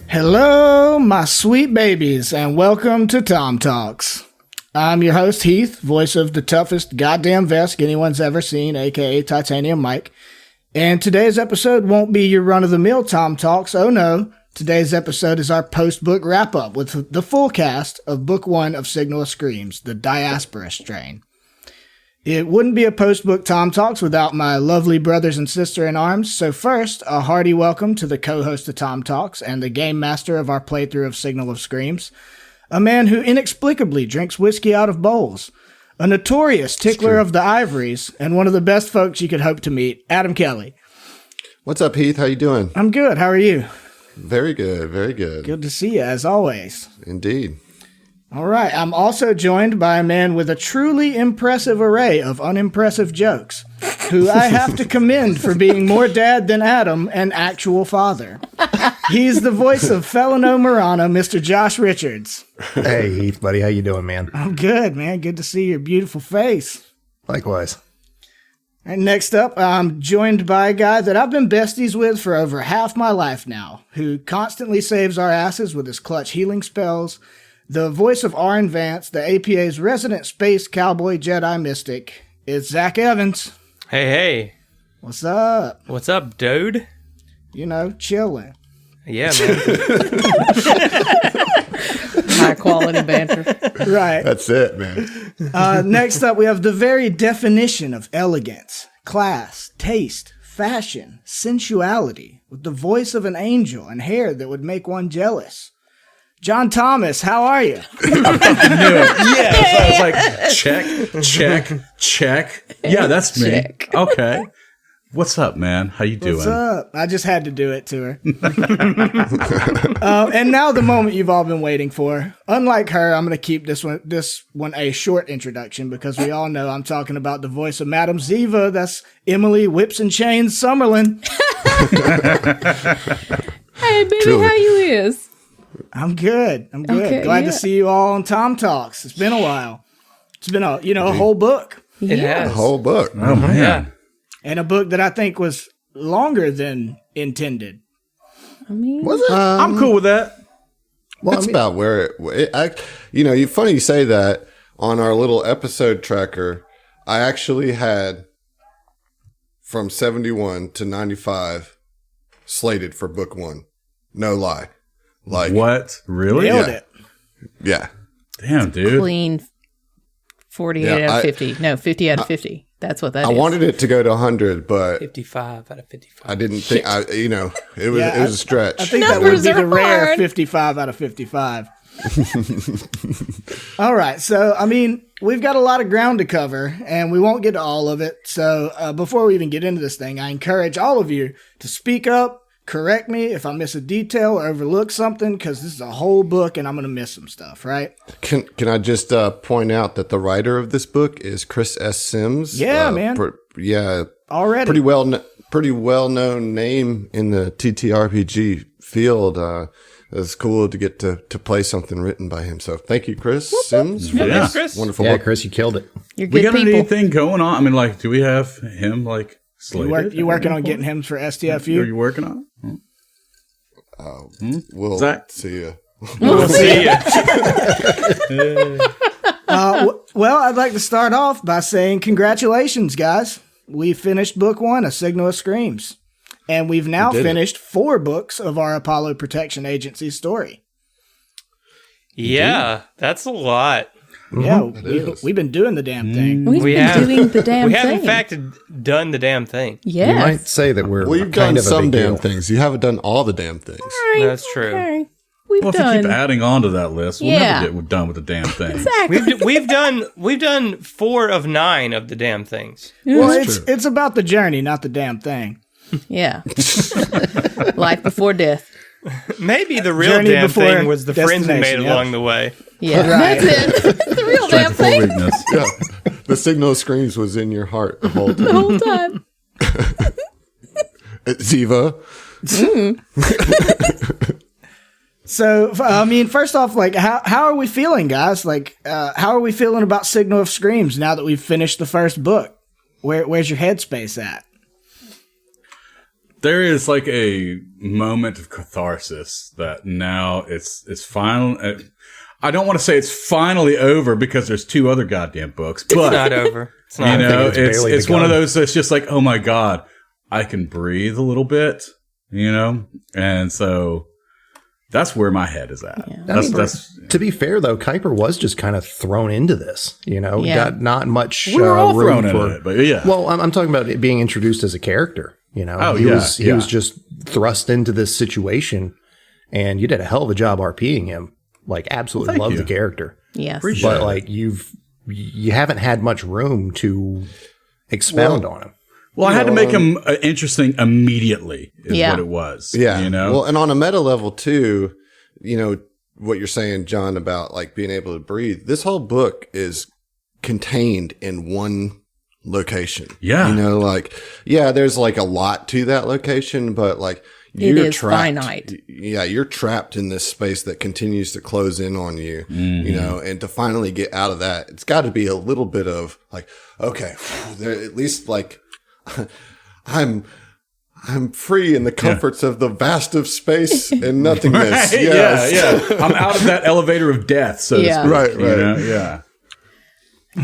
Hello, my sweet babies, and welcome to TOMTalks. I'm your host, Heath, voice of the toughest goddamn vest anyone's ever seen, aka Titanium Mike. And today's episode won't be your run-of-the-mill TOMTalks. Oh no, today's episode is our post-book wrap-up with the full cast of Book 1 of Signal of Screams, the Diaspora strain. It wouldn't be a post-book TOMTalks without my lovely brothers and sister in arms, so first, a hearty welcome to the co-host of TOMTalks and the game master of our playthrough of Signal of Screams, a man who inexplicably drinks whiskey out of bowls, a notorious tickler of the ivories, and one of the best folks you could hope to meet, Adam Kelly. What's up, Heath? How you doing? I'm good. How are you? Very good, very good. Good to see you, as always. Indeed. All right. I'm also joined by a man with a truly impressive array of unimpressive jokes, who I have to commend for being more dad than Adam and actual father. He's the voice of Felino Marana, Mr. Josh Richards. Hey, Heath, buddy. How you doing, man? I'm good, man. Good to see your beautiful face. Likewise. And next up, I'm joined by a guy that I've been besties with for over half my life now, who constantly saves our asses with his clutch healing spells, the voice of Arn Vance, the APA's resident space cowboy Jedi mystic, is Zach Evans. Hey. What's up? What's up, dude? You know, chilling. Yeah, man. High quality banter. Right. That's it, man. Next up, we have the very definition of elegance, class, taste, fashion, sensuality, with the voice of an angel and hair that would make one jealous. John Thomas, how are you? Yes, I was like, check. Yeah, that's me. Check. Okay. What's up, man? How you doing? What's up? I just had to do it to her. And now the moment you've all been waiting for. Unlike her, I'm going to keep this one a short introduction because we all know I'm talking about the voice of Madame Ziva. That's Emily Whips and Chains Summerlin. Hey, baby, Truly. how you is? I'm good. Okay, Glad yeah. to see you all on TOMTalks. It's been a while. It's been a whole book. It has. The whole book. Oh, man. Yeah. And a book that I think was longer than intended. I mean, Was it? I'm cool with that. Well, that's about where funny you say that. On our little episode tracker, I actually had from 71 to 95 slated for book 1. No lie. Like What? Really? Nailed Yeah. it. Yeah. Damn, dude. clean 48 Yeah, out of 50. No, 50 out of 50. That's what that is. I wanted it to go to 100, but 55 out of 55. I didn't think it was a stretch. I think that would Numbers be the are rare hard. 55 out of 55. All right. So, I mean, we've got a lot of ground to cover, and we won't get to all of it. So, before we even get into this thing, I encourage all of you to speak up, correct me if I miss a detail or overlook something, because this is a whole book, and I'm going to miss some stuff, right? Can I just point out that the writer of this book is Chris S. Sims? Yeah, man. Already. Pretty well known name in the TTRPG field. It's cool to get to play something written by him. So thank you, Chris Sims. For Yeah. this Chris. wonderful Yeah, work. Chris, you killed it. You're We good got people. anything going on? I mean, like, do we have him, like, slated? You working on getting him for Are STFU? you working on it? We'll Zach? see you. We'll see ya. Well, I'd like to start off by saying congratulations, guys. We finished book 1, A Signal of Screams. And we've now did it. finished 4 books of our Apollo Protection Agency story. Yeah, that's a lot. Yeah, is. we've been doing the damn thing. We've We been have- doing the damn we thing. have, in fact, done the damn thing. Yes. You might say that we're We've kind done of a some big damn deal. things. You haven't done all the damn things. All right, That's true. okay. We've Well, if you done. keep adding on to that list, we'll Yeah. never get done with the damn thing. Exactly. We've done 4 of 9 of the damn things. Well, That's true. it's about the journey, not the damn thing. Yeah. Life before death. Maybe the real Journey damn before thing was the friends we made destination, yep. along the way. Yeah. Right. That's it. the real damn Strength before thing. weakness. Yeah. The signal of screams was in your heart the whole The time. whole time. Ziva. So, I mean, first off, like, how are we feeling, guys? Like, how are we feeling about Signal of Screams now that we've finished the first book? Where's your headspace at? there is like a moment of catharsis that now it's final. I don't want to say it's finally over because there's 2 other goddamn books, but It's not over. It's not. you know, it's barely it's one of begun. those that's just like, oh my God, I can breathe a little bit, you know? And so that's where my head is at. Yeah. That's To be fair, though, Kuiper was just kind of thrown into this. You know, Yeah. got not much we're all room thrown into it, but yeah. Well, I'm talking about it being introduced as a character. You know, Oh, he yeah, was yeah. just thrust into this situation, and you did a hell of a job RPing him. Like, absolutely Thank love you. the character, Yes. Appreciate but it. like you haven't had much room to expound on him. Well, I had to make him interesting immediately, is Yeah. what it was. Yeah. You know? Well, and on a meta level too, you know, what you're saying, John, about like being able to breathe. This whole book is contained in one location. Yeah. You know, like, yeah, there's like a lot to that location, but like It you're is trapped. finite. Yeah. You're trapped in this space that continues to close in on you, you know, and to finally get out of that, it's got to be a little bit of like, okay, there, at least like I'm free in the comforts of the vast of space and nothingness. Right? Yes. Yeah. I'm out of that elevator of death, so Yeah. to speak. Right, you right. know? Yeah.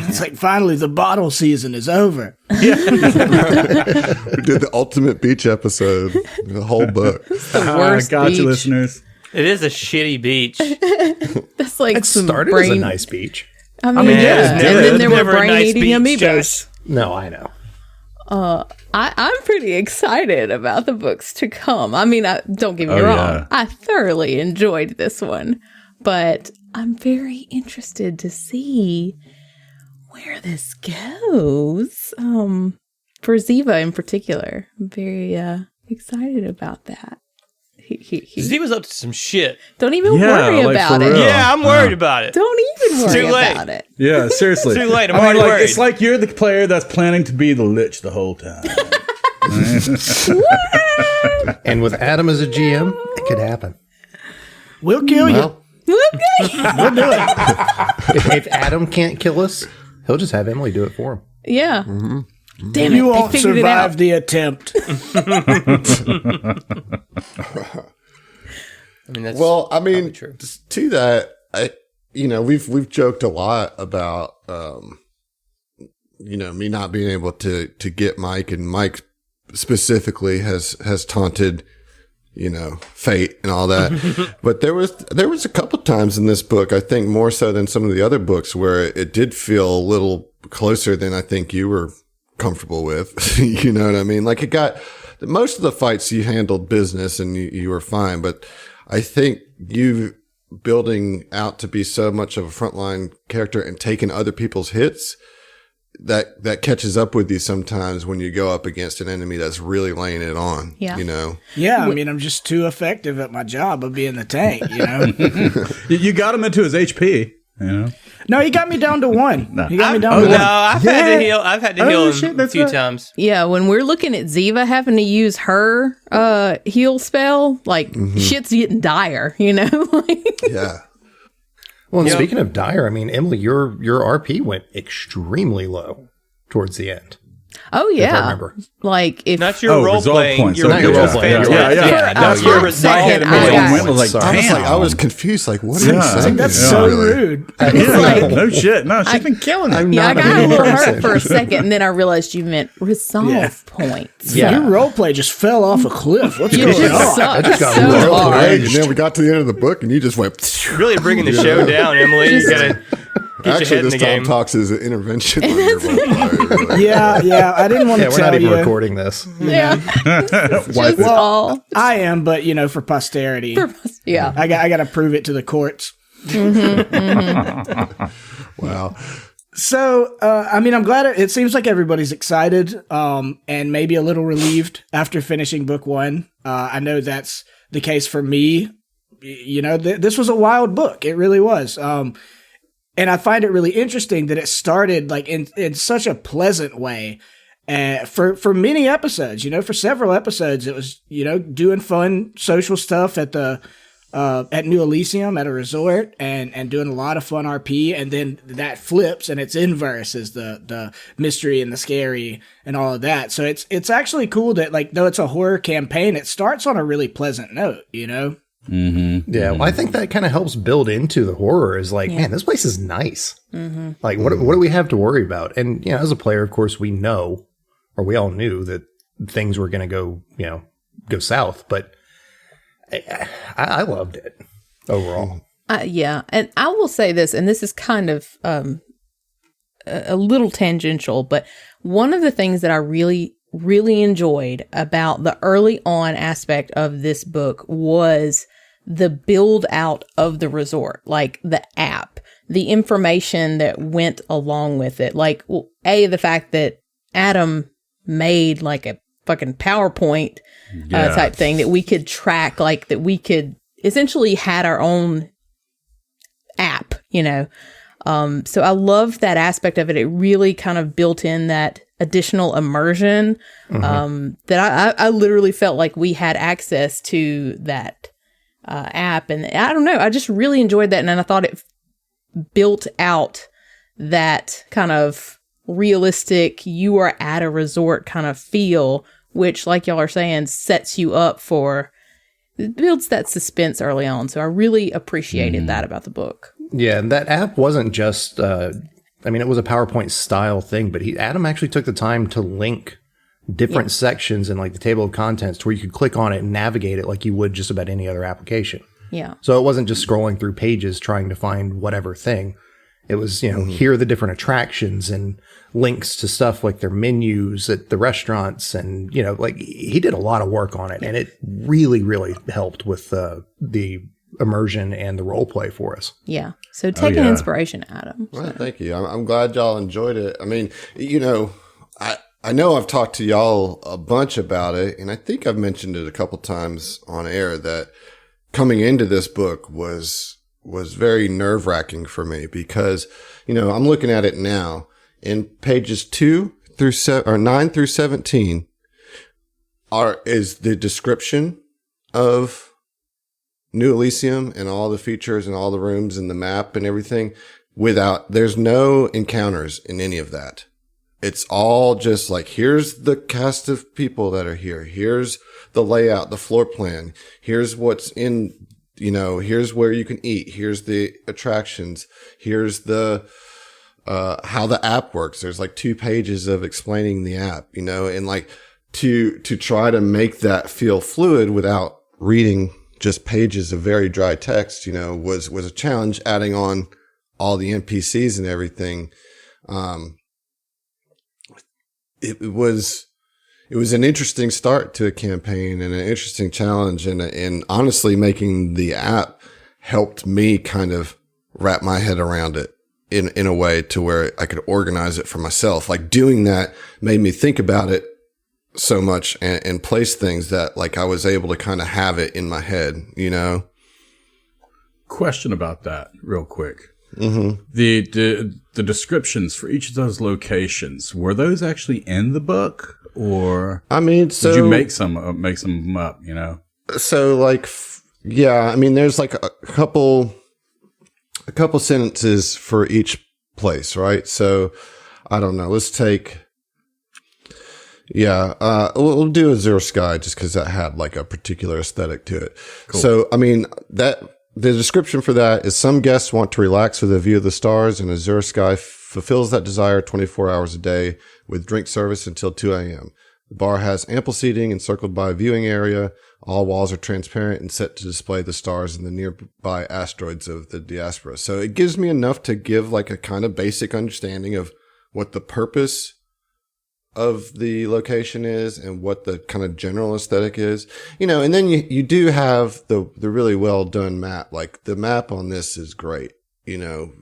It's like finally the bottle season is over. We did the ultimate beach episode, the whole book. The worst got beach. you, listeners. It is a shitty beach. That's like It some started brain. as a nice beach. I mean, mean, yeah. yeah, And it's then good. there were Never a nice brain-eating beach, amoebas. No, I know. I'm pretty excited about the books to come. I mean, don't get me Oh, wrong. yeah. I thoroughly enjoyed this one, but I'm very interested to see where this goes. For Ziva in particular, I'm very excited about that. Z was up to some shit. Don't even Yeah, worry like, about for it. real. Yeah, I'm worried about it. Don't even worry too late. about it. Yeah, seriously. Too late, I'm I mean, already like, worried. it's like you're the player that's planning to be the lich the whole time. And with Adam as a GM, it could happen. We'll kill you. Well, Okay. We'll do it. If Adam can't kill us, he'll just have Emily do it for him. Yeah. Damn it. You They won't figured it out. survive the attempt. I mean, that's well, I mean, probably true. just to that, we've joked a lot about, me not being able to get Mike, and Mike specifically has taunted, fate and all that. But there was a couple times in this book, I think more so than some of the other books, where it did feel a little closer than I think you were comfortable with. You know what I mean? Like, it got most of the fights you handled business and you were fine, but I think you building out to be so much of a frontline character and taking other people's hits, that catches up with you sometimes when you go up against an enemy that's really laying it on. Yeah. Yeah, I mean, I'm just too effective at my job of being the tank, You got him into his HP, No, he got me down to 1. He got me down to No, 1. I've had to heal. I've had to heal him a few times. Yeah, when we're looking at Ziva having to use her heal spell, like shit's getting dire, Like, Yeah. Well, and speaking of dire, I mean, Emily, your RP went extremely low towards the end. oh If I yeah, remember. like if Not your role resolve playing. points. Your Not your role role playing. playing. Yeah. That's for your a second, resolve. I got- went was like, Sorry. I was damn. I was confused. Like, what are you Yeah. saying? That's Yeah. so Really? rude. like- no shit. No, she's been killing it. I'm yeah, I not got a mean little person. hurt for a second, and then I realized you meant resolve points. Yeah. Your roleplay just fell off a cliff. What's You going just on? suck I just got so real hard. Hey, and then we got to the end of the book, and you just went. Really bringing the show down, Emily. You gotta get Actually, your head in this the Tom game. Talks is an intervention on your roleplay. Really. Yeah, I didn't want Yeah, to we're tell not even you. recording this. Yeah, just it. all. I am, but for posterity, Yeah, I got to prove it to the courts. Wow. So, I mean, I'm glad it seems like everybody's excited, and maybe a little relieved after finishing book 1. I know that's the case for me. This was a wild book. It really was. And I find it really interesting that it started like in such a pleasant way. For many episodes, for several episodes, it was, doing fun social stuff at the at New Elysium at a resort and doing a lot of fun RP, and then that flips and it's inverse is the mystery and the scary and all of that. So it's actually cool that, like, though it's a horror campaign, it starts on a really pleasant note, you know? Mm-hmm. Yeah, well, I think that kind of helps build into the horror. Is like, man, this place is nice. Like, what do we have to worry about? And, you know, as a player, of course, we know, or we all knew that things were going to go south. But I loved it overall. Yeah, and I will say this, and this is kind of a little tangential, but one of the things that I really, really enjoyed about the early on aspect of this book was the build out of the resort, like the app, the information that went along with it. Like, well, the fact that Adam made like a fucking PowerPoint type thing that we could track, like that we could essentially had our own app, you know. So I loved that aspect of it. It really kind of built in that additional immersion that I literally felt like we had access to that app. And I don't know, I just really enjoyed that. And I thought it built out that kind of realistic, you are at a resort kind of feel, which, like y'all are saying, sets you up for, it builds that suspense early on. So I really appreciated that about the book. Yeah, and that app wasn't just, it was a PowerPoint style thing, but Adam actually took the time to link different sections in like the table of contents to where you could click on it and navigate it like you would just about any other application. Yeah. So it wasn't just scrolling through pages trying to find whatever thing. It was, here are the different attractions and links to stuff like their menus at the restaurants. And, like he did a lot of work on it, and it really, really helped with the immersion and the role play for us. Yeah. So take an inspiration, Adam. Well, thank you. I'm glad y'all enjoyed it. I mean, I know I've talked to y'all a bunch about it, and I think I've mentioned it a couple times on air that coming into this book was very nerve-wracking for me because, I'm looking at it now, in pages 9 through 17 is the description of New Elysium and all the features and all the rooms and the map and everything. There's no encounters in any of that. It's all just like, here's the cast of people that are here. Here's the layout, the floor plan. Here's what's in, here's where you can eat. Here's the attractions. Here's the, how the app works. There's like 2 pages of explaining the app, and like to try to make that feel fluid without reading just pages of very dry text, was a challenge, adding on all the NPCs and everything. It was an interesting start to a campaign and an interesting challenge, and honestly making the app helped me kind of wrap my head around it in a way to where I could organize it for myself. Like doing that made me think about it so much and place things that like I was able to kind of have it in my head, Question about that real quick. Mm-hmm. The descriptions for each of those locations, were those actually in the book, or did you make some up? So like, there's like a couple sentences for each place, right? So I don't know. Let's take. Yeah, we'll do Azure Sky just because that had like a particular aesthetic to it. Cool. So the description for that is some guests want to relax with a view of the stars, and Azure Sky fulfills that desire 24 hours a day with drink service until 2 a.m. The bar has ample seating encircled by a viewing area. All walls are transparent and set to display the stars and the nearby asteroids of the Diaspora. So it gives me enough to give like a kind of basic understanding of what the purpose of the location is and what the kind of general aesthetic is, and then you do have the really well done map. Like the map on this is great. You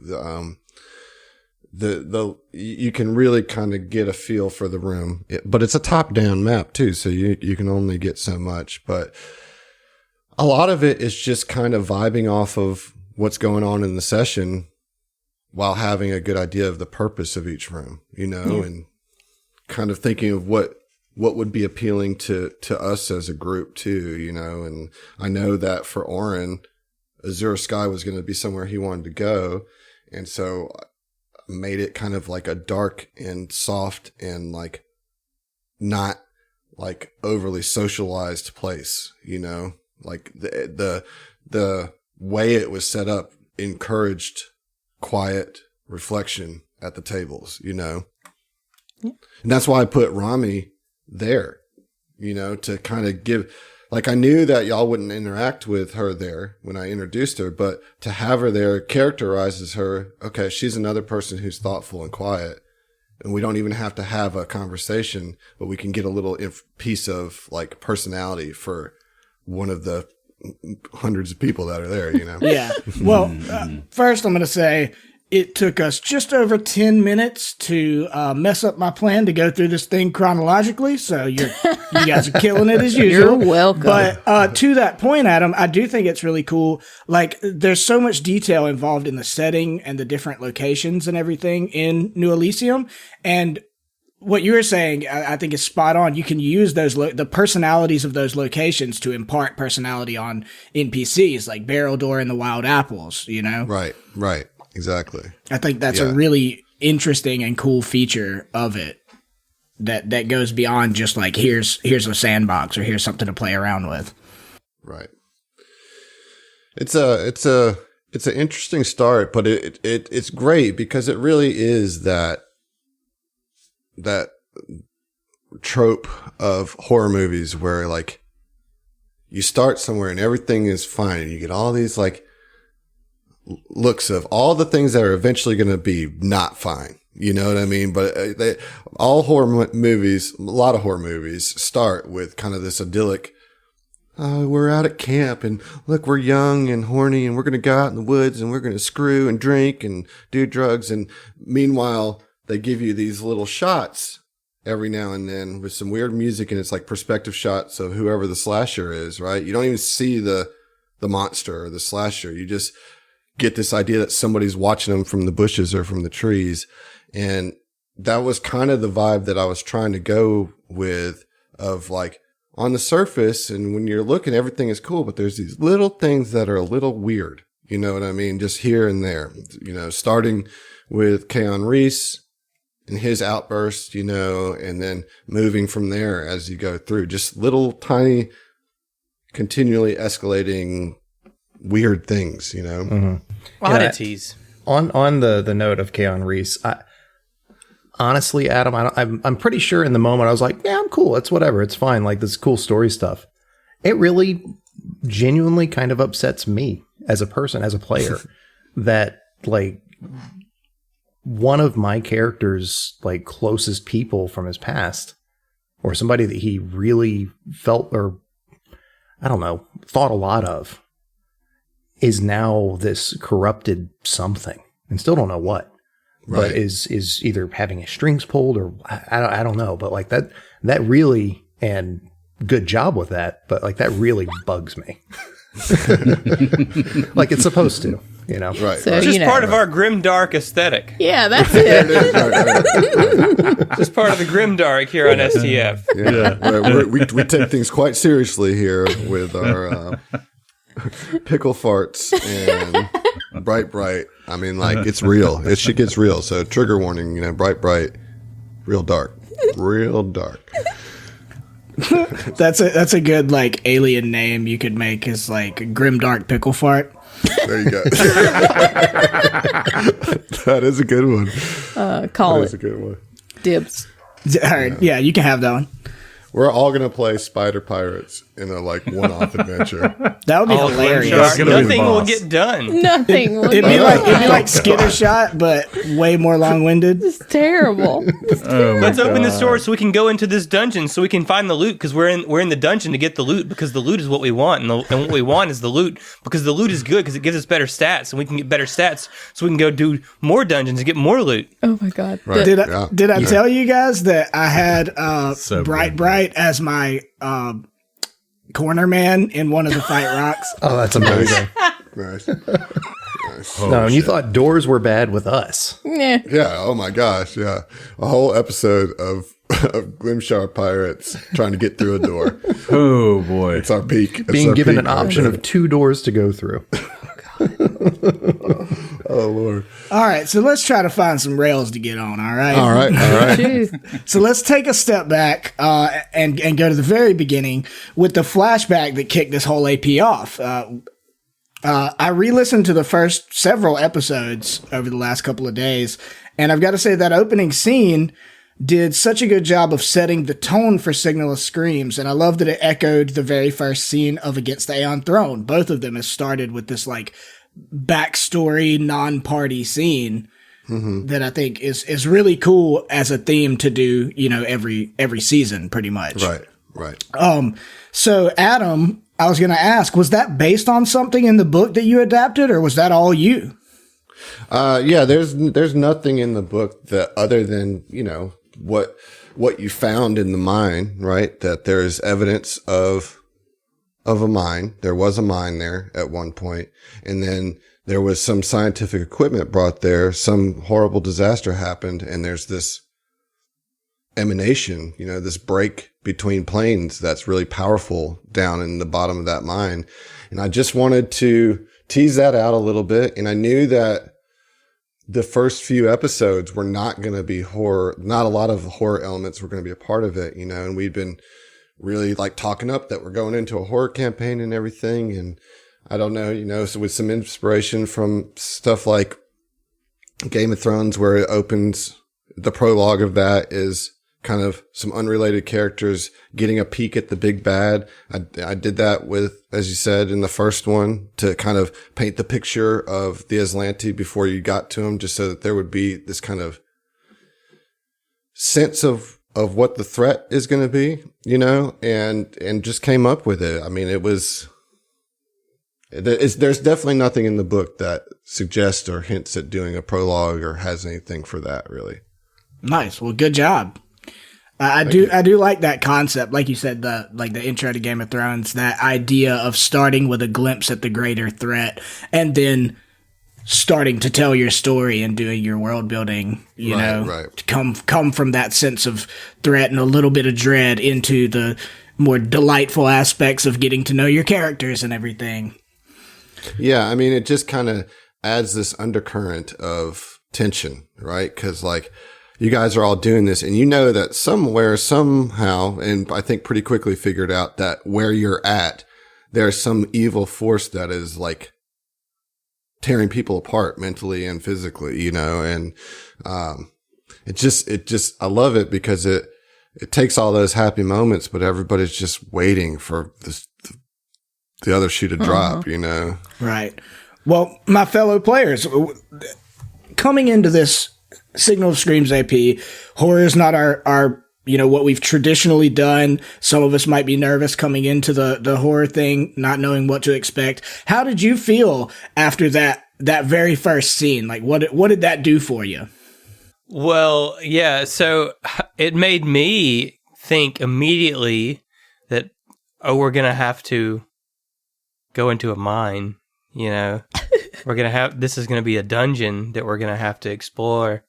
can really kind of get a feel for the room, but it's a top down map too. So you can only get so much, but a lot of it is just kind of vibing off of what's going on in the session while having a good idea of the purpose of each room, and kind of thinking of what would be appealing to us as a group too, and I know that for Oren, Azure Sky was going to be somewhere he wanted to go. And so made it kind of like a dark and soft and like not like overly socialized place, you know, like the way it was set up encouraged quiet reflection at the tables, you know. Yeah. And that's why I put Rami there, you know, to kind of give, like, I knew that y'all wouldn't interact with her there when I introduced her, but to have her there characterizes her. Okay, she's another person who's thoughtful and quiet, and we don't even have to have a conversation, but we can get a little piece of like personality for one of the hundreds of people that are there, you know? Yeah. Well, first I'm going to say it took us just over 10 minutes to mess up my plan to go through this thing chronologically. So you guys are killing it as usual. You're welcome. But to that point, Adam, I do think it's really cool. Like, there's so much detail involved in the setting and the different locations and everything in New Elysium. And what you were saying, I think is spot on. You can use those the personalities of those locations to impart personality on NPCs, like Barrel Door and the Wild Apples, you know? Right. Exactly. I think that's a really interesting and cool feature of it that goes beyond just like, here's a sandbox or here's something to play around with. Right. It's an interesting start, but it's great because it really is that trope of horror movies where like you start somewhere and everything is fine and you get all these like looks of all the things that are eventually going to be not fine. You know what I mean? But all horror movies, a lot of horror movies start with kind of this idyllic, we're out at camp and look, we're young and horny and we're going to go out in the woods and we're going to screw and drink and do drugs. And meanwhile, they give you these little shots every now and then with some weird music, and it's like perspective shots of whoever the slasher is, right? You don't even see the monster or the slasher. You just get this idea that somebody's watching them from the bushes or from the trees. And that was kind of the vibe that I was trying to go with, of like on the surface. And when you're looking, everything is cool, but there's these little things that are a little weird. You know what I mean? Just here and there, you know, starting with Keanu Reeves and his outburst, you know, and then moving from there as you go through, just little tiny, continually escalating weird things, you know. Mm-hmm. Oddities. On the note of Keanu Reeves, honestly, Adam, I'm pretty sure in the moment I was like, yeah, I'm cool. It's whatever. It's fine. Like, this is cool story stuff. It really genuinely kind of upsets me as a person, as a player, that like one of my character's like closest people from his past, or somebody that he really felt, or I don't know, thought a lot of, is now this corrupted something, and still don't know what, right. But is either having his strings pulled, or I don't know, but like that really, and good job with that, but like that really bugs me. Like it's supposed to, you know, right? So, it's just part of our grimdark aesthetic. Yeah, that's it. Just part of the grimdark here on STF. Yeah. We take things quite seriously here with our pickle farts and bright. I mean, like, it's real. It shit gets real. So trigger warning, you know, bright, real dark. That's a good like alien name you could make, is like Grimdark Pickle Fart. There you go. That is a good one. Call that it. is a good one. Dibs. All right, yeah, you can have that one. We're all gonna play Spider Pirates in a like one-off adventure. That would be hilarious. Nothing will get done. Nothing. It'd be like Skittershot, but way more long-winded. It's terrible. Let's open this door so we can go into this dungeon so we can find the loot, because we're in the dungeon to get the loot, because the loot is what we want, and what we want is the loot, because the loot is good because it gives us better stats, and we can get better stats so we can go do more dungeons and get more loot. Oh my god! Right. Did I tell you guys that I had Bright as my corner man in one of the fight rocks? Oh, that's amazing. Nice. No, and you thought doors were bad with us. Yeah. Yeah. Oh my gosh. Yeah. A whole episode of Glimshar Pirates trying to get through a door. Oh boy. It's our peak. Being given an option of 2 doors to go through. Oh, Lord. All right, so let's try to find some rails to get on, all right? All right. So let's take a step back and go to the very beginning with the flashback that kicked this whole AP off. I re-listened to the first several episodes over the last couple of days, and I've got to say that opening scene did such a good job of setting the tone for Signal of Screams, and I love that it echoed the very first scene of Against the Aeon Throne. Both of them has started with this like backstory, non-party scene that I think is really cool as a theme to do, you know, every season pretty much. Right. So Adam, I was going to ask, was that based on something in the book that you adapted, or was that all you? Yeah, there's nothing in the book that other than, you know, what you found in the mine, right? That there's evidence of a mine. There was a mine there at one point, and then there was some scientific equipment brought there. Some horrible disaster happened, and there's this emanation, you know, this break between planes that's really powerful down in the bottom of that mine. And I just wanted to tease that out a little bit, and I knew that the first few episodes were not going to be horror. Not a lot of horror elements were going to be a part of it, you know, and we'd been really like talking up that we're going into a horror campaign and everything. And I don't know, you know, so with some inspiration from stuff like Game of Thrones, where it opens, the prologue of that is kind of some unrelated characters getting a peek at the big bad. I did that with, as you said, in the first one, to kind of paint the picture of the Aslanti before you got to them, just so that there would be this kind of sense of what the threat is going to be, you know, and just came up with it. I mean, there's definitely nothing in the book that suggests or hints at doing a prologue or has anything for that, really. Nice. Well, good job. I do like that concept, like you said, the intro to Game of Thrones, that idea of starting with a glimpse at the greater threat and then starting to tell your story and doing your world building, you know, to come from that sense of threat and a little bit of dread into the more delightful aspects of getting to know your characters and everything. Yeah, I mean, it just kind of adds this undercurrent of tension, right? Because like, you guys are all doing this, and you know that somewhere, somehow, and I think pretty quickly figured out that where you're at, there's some evil force that is like tearing people apart mentally and physically, you know, and it just I love it because it takes all those happy moments, but everybody's just waiting for the other shoe to drop, you know? Right. Well, my fellow players, coming into this Signal of Screams AP, horror is not our you know, what we've traditionally done. Some of us might be nervous coming into the horror thing, not knowing what to expect. How did you feel after that very first scene? Like, what did that do for you? Well, yeah, so it made me think immediately that, oh, we're going to have to go into a mine, you know. This is going to be a dungeon that we're going to have to explore.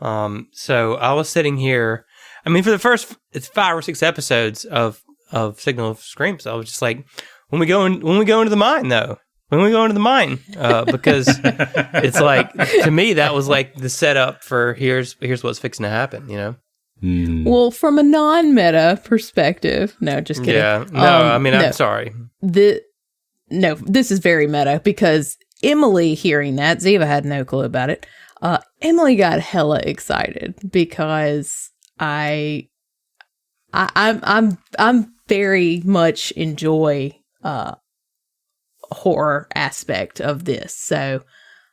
So I was sitting here, I mean, for the first, it's 5 or 6 episodes of Signal of Screams, I was just like, when we go into the mine, though, because it's like, to me, that was like the setup for here's what's fixing to happen, you know? Well, from a non-meta perspective, no, just kidding. Yeah, no, I mean, I'm sorry. This is very meta, because Emily hearing that, Ziva had no clue about it. Emily got hella excited because I'm very much enjoy horror aspect of this, so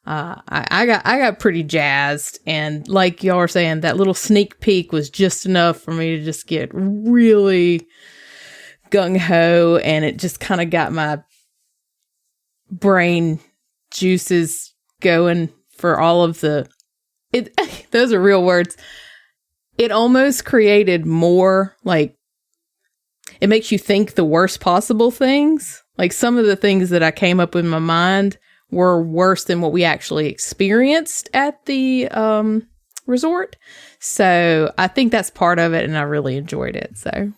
I got pretty jazzed, and like y'all were saying, that little sneak peek was just enough for me to just get really gung ho, and it just kind of got my brain juices going for all of those are real words. It almost created more, like, it makes you think the worst possible things. Like, some of the things that I came up with in my mind were worse than what we actually experienced at the resort. So I think that's part of it, and I really enjoyed it. So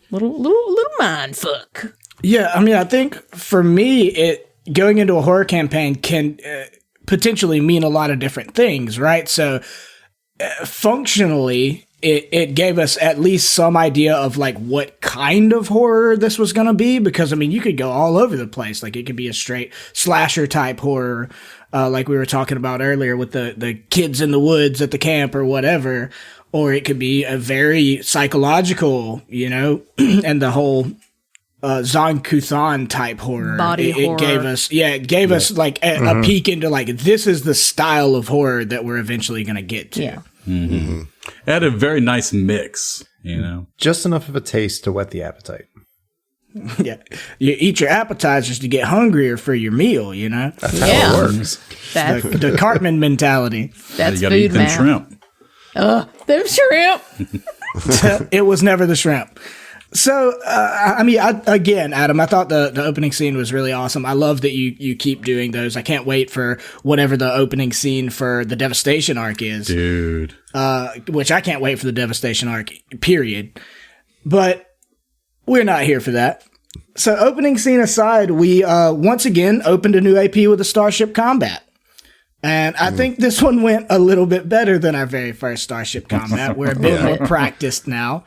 little mind fuck. Yeah, I mean, I think for me, going into a horror campaign can potentially mean a lot of different things, right? So functionally, it gave us at least some idea of like what kind of horror this was going to be, because I mean, you could go all over the place. Like it could be a straight slasher type horror, like we were talking about earlier with the kids in the woods at the camp or whatever, or it could be a very psychological, you know, and the whole Zon Kuthan type horror. Body horror. It gave us like a peek into like, this is the style of horror that we're eventually going to get to. Yeah. It had a very nice mix, you know. Just enough of a taste to whet the appetite. Yeah. You eat your appetizers to get hungrier for your meal, you know? That's how it works. That's, The Cartman mentality. that's You gotta eat food, them man. shrimp. Them shrimp. It was never the shrimp. So, I mean, again, Adam, I thought the opening scene was really awesome. I love that you keep doing those. I can't wait for whatever the opening scene for the Devastation arc is. Dude. Which I can't wait for the Devastation arc, period. But we're not here for that. So, opening scene aside, we once again opened a new AP with a Starship Combat. And I think this one went a little bit better than our very first Starship Combat. We're a bit more practiced now.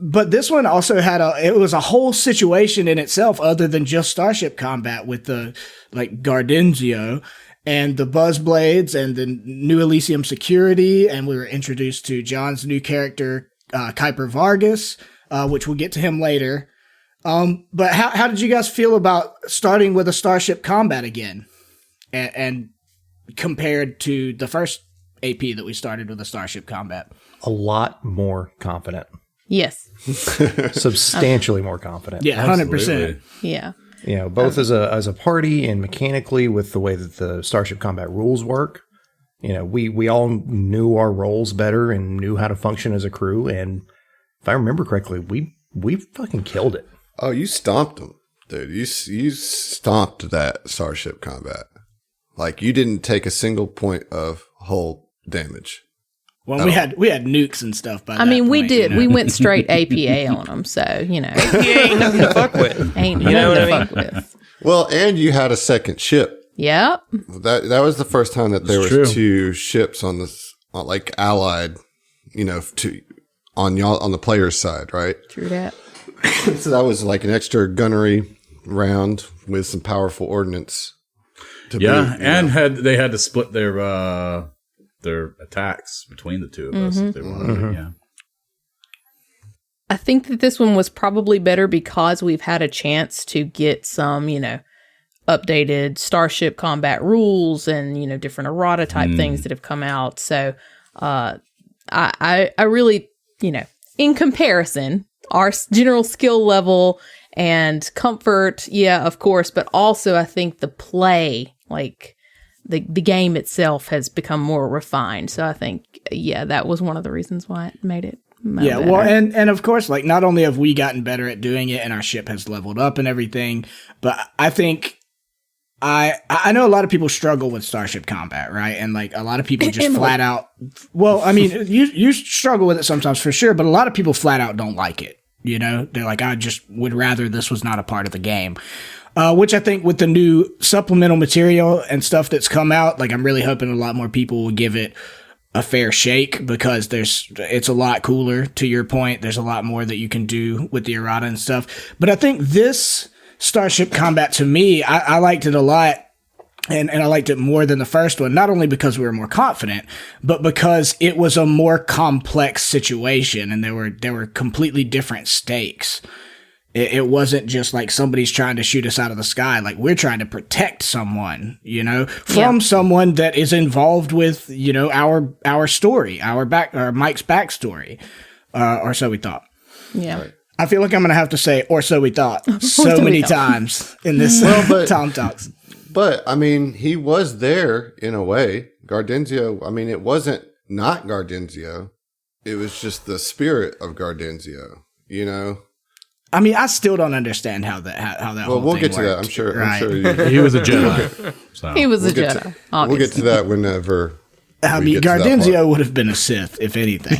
But this one also it was a whole situation in itself other than just Starship Combat with the, like, Gardenzio and the Buzzblades and the New Elysium security. And we were introduced to John's new character, Kuiper Vargas, which we'll get to him later. But how did you guys feel about starting with a Starship Combat again? And compared to the first AP that we started with a Starship Combat? A lot more confident. Yes. Substantially more confident. Yeah, 100%. Absolutely. Yeah. You know, both as a party and mechanically with the way that the Starship Combat rules work. You know, we all knew our roles better and knew how to function as a crew. And if I remember correctly, we fucking killed it. Oh, you stomped them, dude. You stomped that Starship Combat. Like, you didn't take a single point of hull damage. Well, we had nukes and stuff by that I mean, we point, did. you know? We went straight APA on them, so, you know. ain't nothing to fuck with. Ain't You know nothing what to I fuck with. Well, and you had a second ship. Yep. That was the first time that there was true. two ships on this, like, allied, you know, on the player's side, right? True that. So that was like an extra gunnery round with some powerful ordnance. Yeah, and they had to split their attacks between the two of us if they wanted. Yeah. I think that this one was probably better because we've had a chance to get some, you know, updated Starship Combat rules and, you know, different errata type things that have come out. So I really, you know, in comparison, our general skill level and comfort, yeah, of course, but also I think the play, like the game itself has become more refined. So I think, yeah, that was one of the reasons why it made it Yeah, better. well, and of course, like, not only have we gotten better at doing it and our ship has leveled up and everything, but I think I know a lot of people struggle with Starship Combat, right? And like a lot of people just flat out, well, I mean, you struggle with it sometimes for sure, but a lot of people flat out don't like it. You know, they're like, I just would rather this was not a part of the game. Which I think with the new supplemental material and stuff that's come out, like, I'm really hoping a lot more people will give it a fair shake, because it's a lot cooler. To your point, there's a lot more that you can do with the errata and stuff. But I think this Starship Combat, to me, I liked it a lot. And I liked it more than the first one, not only because we were more confident, but because it was a more complex situation and there were completely different stakes. It wasn't just like somebody's trying to shoot us out of the sky. Like, we're trying to protect someone, you know, from someone that is involved with, you know, our story, our Mike's backstory, or so we thought. Yeah. Right. I feel like I'm going to have to say, or so we thought, so we many thought. times in this but- TOMTalks. But, I mean, he was there in a way. Gardenzio, I mean, it wasn't not Gardenzio. It was just the spirit of Gardenzio, you know? I mean, I still don't understand how that Well, whole we'll thing get to that. worked. I'm sure. Right. I'm sure He was a Jedi. So. He was a We'll get Jedi. we'll get to that whenever. I we mean, get to that part. Gardenzio would have been a Sith, if anything.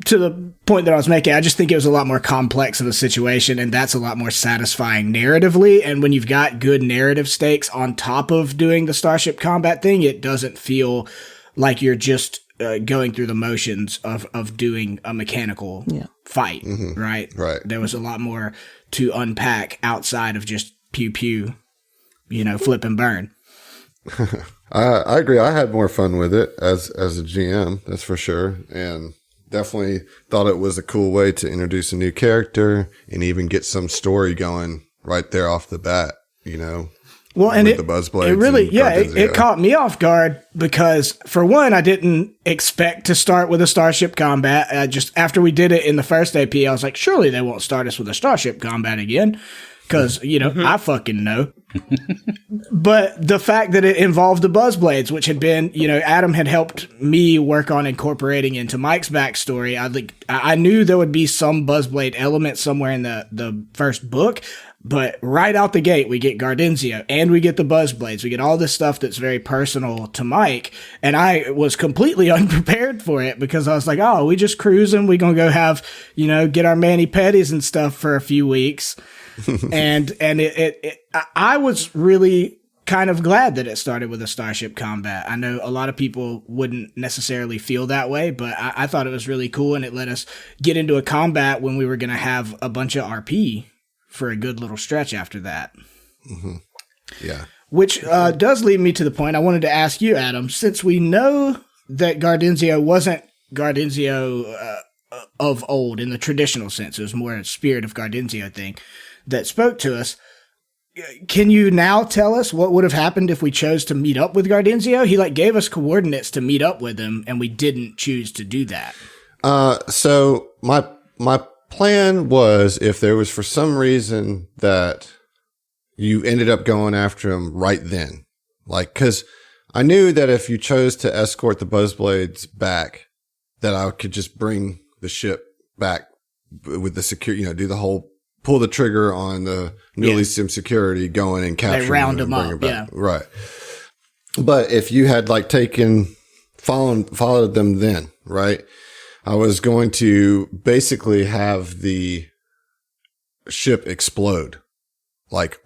to the point that I was making, I just think it was a lot more complex of a situation, and that's a lot more satisfying narratively. And when you've got good narrative stakes on top of doing the starship combat thing, it doesn't feel like you're just going through the motions of doing a mechanical fight, right? Right. There was a lot more to unpack outside of just pew pew, flip and burn. I agree. I had more fun with it as a GM, that's for sure, and definitely thought it was a cool way to introduce a new character and even get some story going right there off the bat. Well, and the Buzzblades. It really, it caught me off guard because, for one, I didn't expect to start with a starship combat. Just after we did it in the first AP, I was like, surely they won't start us with a starship combat again. Because, I fucking know. But the fact that it involved the Buzzblades, which had been, Adam had helped me work on incorporating into Mike's backstory. I knew there would be some Buzzblade element somewhere in the first book. But right out the gate, we get Gardenzio and we get the Buzzblades. We get all this stuff that's very personal to Mike. And I was completely unprepared for it because I was like, oh, we just cruising. We gonna go have, get our mani-pedis and stuff for a few weeks. and I was really kind of glad that it started with a starship combat. I know a lot of people wouldn't necessarily feel that way, but I thought it was really cool. And it let us get into a combat when we were going to have a bunch of RP for a good little stretch after that. Mm-hmm. Yeah. Which does lead me to the point I wanted to ask you, Adam, since we know that Gardenzio wasn't Gardenzio of old in the traditional sense. It was more a Spirit of Gardenzio thing that spoke to us. Can you now tell us what would have happened if we chose to meet up with Gardenzio? He gave us coordinates to meet up with him, and we didn't choose to do that. So my plan was, if there was for some reason that you ended up going after him right then, because I knew that if you chose to escort the Buzzblades back, that I could just bring the ship back with the security, do the whole pull the trigger on the newly sim security, going and capture round them up, yeah. Right. But if you had followed them then, right, I was going to basically have the ship explode,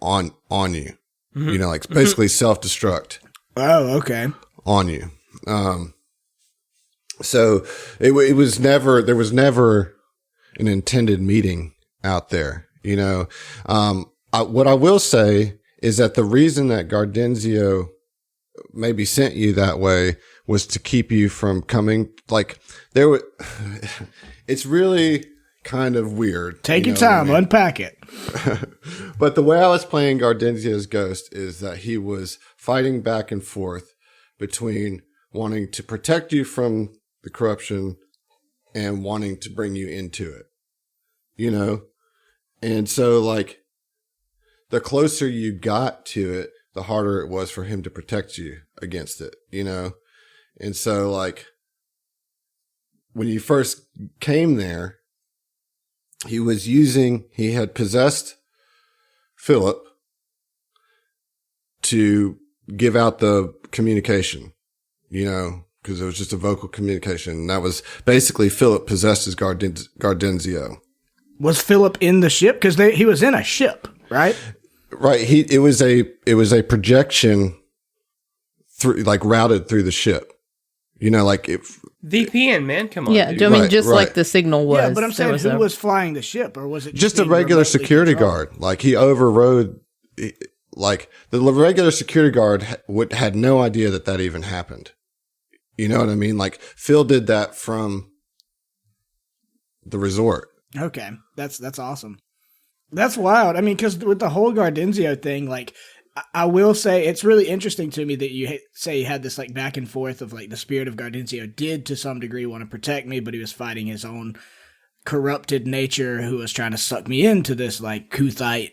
on you, basically self-destruct. Oh, okay. On you. So there was never an intended meeting out there. What I will say is that the reason that Gardenzio maybe sent you that way was to keep you from coming. It's really kind of weird. Take your time, unpack it. But the way I was playing Gardenzio's ghost is that he was fighting back and forth between wanting to protect you from the corruption and wanting to bring you into it, And so, the closer you got to it, the harder it was for him to protect you against it, And so, when you first came there, he had possessed Philip to give out the communication, because it was just a vocal communication. And that was basically Philip possessed his Gardenzio. Was Philip in the ship? Because he was in a ship, right? Right. It was a projection through, routed through the ship. VPN, man, come on. Yeah, dude. I mean, just like the signal was. Yeah, but I'm saying, who was flying the ship, or was it just a regular security guard? He overrode. The regular security guard had no idea that even happened. You know what I mean? Phil did that from the resort. Okay, that's awesome. That's wild. I mean, because with the whole Gardenzio thing, I will say it's really interesting to me that you say you had this back and forth of the Spirit of Gardenzio did to some degree want to protect me, but he was fighting his own corrupted nature who was trying to suck me into this Kuthite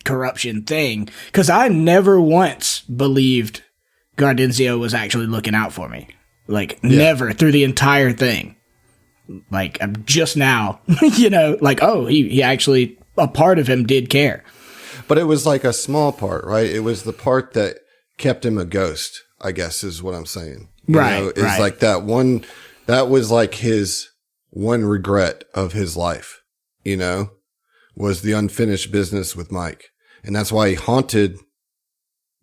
corruption thing. Because I never once believed Gardenzio was actually looking out for me. Never through the entire thing. I'm just now, he actually, a part of him did care. But it was a small part, right? It was the part that kept him a ghost, I guess is what I'm saying. It's that one, that was his one regret of his life, was the unfinished business with Mike. And that's why he haunted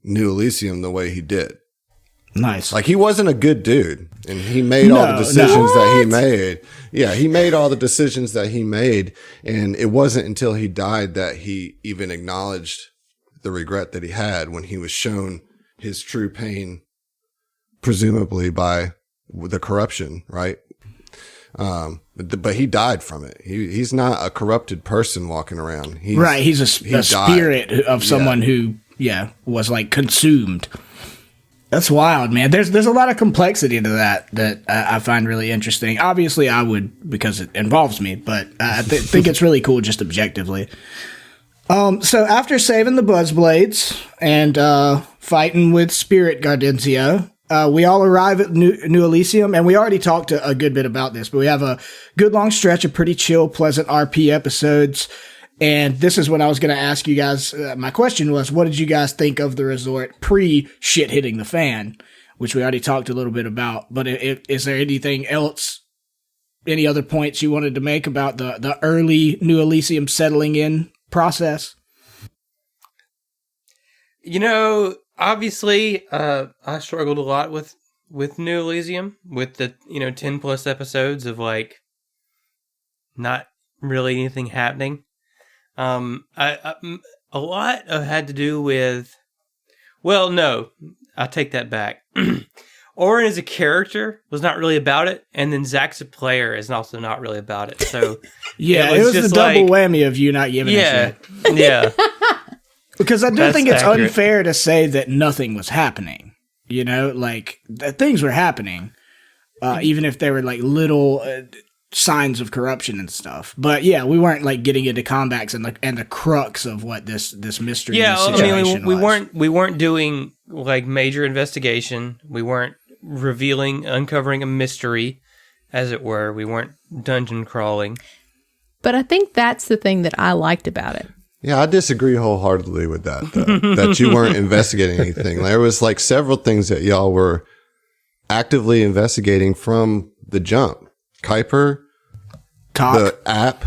New Elysium the way he did. Nice. Like, he wasn't a good dude, and he made all the decisions that he made. Yeah, he made all the decisions that he made, and it wasn't until he died that he even acknowledged the regret that he had when he was shown his true pain, presumably by the corruption, right? But he died from it. He's not a corrupted person walking around. He's a spirit of someone who, was like consumed. That's wild, man. There's a lot of complexity to that I find really interesting. Obviously, I would, because it involves me, but I think it's really cool just objectively. So after saving the Buzzblades and fighting with Spirit Gardenzio, we all arrive at New Elysium, and we already talked a good bit about this, but we have a good long stretch of pretty chill, pleasant RP episodes. And this is when I was going to ask you guys, my question was, what did you guys think of the resort pre-shit hitting the fan, which we already talked a little bit about. But is there anything else, any other points you wanted to make about the early New Elysium settling in process? Obviously, I struggled a lot with New Elysium, with the 10 plus episodes of like not really anything happening. A lot had to do with. Well, no, I take that back. Oren as a character was not really about it, and then Zach's a player is also not really about it. So it was the double whammy of you not giving a shit. Yeah. Because I do think it's unfair to say that nothing was happening. Like things were happening, even if they were like little signs of corruption and stuff. But yeah, we weren't like getting into combats and the crux of what this mystery. Situation we weren't doing like major investigation. We weren't uncovering a mystery, as it were. We weren't dungeon crawling. But I think that's the thing that I liked about it. Yeah, I disagree wholeheartedly with that, though, that you weren't investigating anything. There was like several things that y'all were actively investigating from the jump. Kuiper, the app.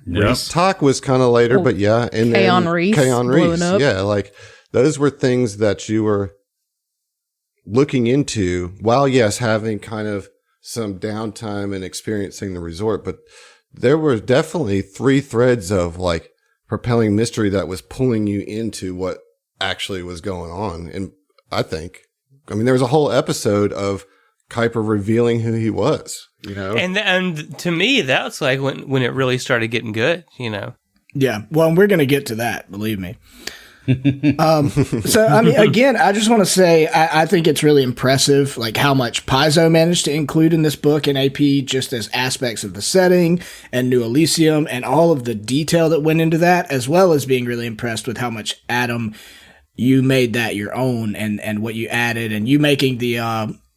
Yep. Talk was kind of later, but yeah. And Kaon Reese. Yeah, like those were things that you were looking into while, yes, having kind of some downtime and experiencing the resort. But there were definitely 3 threads of like propelling mystery that was pulling you into what actually was going on. And there was a whole episode of Kuiper revealing who he was, And to me, that's like when it really started getting good, Yeah, well, we're going to get to that, believe me. So, again, I just want to say I think it's really impressive, like how much Paizo managed to include in this book and AP, just as aspects of the setting and New Elysium and all of the detail that went into that, as well as being really impressed with how much, Adam, you made that your own and what you added, and you making the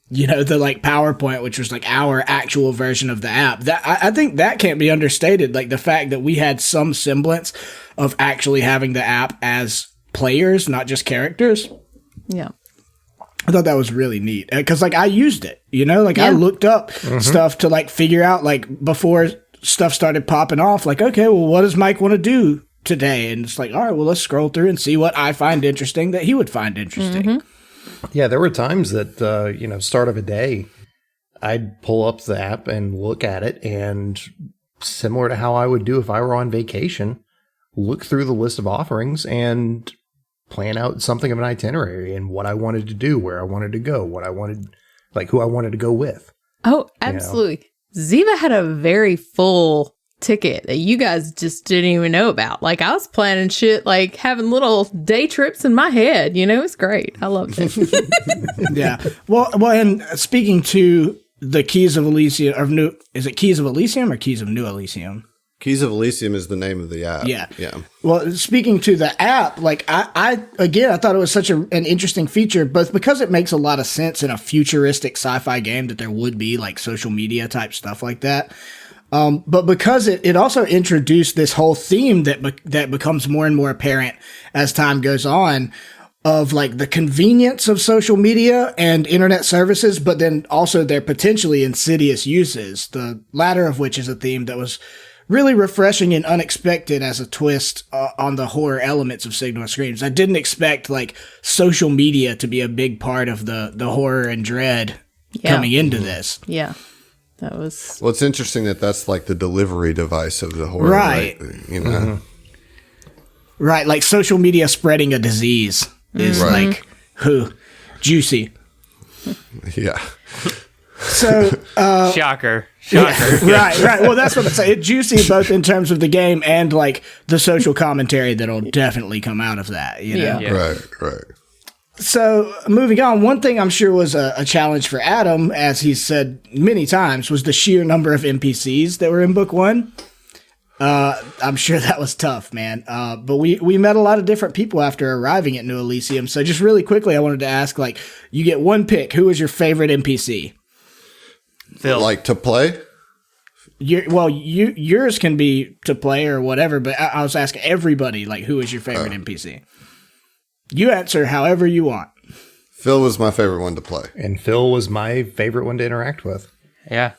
the like PowerPoint, which was like our actual version of the app. That I think that can't be understated. Like the fact that we had some semblance of actually having the app as players, not just characters. Yeah. I thought that was really neat because like I used it, I looked up stuff to like figure out like before stuff started popping off, like, okay, well, what does Mike want to do today? And it's like, all right, well, let's scroll through and see what I find interesting that he would find interesting. Mm-hmm. Yeah, there were times that, start of a day, I'd pull up the app and look at it, and similar to how I would do if I were on vacation, look through the list of offerings and plan out something of an itinerary and what I wanted to do, where I wanted to go, what I wanted, like who I wanted to go with. Oh, absolutely. Ziva had a very full ticket that you guys just didn't even know about. Like I was planning shit, like having little day trips in my head. It's great. I loved it. Yeah. Well, and speaking to the Keys of Elysium, is it Keys of Elysium or Keys of New Elysium? Keys of Elysium is the name of the app. Yeah. Yeah. Well, speaking to the app, like I thought it was such an interesting feature, both because it makes a lot of sense in a futuristic sci-fi game that there would be like social media type stuff like that. But because it also introduced this whole theme that becomes more and more apparent as time goes on of like the convenience of social media and internet services, but then also their potentially insidious uses, the latter of which is a theme that was really refreshing and unexpected as a twist on the horror elements of Signal and Screams. I didn't expect like social media to be a big part of the horror and dread coming into this. Yeah. That was... Well, it's interesting that that's like the delivery device of the horror. Right. You know? Right. Like social media spreading a disease is like, juicy. Yeah. So, Shocker. right. Well, that's what I'm saying. It's juicy both in terms of the game and like the social commentary that'll definitely come out of that, you know? Yeah. Right. So, moving on, one thing I'm sure was a challenge for Adam, as he's said many times, was the sheer number of NPCs that were in book one. I'm sure that was tough, man. But we met a lot of different people after arriving at New Elysium. So just really quickly, I wanted to ask, like, you get one pick. Who was your favorite NPC? Phil. Like to play? Yours can be to play or whatever, but I was asking everybody, like, who is your favorite NPC? You answer however you want. Phil was my favorite one to play. And Phil was my favorite one to interact with. Yeah.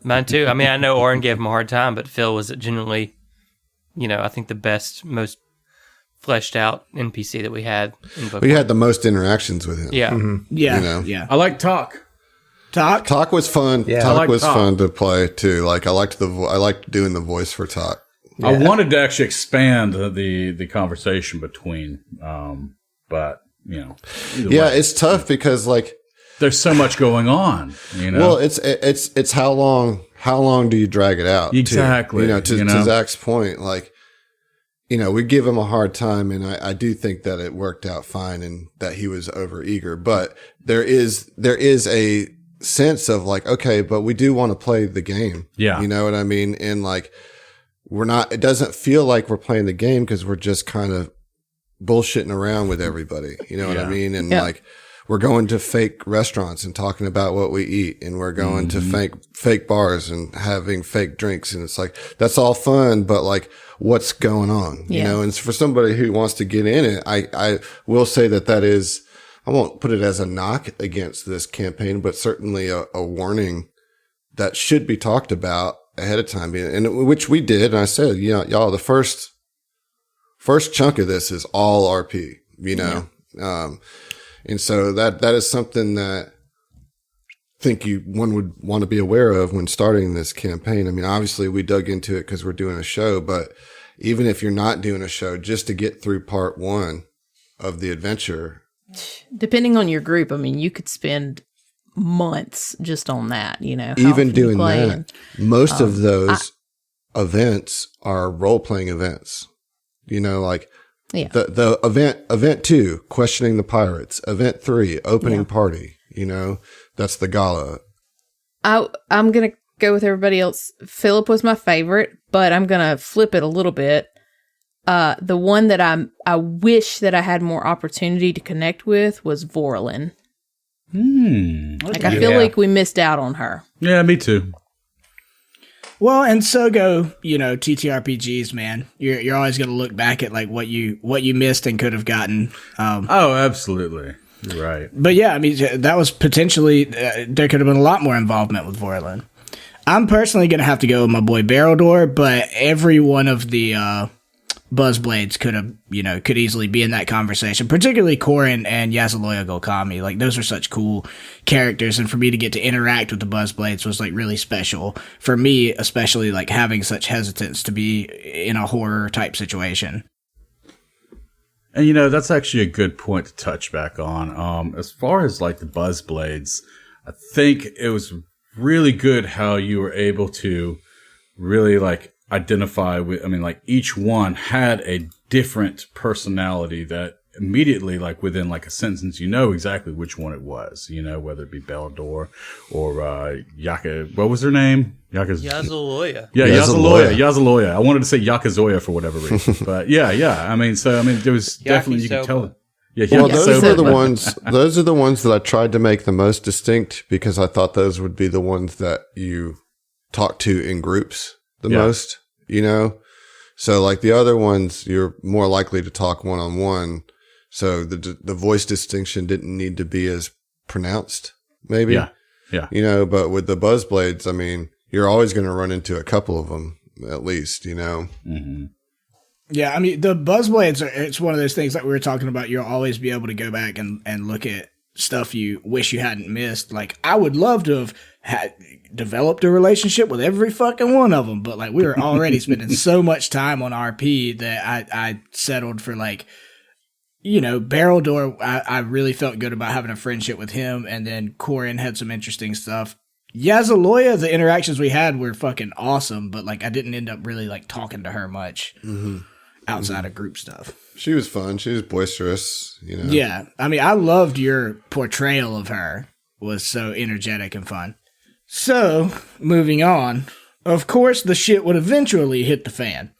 Mine too. I mean, I know Oren gave him a hard time, but Phil was genuinely, I think the best, most fleshed out NPC that we had in book We one. had the most interactions with him. Yeah. Yeah, You know. yeah. I like Talk. Talk was fun. Yeah. Talk I like was Talk. fun to play too. Like I liked I liked doing the voice for Talk. I wanted to actually expand the conversation between, but either Yeah, way. it's tough because like, There's so much going on. well, it's how long do you drag it out? too? Exactly, To Zach's point, like, we give him a hard time, and I do think that it worked out fine, and that he was over eager. But there is a sense of like, okay, but we do want to play the game. Yeah. You know what I mean? And like, it doesn't feel like we're playing the game because we're just kind of bullshitting around with everybody. You know what I mean? And like, we're going to fake restaurants and talking about what we eat, and we're going to fake bars and having fake drinks. And it's like, that's all fun, but like, what's going on? You know, and for somebody who wants to get in it, I will say that is, I won't put it as a knock against this campaign, but certainly a warning that should be talked about ahead of time. And which we did. And I said, y'all, the first chunk of this is all RP, and so that is something that I think one would want to be aware of when starting this campaign. I mean, obviously we dug into it because we're doing a show, but even if you're not doing a show, just to get through part one of the adventure. Depending on your group, I mean, you could spend months just on that, how Even often you doing play that, most of those events are role-playing events. The event 2, questioning the pirates. Event 3, opening party. That's the gala. I'm going to go with everybody else. Philip was my favorite, but I'm going to flip it a little bit. The one that I wish that I had more opportunity to connect with was Vorlin. Like, I feel like we missed out on her. Yeah, me too. Well, and so go, TTRPGs, man. You're always going to look back at like what you missed and could have gotten. Oh, absolutely. You're right. But yeah, I mean, that was potentially, there could have been a lot more involvement with Vorlin. I'm personally going to have to go with my boy Barrowdoor, but every one of the Buzzblades could easily be in that conversation, particularly Korin and Yasuloya Gokami. Like, those are such cool characters, and for me to get to interact with the Buzzblades was like really special for me, especially like having such hesitance to be in a horror type situation. And that's actually a good point to touch back on. As far as like the Buzzblades, I think it was really good how you were able to really like identify with, each one had a different personality that immediately, like within like a sentence, exactly which one it was, whether it be Beldor or Yaka, what was her name? Yasuloya. Yeah, Yasuloya. Yasuloya. I wanted to say Yakazoya for whatever reason, but yeah. There was definitely, you could tell. Yeah, Well, those are the ones. Those are the ones that I tried to make the most distinct because I thought those would be the ones that you talk to in groups the most. So like the other ones, you're more likely to talk one-on-one. So the voice distinction didn't need to be as pronounced, maybe. Yeah. You know, but with the Buzzblades, I mean, you're always going to run into a couple of them at least, you know? Mm-hmm. Yeah, I mean, the Buzzblades, it's one of those things that we were talking about. You'll always be able to go back and look at stuff you wish you hadn't missed. Like, I would love to have developed a relationship with every fucking one of them, but like, we were already spending so much time on RP that I settled for like, you know, Barrel Door. I really felt good about having a friendship with him, and then Corin had some interesting stuff. Yazaloya, the interactions we had were fucking awesome, but like, I didn't end up really like talking to her much outside of group stuff. She was fun. She was boisterous, you know? Yeah. I mean, I loved your portrayal of her. Was so energetic and fun. So, moving on. Of course, the shit would eventually hit the fan.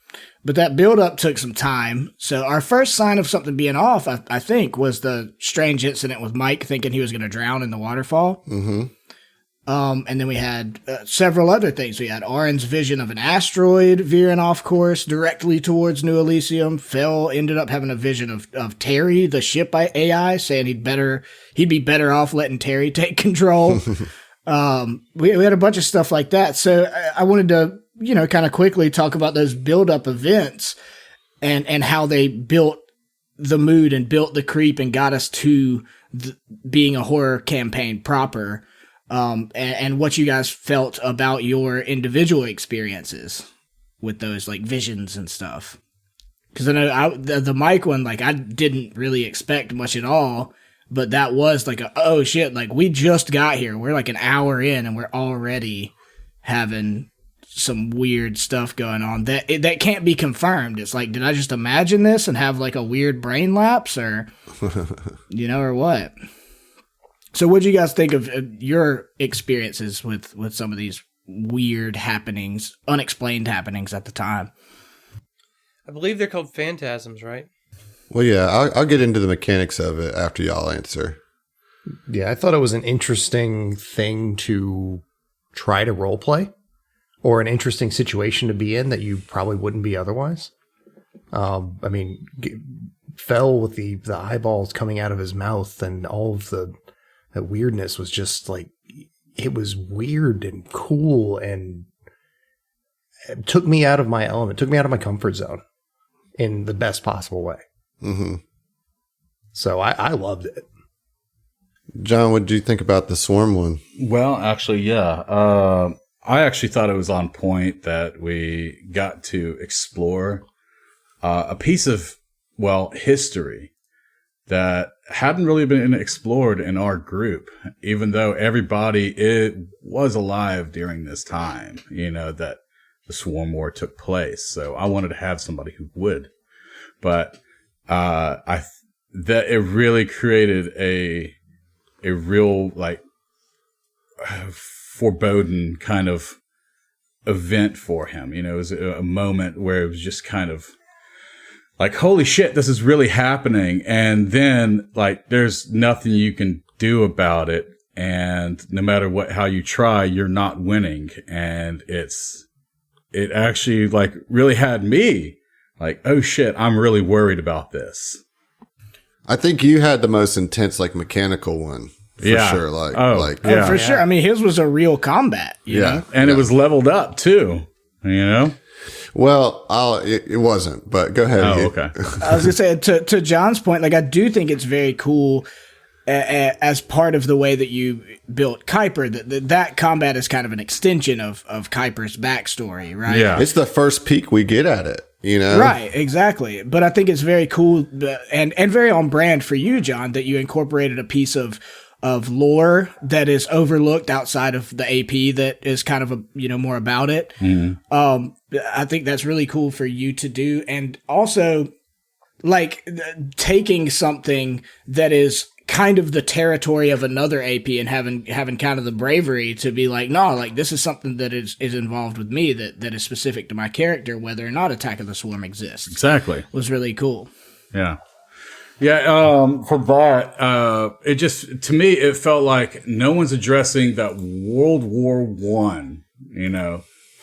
But that build-up took some time. So our first sign of something being off, I think, was the strange incident with Mike thinking he was going to drown in the waterfall. Mm-hmm. And then we had several other things. We had Oren's vision of an asteroid veering off course directly towards New Elysium. Fell ended up having a vision of Terry, the ship AI, saying he'd be better off letting Terry take control. We had a bunch of stuff like that. So I wanted to, you know, kind of quickly talk about those build-up events and how they built the mood and built the creep and got us to being a horror campaign proper. And what you guys felt about your individual experiences with those like visions and stuff. Because I know the Mike one, like I didn't really expect much at all, but that was like oh shit, like we just got here. We're like an hour in and we're already having some weird stuff going on that can't be confirmed. It's like, did I just imagine this and have like a weird brain lapse or, you know, or what? So what do you guys think of your experiences with some of these weird happenings, unexplained happenings at the time? I believe they're called phantasms, right? Well, yeah, I'll get into the mechanics of it after y'all answer. Yeah, I thought it was an interesting thing to try to role play, or an interesting situation to be in that you probably wouldn't be otherwise. I mean, Fell with the eyeballs coming out of his mouth and all of that weirdness was just like, it was weird and cool, and it took me out of my element, took me out of my comfort zone in the best possible way. Mm-hmm. So I loved it. John, what did you think about the Swarm one? Well, actually, yeah. I actually thought it was on point that we got to explore a piece of, well, history that hadn't really been explored in our group, even though everybody was alive during this time, you know, that the Swarm War took place. So I wanted to have somebody who would. But that it really created a real, like, foreboding kind of event for him. You know, it was a moment where it was just kind of like, holy shit, this is really happening. And then, like, there's nothing you can do about it. And no matter how you try, you're not winning. And it actually, like, really had me like, oh shit, I'm really worried about this. I think you had the most intense, like, mechanical one. For sure. For sure. I mean, his was a real combat. You know? And it was leveled up too, you know? Well, it wasn't, but go ahead. Oh, okay. I was going to say, to John's point, like, I do think it's very cool as part of the way that you built Kuiper, that combat is kind of an extension of Kuiper's backstory, right? Yeah. It's the first peek we get at it, you know? Right, exactly. But I think it's very cool and very on brand for you, John, that you incorporated a piece of lore that is overlooked outside of the AP that is kind of more about it. Mm-hmm. I think that's really cool for you to do. And also, like, taking something that is kind of the territory of another AP and having kind of the bravery to be like, no, like, this is something that is involved with me that is specific to my character, whether or not Attack of the Swarm exists. Exactly. Was really cool. Yeah. Yeah, for that, it just, to me, it felt like no one's addressing that World War I,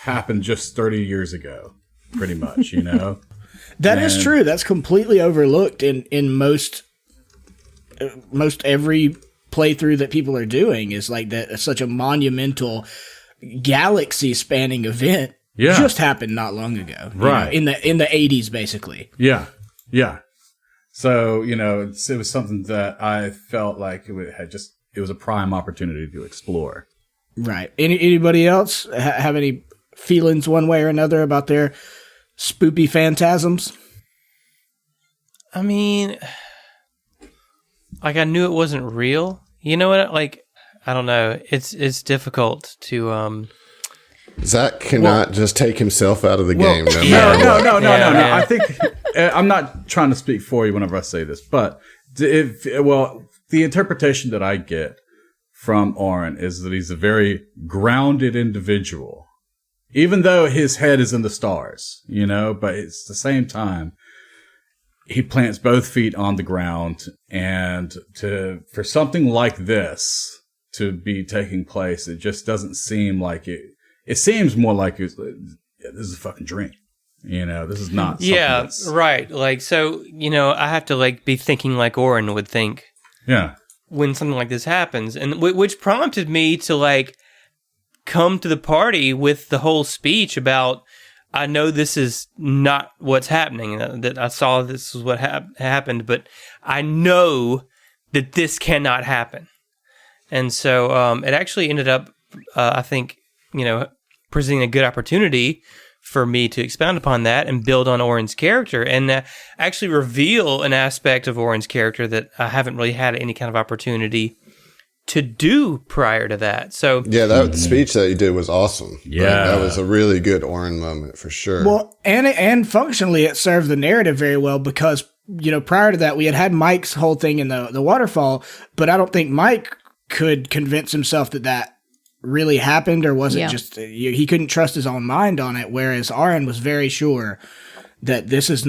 happened just 30 years ago, pretty much, That is true. That's completely overlooked in most most every playthrough that people are doing is like that. Such a monumental galaxy spanning event just happened not long ago, right? In the 80s, basically. Yeah. So it was something that I felt like it was a prime opportunity to explore. Right. Anybody else have any feelings one way or another about their spoopy phantasms? I mean, like I knew it wasn't real. You know what? Like I don't know. It's difficult to. Zach cannot just take himself out of the game. No, no. I think I'm not trying to speak for you whenever I say this, but the interpretation that I get from Oren is that he's a very grounded individual, even though his head is in the stars, but it's the same time he plants both feet on the ground, and for something like this to be taking place, it just doesn't seem like it. It seems more like this is a fucking dream. This is not. Yeah, right. Like, so, I have to like be thinking like Oren would think. Yeah. When something like this happens, and which prompted me to like come to the party with the whole speech about, I know this is not what's happening, that I saw this is what happened, but I know that this cannot happen. And so it actually ended up, I think, presenting a good opportunity for me to expound upon that and build on Oren's character and actually reveal an aspect of Oren's character that I haven't really had any kind of opportunity to do prior to that. So yeah, that speech that you did was awesome. Yeah, that was a really good Oren moment for sure. Well, and functionally, it served the narrative very well because prior to that, we had Mike's whole thing in the waterfall, but I don't think Mike could convince himself that really happened, or was it just he couldn't trust his own mind on it, whereas Oren was very sure that this is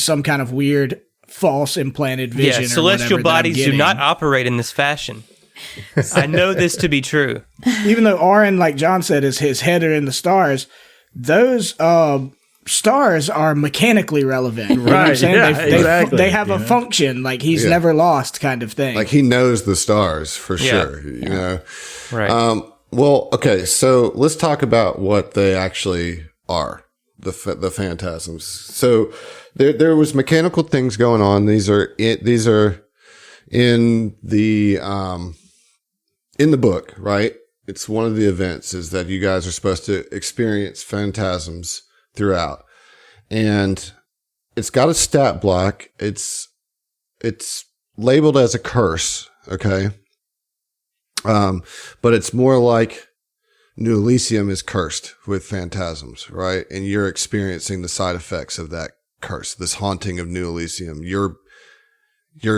some kind of weird false implanted vision. Yeah, celestial bodies do not operate in this fashion. I know this to be true. Even though Oren, like John said, is his head are in the stars, those stars are mechanically relevant. You know what I'm saying? Exactly. They have a function, like he's never lost kind of thing. Like he knows the stars for sure, Right. Well, okay, so let's talk about what they actually are, the phantasms. So there was mechanical things going on. These are in the book, right? It's one of the events is that you guys are supposed to experience phantasms throughout, and it's got a stat block. It's labeled as a curse, okay, but it's more like New Elysium is cursed with phantasms, right? And you're experiencing the side effects of that curse, this haunting of New Elysium. You're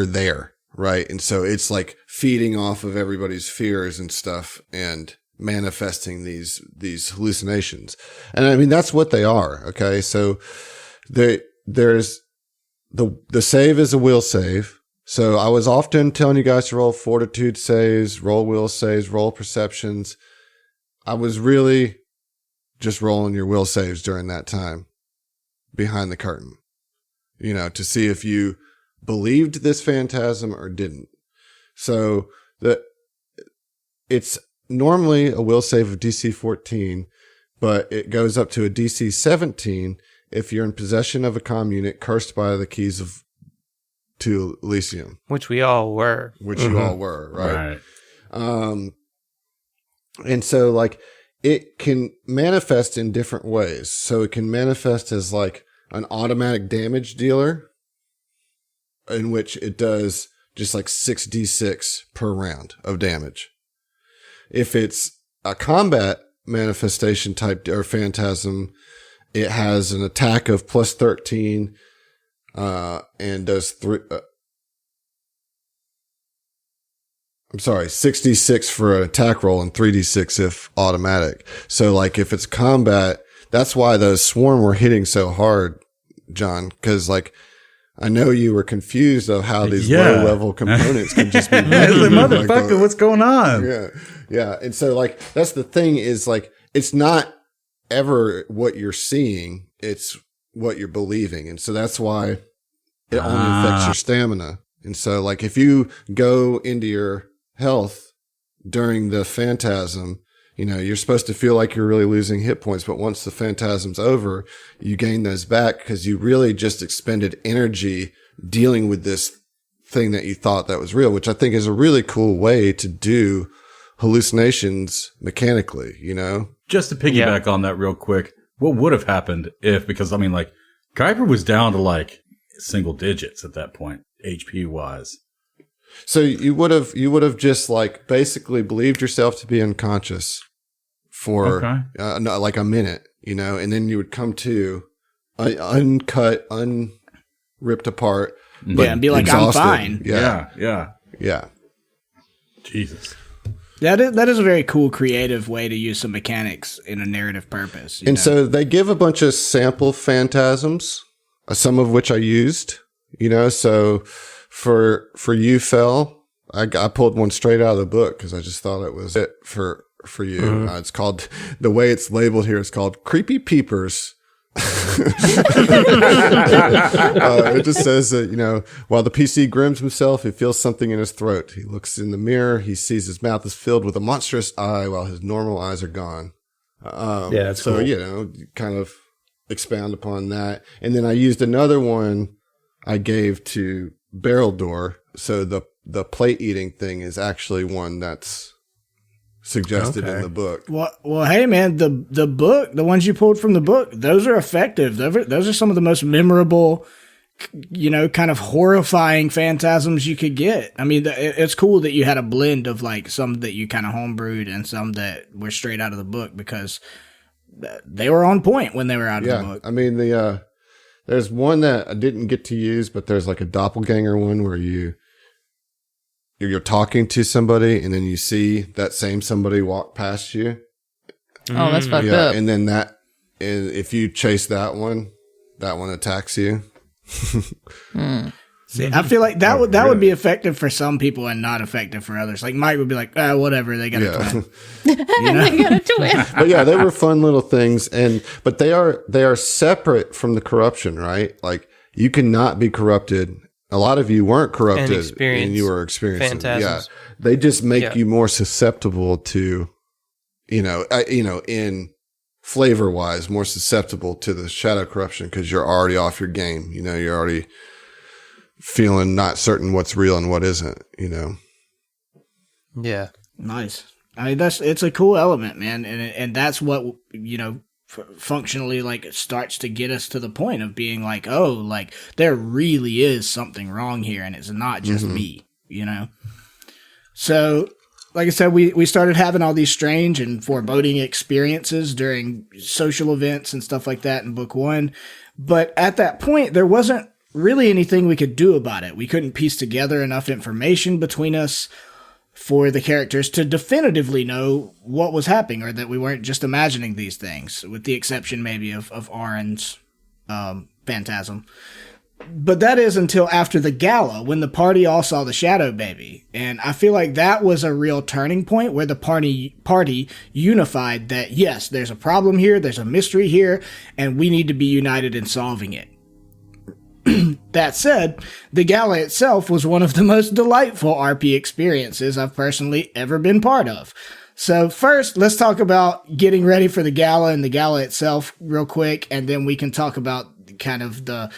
there, right? And so it's like feeding off of everybody's fears and stuff, and manifesting these hallucinations. And I mean, that's what they are. Okay. So there's the save is a will save. So I was often telling you guys to roll fortitude saves, roll will saves, roll perceptions. I was really just rolling your will saves during that time behind the curtain, to see if you believed this phantasm or didn't. So it's normally a will save of DC 14, but it goes up to a DC 17 if you're in possession of a comm unit cursed by the keys to Elysium. Which we all were. You all were, right? And so, like, it can manifest in different ways. So it can manifest as, like, an automatic damage dealer, in which it does just, like, 6d6 per round of damage. If it's a combat manifestation type or phantasm, it has an attack of plus 13 and does 6d6 for an attack roll and 3d6 if automatic. So like if it's combat, that's why those swarm were hitting so hard, John, because like I know you were confused of how these low level components can just be motherfucker, what's going on? Yeah. And so like that's the thing is like it's not ever what you're seeing, it's what you're believing. And so that's why it only affects your stamina. And so like if you go into your health during the phantasm, you're supposed to feel like you're really losing hit points, but once the phantasm's over, you gain those back because you really just expended energy dealing with this thing that you thought that was real, which I think is a really cool way to do hallucinations mechanically, Just to piggyback on that real quick, what would have happened because Kuiper was down to like single digits at that point, HP wise. So you would have just like basically believed yourself to be unconscious for like a minute, and then you would come to uncut, unripped apart. And be like, exhausted. I'm fine. Yeah. Jesus. That is a very cool, creative way to use some mechanics in a narrative purpose. And so they give a bunch of sample phantasms, some of which I used, so for you, Fel, I pulled one straight out of the book because I just thought it was it for you. Mm-hmm. It's called, the way it's labeled here, it's called Creepy Peepers. It just says that, while the PC grims himself, he feels something in his throat. He looks in the mirror. He sees his mouth is filled with a monstrous eye while his normal eyes are gone. That's so, cool. kind of expound upon that. And then I used another one I gave to Barrel Door. So the plate eating thing is actually one that's suggested in the book. Well, hey man, the book, the ones you pulled from the book, those are effective. Those are some of the most memorable, kind of horrifying phantasms you could get. I mean, it's cool that you had a blend of like some that you kind of homebrewed and some that were straight out of the book because they were on point when they were out of the book. I mean, there's one that I didn't get to use, but there's like a doppelganger one where you're talking to somebody and then you see that same somebody walk past you. Oh, that's fucked up. And then if you chase that one attacks you. See, I feel like that would be effective for some people and not effective for others. Like Mike would be like, whatever, they got a twin. They got a twin. But yeah, they were fun little things, but they are separate from the corruption, right? Like you cannot be corrupted. A lot of you weren't corrupted and you were experiencing phantasms. Yeah, they just make you more susceptible to, in flavor wise, more susceptible to the shadow corruption because you're already off your game. You're already feeling not certain what's real and what isn't. Yeah. Nice. I mean, it's a cool element, man, and that's what functionally like it starts to get us to the point of being like, oh, like there really is something wrong here and it's not just me, So like I said, we started having all these strange and foreboding experiences during social events and stuff like that in book 1. But at that point, there wasn't really anything we could do about it. We couldn't piece together enough information between us for the characters to definitively know what was happening or that we weren't just imagining these things, with the exception maybe of Oren's phantasm. But that is until after the gala, when the party all saw the shadow baby. And I feel like that was a real turning point where the party unified that, yes, there's a problem here, there's a mystery here, and we need to be united in solving it. That said, the gala itself was one of the most delightful RP experiences I've personally ever been part of. So first, let's talk about getting ready for the gala and the gala itself real quick, and then we can talk about kind of the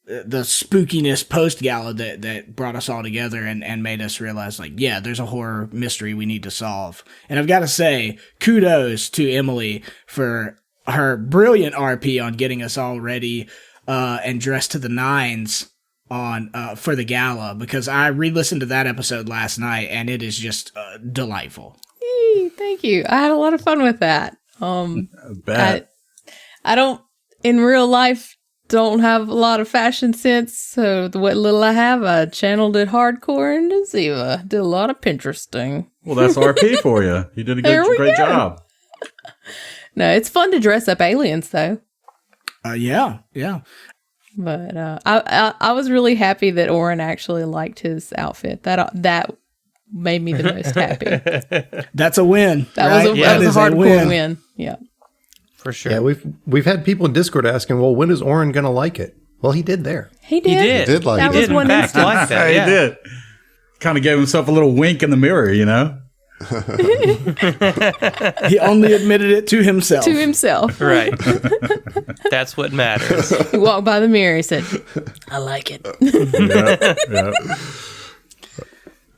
spookiness post-gala that brought us all together and made us realize, like, yeah, there's a horror mystery we need to solve. And I've got to say, kudos to Emily for her brilliant RP on getting us all ready and dressed to the nines on for the gala, because I re-listened to that episode last night and it is just delightful. Yay, thank you. I had a lot of fun with that. I don't in real life don't have a lot of fashion sense, so what little I have, I channeled it hardcore into Ziva. Did a lot of Pinteresting. Well, that's RP for you. You did a great job. No, it's fun to dress up aliens, though. Yeah. But I was really happy that Oren actually liked his outfit. That made me the most happy. That's a win. That was a hardcore win. Yeah. For sure. Yeah, we've had people in Discord asking, well, when is Oren going to like it? Well, he did there. He did. He did. like That it. was In one fact, instance. like that. He Yeah. did. Kind of gave himself a little wink in the mirror, you know? He only admitted it to himself. To himself. Right. That's what matters. He walked by the mirror. He said, I like it. Yeah.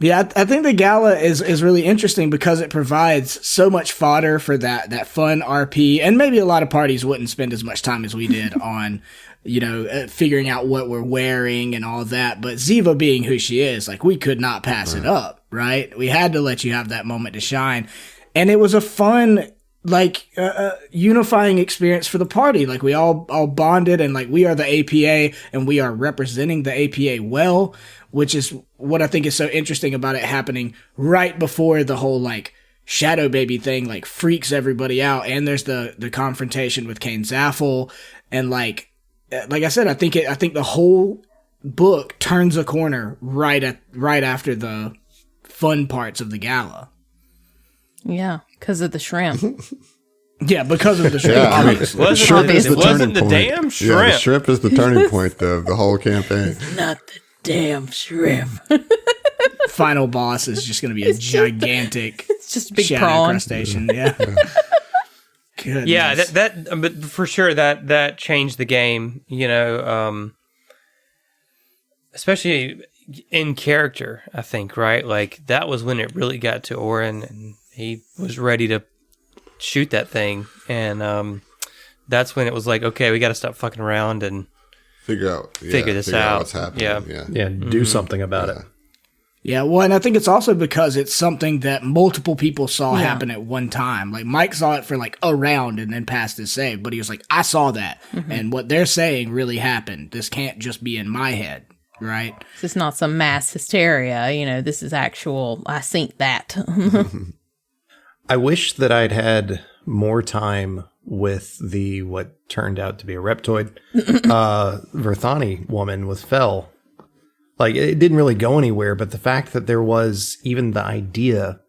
Yeah, I think the gala is really interesting because it provides so much fodder for that fun RP, and maybe a lot of parties wouldn't spend as much time as we did on, figuring out what we're wearing and all that. But Ziva being who she is, like, we could not pass it up, right? We had to let you have that moment to shine, and it was a fun, unifying experience for the party. Like, we all bonded, and like, we are the APA, and we are representing the APA well, which is what I think is so interesting about it happening right before the whole like Shadow Baby thing like freaks everybody out, and there's the confrontation with Kane Zaffel, and like I said, I think the whole book turns a corner right after the fun parts of the gala. Yeah, because of the shrimp. Yeah, because of the shrimp. Yeah, I mean, obviously. the shrimp is the It wasn't turning the point. damn Yeah, shrimp. the shrimp is the turning point of the whole campaign. Not the damn shrimp. Final boss is just going to be a gigantic It's just a big shadow prawn. crustacean. Yeah. Goodness. Yeah, but for sure that changed the game, especially in character, I think, right? Like, that was when it really got to Oren, and he was ready to shoot that thing, and that's when it was like, okay, we got to stop fucking around and Figure this out. What's happening. Yeah. Yeah, do something about it. Yeah, well, and I think it's also because it's something that multiple people saw happen at one time. Like, Mike saw it for like a round and then passed his save, but he was like, I saw that, and what they're saying really happened. This can't just be in my head, right? This is not some mass hysteria. This is actual, I synced that. I wish that I'd had more time with the what turned out to be a reptoid Verthani woman with Fel. Like, it didn't really go anywhere, but the fact that there was even the idea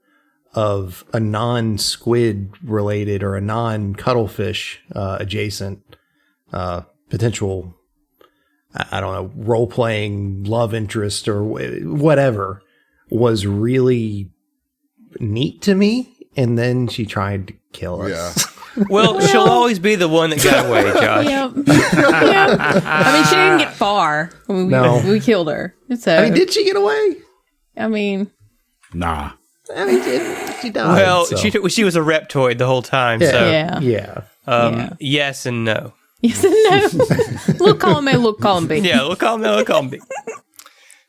of a non-squid related or a non-cuttlefish adjacent potential, I don't know, role-playing love interest or whatever was really neat to me. And then she tried to kill us. Yeah. Well, she'll always be the one that got away, Josh. Yep. Yep. I mean, she didn't get far. No. We killed her. So, I mean, did she get away? Nah. I mean, she died. Well, so. she was a reptoid the whole time, Yeah. so yeah. Yeah. Yeah. yes and no. Yes and no. Look column A, look column B. Yeah, look on me.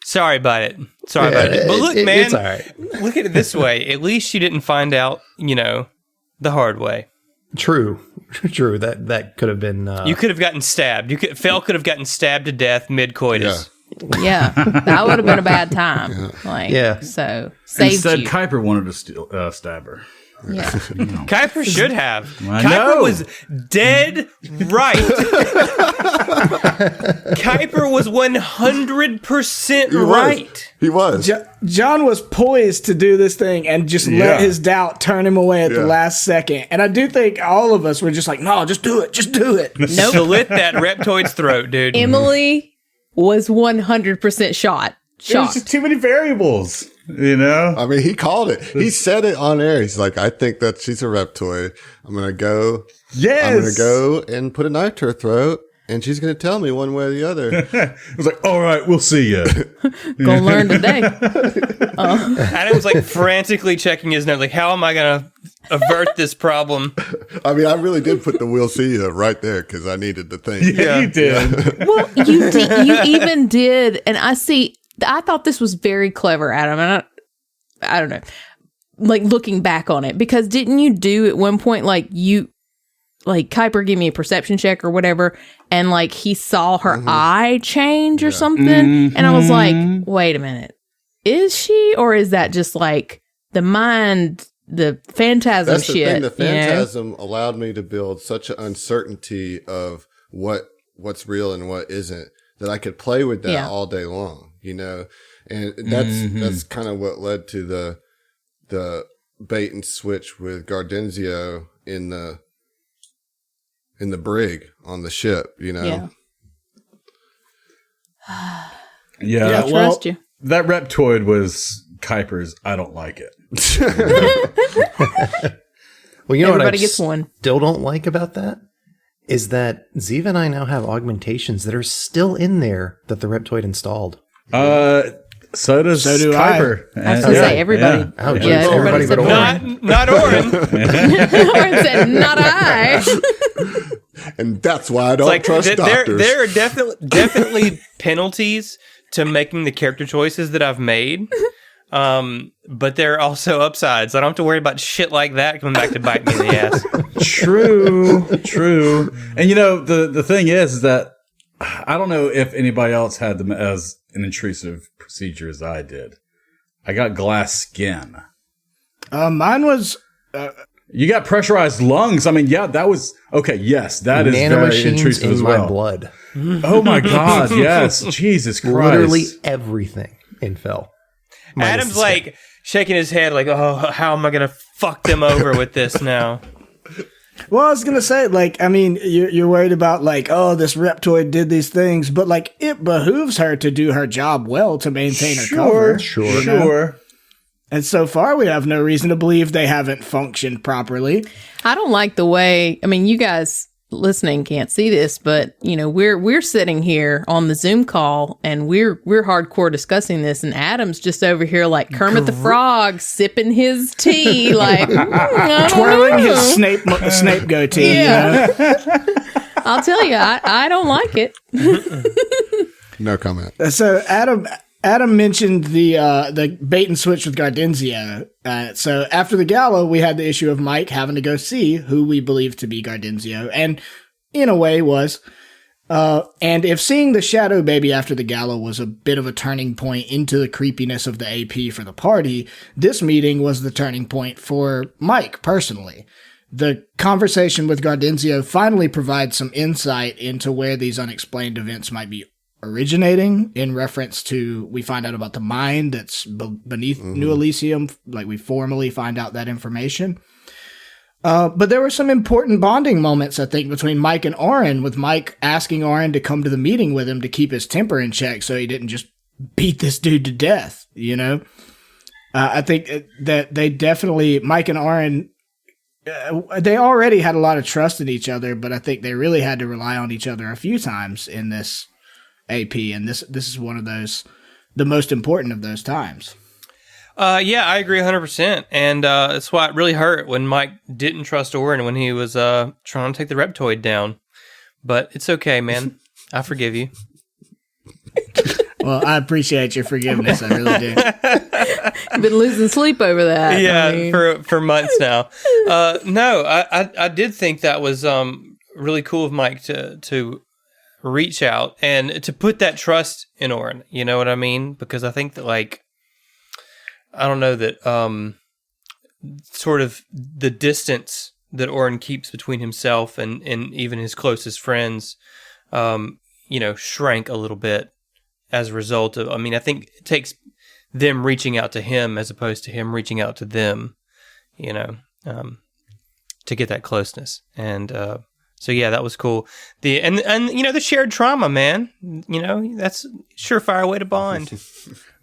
Sorry about it. But look, man, it's all right. look at it this way. At least she didn't find out, the hard way. True. That could have been. You could have gotten stabbed. Fel could have gotten stabbed to death mid-coitus. Yeah. That would have been a bad time. So, saved Instead, you. Kuiper wanted to stab her. Yeah. Kuiper should have. I Kuiper know. was dead right. Kuiper was 100% right. He was. John was poised to do this thing and just let his doubt turn him away at the last second. And I do think all of us were just like, no, just do it. Just do it. Nope. Slit that reptoid's throat, dude. Emily was 100% shot. There's Shocked. just too many variables, I mean, he called it. He said it on air. He's like, I think that she's a reptoid. I'm going to go. Yes. I'm going to go and put a knife to her throat, and she's going to tell me one way or the other. I was like, all right, we'll see you. Gonna learn today. Adam was like frantically checking his notes, like, how am I going to avert this problem? I mean, I really did put the "we'll see you" right there because I needed to think. Yeah, you did. Well, you even did, and I thought this was very clever, Adam, and I don't know, like looking back on it, because didn't you do at one point, like Kuiper gave me a perception check or whatever, and like he saw her eye change or something, and I was like, wait a minute, is she, or is that just like the mind, the phantasm That's the shit? thing. The phantasm allowed me to build such an uncertainty of what's real and what isn't that I could play with that all day long. And that's kind of what led to the bait and switch with Gardenzio in the brig on the ship, Yeah. Yeah, well, Trust you. that Reptoid was Kuiper's. I don't like it. Well, you know Everybody what I gets one. still don't like about that is that Ziva and I now have augmentations that are still in there that the Reptoid installed. So do Kuiper. I was going to say everybody. Yeah. Oh, Yeah, geez, everybody said but Oren. Not Oren. Oren said, not I. And that's why I don't Like trust doctors. there are definitely penalties to making the character choices that I've made. But there are also upsides. I don't have to worry about shit like that coming back to bite me in the ass. True. And the thing is that I don't know if anybody else had them as an intrusive procedure as I did. I got glass skin. Mine was You got pressurized lungs. I mean, yeah, that was okay. Yes, that is very Nanomachines intrusive in as my well. blood. Oh my God! Yes, Jesus Christ! Literally everything in Fell. Minus Adam's the skin. like shaking his head like, oh, how am I going to fuck them over with this now? Well, I was gonna say, like, I mean, you're worried about like, oh, this Reptoid did these things, but like, it behooves her to do her job well to maintain her cover. Sure. And so far, we have no reason to believe they haven't functioned properly. I don't like the way, I mean, you guys listening can't see this, but we're sitting here on the Zoom call and we're hardcore discussing this, and Adam's just over here like Kermit the Frog sipping his tea, like Twirling his Snape goatee. Yeah. You know? I'll tell you, I don't like it. No comment. So Adam mentioned the bait and switch with Gardenzio. So after the gala, we had the issue of Mike having to go see who we believe to be Gardenzio, and in a way was. And if seeing the shadow baby after the gala was a bit of a turning point into the creepiness of the AP for the party, this meeting was the turning point for Mike personally. The conversation with Gardenzio finally provides some insight into where these unexplained events might be originating, in reference to, we find out about the mine that's beneath New Elysium, like we formally find out that information. But there were some important bonding moments, I think, between Mike and Oren, with Mike asking Oren to come to the meeting with him to keep his temper in check so he didn't just beat this dude to death, I think that they definitely, Mike and Oren, they already had a lot of trust in each other, but I think they really had to rely on each other a few times in this AP, and this is one of those, the most important of those times. Yeah, I agree 100%. And that's why it really hurt when Mike didn't trust Oren when he was trying to take the Reptoid down. But it's okay, man. I forgive you. Well, I appreciate your forgiveness. I really do. You've been losing sleep over that. Yeah, I mean. for months now. No, I did think that was really cool of Mike to reach out and to put that trust in Oren. You know what I mean? Because I think that, like, I don't know that sort of the distance that Oren keeps between himself and even his closest friends, shrank a little bit as a result of, I mean, I think it takes them reaching out to him as opposed to him reaching out to them, to get that closeness. And, so yeah, that was cool. The shared trauma, man. That's surefire way to bond.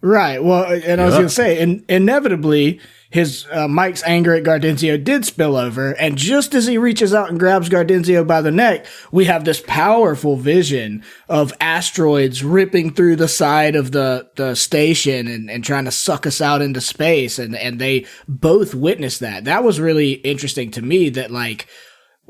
Right. Well, and I was going to say, inevitably, his Mike's anger at Gardenzio did spill over, and just as he reaches out and grabs Gardenzio by the neck, we have this powerful vision of asteroids ripping through the side of the station and trying to suck us out into space, and they both witnessed that. That was really interesting to me, that like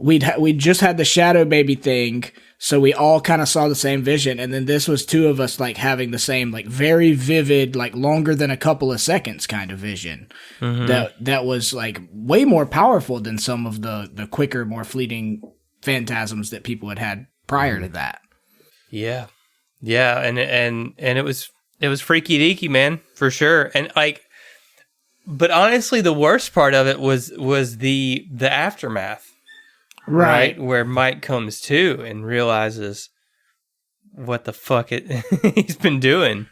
we'd just had the shadow baby thing, so we all kind of saw the same vision, and then this was two of us like having the same, like, very vivid, like longer than a couple of seconds kind of vision. That was like way more powerful than some of the quicker, more fleeting phantasms that people had prior to that. Yeah, and it was freaky deaky, man, for sure. And like, but honestly, the worst part of it was the aftermath. Right, where Mike comes to and realizes what the fuck he's been doing.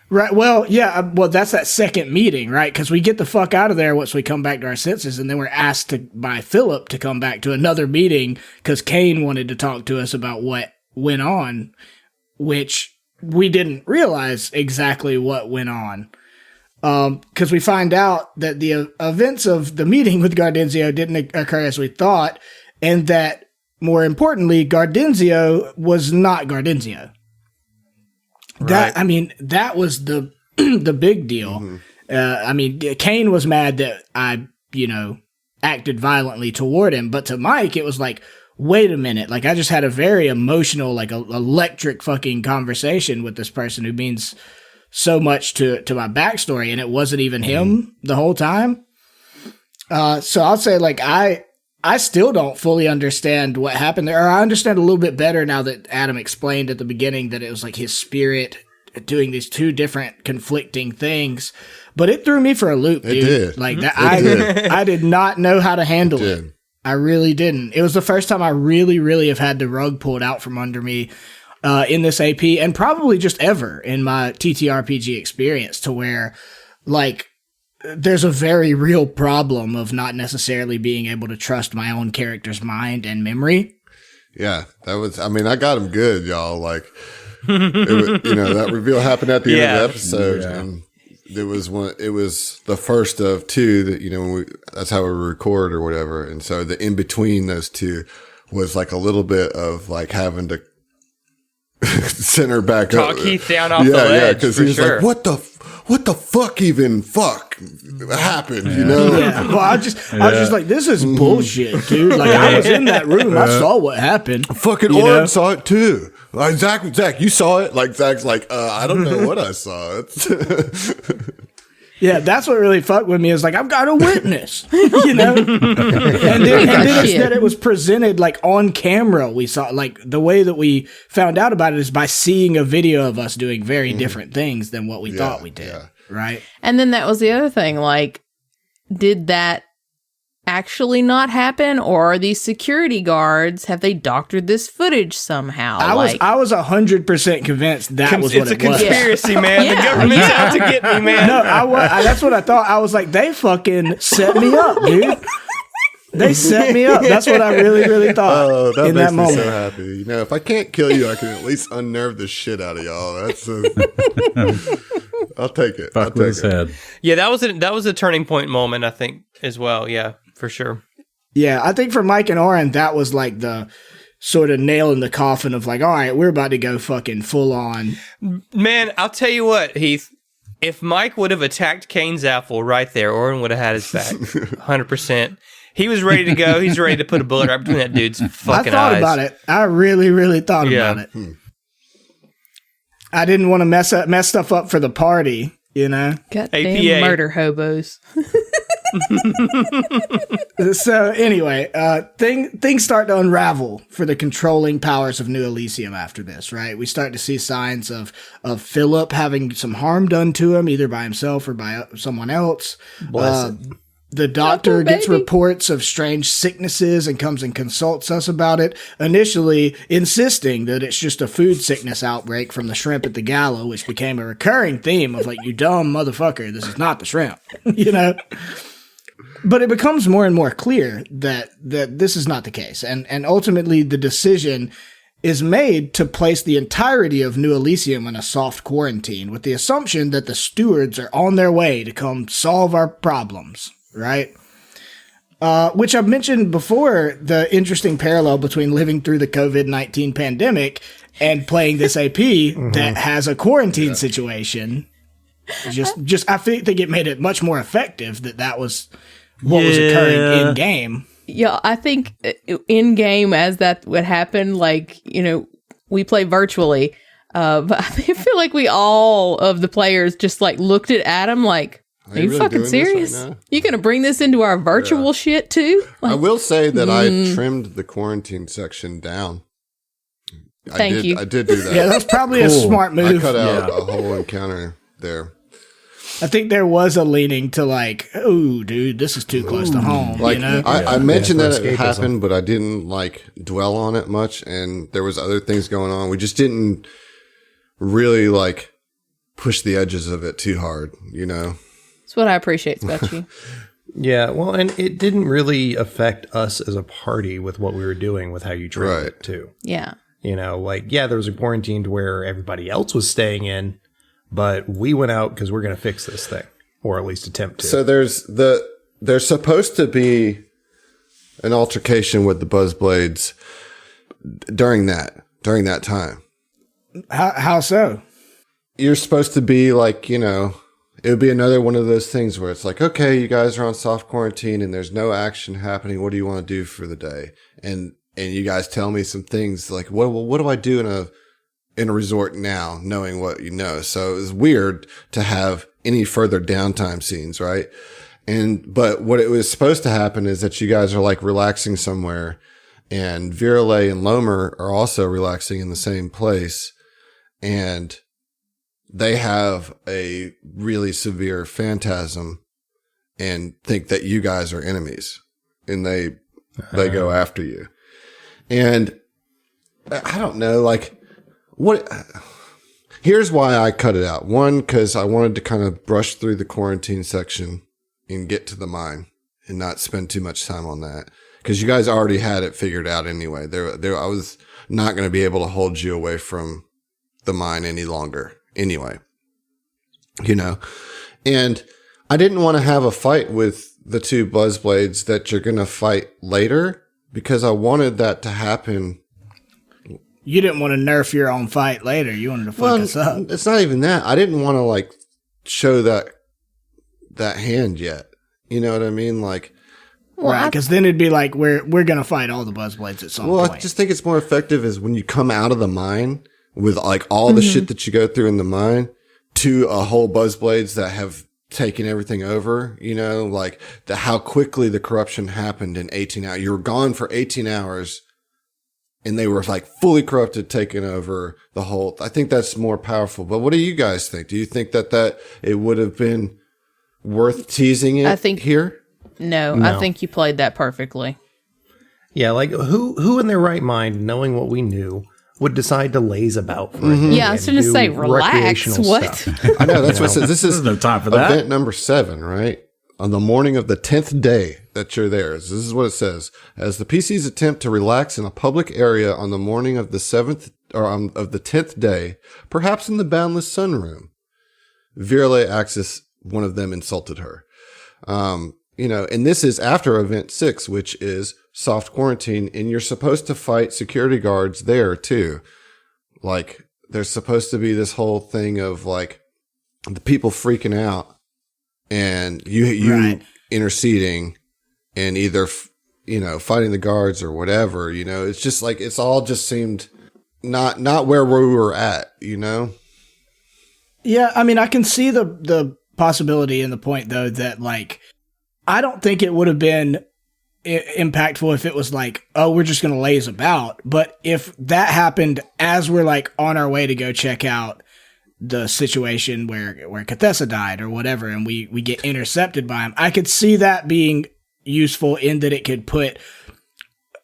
Right. Well, yeah. Well, that's that second meeting, right? Because we get the fuck out of there once we come back to our senses, and then we're asked by Philip to come back to another meeting because Kane wanted to talk to us about what went on, which we didn't realize exactly what went on. Because we find out that the events of the meeting with Gardenzio didn't occur as we thought, and that, more importantly, Gardenzio was not Gardenzio. That, I mean, that was the the big deal. I mean, Kane was mad that I, acted violently toward him, but to Mike, it was like, wait a minute, like I just had a very emotional, like electric fucking conversation with this person who means so much to my backstory, and it wasn't even him the whole time. So I'll say, like, I still don't fully understand what happened there. Or I understand a little bit better now that Adam explained at the beginning that it was like his spirit doing these two different conflicting things. But it threw me for a loop, dude. It did. Like that, I did not know how to handle it. I really didn't. It was the first time I really, really have had the rug pulled out from under me in this AP, and probably just ever in my TTRPG experience, to where, like, there's a very real problem of not necessarily being able to trust my own character's mind and memory. Yeah, that was, I mean, I got him good, y'all. Like, that reveal happened at the end of the episode. Yeah. And it was the first of two that, that's how we record or whatever. And so the in between those two was like a little bit of like having to center back up. Talk Heath down off the ledge. Yeah, because he was like, what the fuck even happened, Yeah. Well, I was just like, this is bullshit, dude. Like, I was in that room. I saw what happened. Fucking Oren saw it too. Like, Zach, you saw it? Like, Zach's like, I don't know what I saw. Yeah, that's what really fucked with me, is like, I've got a witness, and then it's that it was presented like on camera. We saw, like, the way that we found out about it is by seeing a video of us doing very different things than what we thought we did. Yeah. Right. And then that was the other thing, like, did that actually not happen, or are these security guards, have they doctored this footage somehow? I was 100% convinced that was what it was. It's a conspiracy, man. The government's out to get me, man. No, that's what I thought. I was like, they fucking set me up, dude. They set me up. That's what I really, really thought. Oh, that in makes that me moment. so happy. If I can't kill you, I can at least unnerve the shit out of y'all. That's I'll take it. Fuck with his head. Yeah, that was a turning point moment, I think, as well. Yeah, for sure. Yeah, I think for Mike and Oren, that was like the sort of nail in the coffin of like, all right, we're about to go fucking full on. Man, I'll tell you what, Heath. If Mike would have attacked Kane's apple right there, Oren would have had his back, 100%. He was ready to go. He's ready to put a bullet right between that dude's fucking eyes. I thought about it. I really, really thought about it. I didn't want to mess stuff up for the party, Goddamn APA. murder hobos. So anyway, things start to unravel for the controlling powers of New Elysium after this, right? We start to see signs of Philip having some harm done to him, either by himself or by someone else. Blessed. The doctor gets reports of strange sicknesses and comes and consults us about it, initially insisting that it's just a food sickness outbreak from the shrimp at the gala, which became a recurring theme of like, you dumb motherfucker, this is not the shrimp, But it becomes more and more clear that this is not the case. And ultimately the decision is made to place the entirety of New Elysium in a soft quarantine with the assumption that the stewards are on their way to come solve our problems. Right? Which I've mentioned before, the interesting parallel between living through the COVID-19 pandemic and playing this AP that has a quarantine situation. Just I think it made it much more effective that was what was occurring in game. Yeah, I think in game, as that would happen, like, we play virtually, but I feel like we all of the players just like looked at Adam like, are you really fucking serious? Right, you gonna bring this into our virtual shit too? Like, I will say that I trimmed the quarantine section down. Thank you. I did do that. Yeah, that's probably a smart move. I cut out a whole encounter there. I think there was a leaning to like, oh, dude, this is too close to home. Like, I mentioned that it happened, but I didn't like dwell on it much, and there was other things going on. We just didn't really like push the edges of it too hard, That's what I appreciate about you. Yeah, well, and it didn't really affect us as a party with what we were doing with how you treated it too. Yeah. You know, like, yeah, there was a quarantine to where everybody else was staying in, but we went out because we're going to fix this thing, or at least attempt to. So there's supposed to be an altercation with the Buzzblades during that time. How so? You're supposed to be like, you know, it would be another one of those things where it's like, okay, you guys are on soft quarantine and there's no action happening. What do you want to do for the day? And you guys tell me some things like, what do I do in a resort now, knowing what you know? So it was weird to have any further downtime scenes, right? But what it was supposed to happen is that you guys are like relaxing somewhere, and Virale and Lomer are also relaxing in the same place, and they have a really severe phantasm and think that you guys are enemies, and they go after you. And I don't know, like, here's why I cut it out. One, because I wanted to kind of brush through the quarantine section and get to the mine and not spend too much time on that. Because you guys already had it figured out anyway. I was not going to be able to hold you away from the mine any longer anyway. You know? And I didn't want to have a fight with the two Buzzblades that you're going to fight later, because I wanted that to happen. You didn't want to nerf your own fight later. You wanted to fuck us up. It's not even that. I didn't want to like show that hand yet. You know what I mean? Like, right, because then it'd be like we're gonna fight all the Buzzblades at some point. Well, I just think it's more effective is when you come out of the mine with like all the shit that you go through in the mine to a whole Buzzblades that have taken everything over. You know, like how quickly the corruption happened in 18 hours. You were gone for 18 hours. And they were like fully corrupted, taking over the whole. I think that's more powerful. But what do you guys think? Do you think that it would have been worth teasing it here? No, I think you played that perfectly. Yeah, like who in their right mind, knowing what we knew, would decide to laze about for a day? Yeah, I was going to say, relax. What? Stuff? I know, that's what it says. This is no time for that. Event number 7, right? On the morning of the 10th day that you're there. This is what it says. As the PCs attempt to relax in a public area on the morning of the 7th or of the 10th day, perhaps in the Boundless Sunroom, Virale Axis, one of them, insulted her. You know, and this is after event 6, which is soft quarantine, and you're supposed to fight security guards there too. Like, there's supposed to be this whole thing of like the people freaking out and you right. interceding and either, you know, fighting the guards or whatever, you know, it's just like, it's all just seemed not where we were at, you know? Yeah. I mean, I can see the possibility and the point though, that like, I don't think it would have been impactful if it was like, oh, we're just going to laze about. But if that happened as we're like on our way to go check out the situation where Cathessa died or whatever, and we get intercepted by him, I could see that being useful in that it could put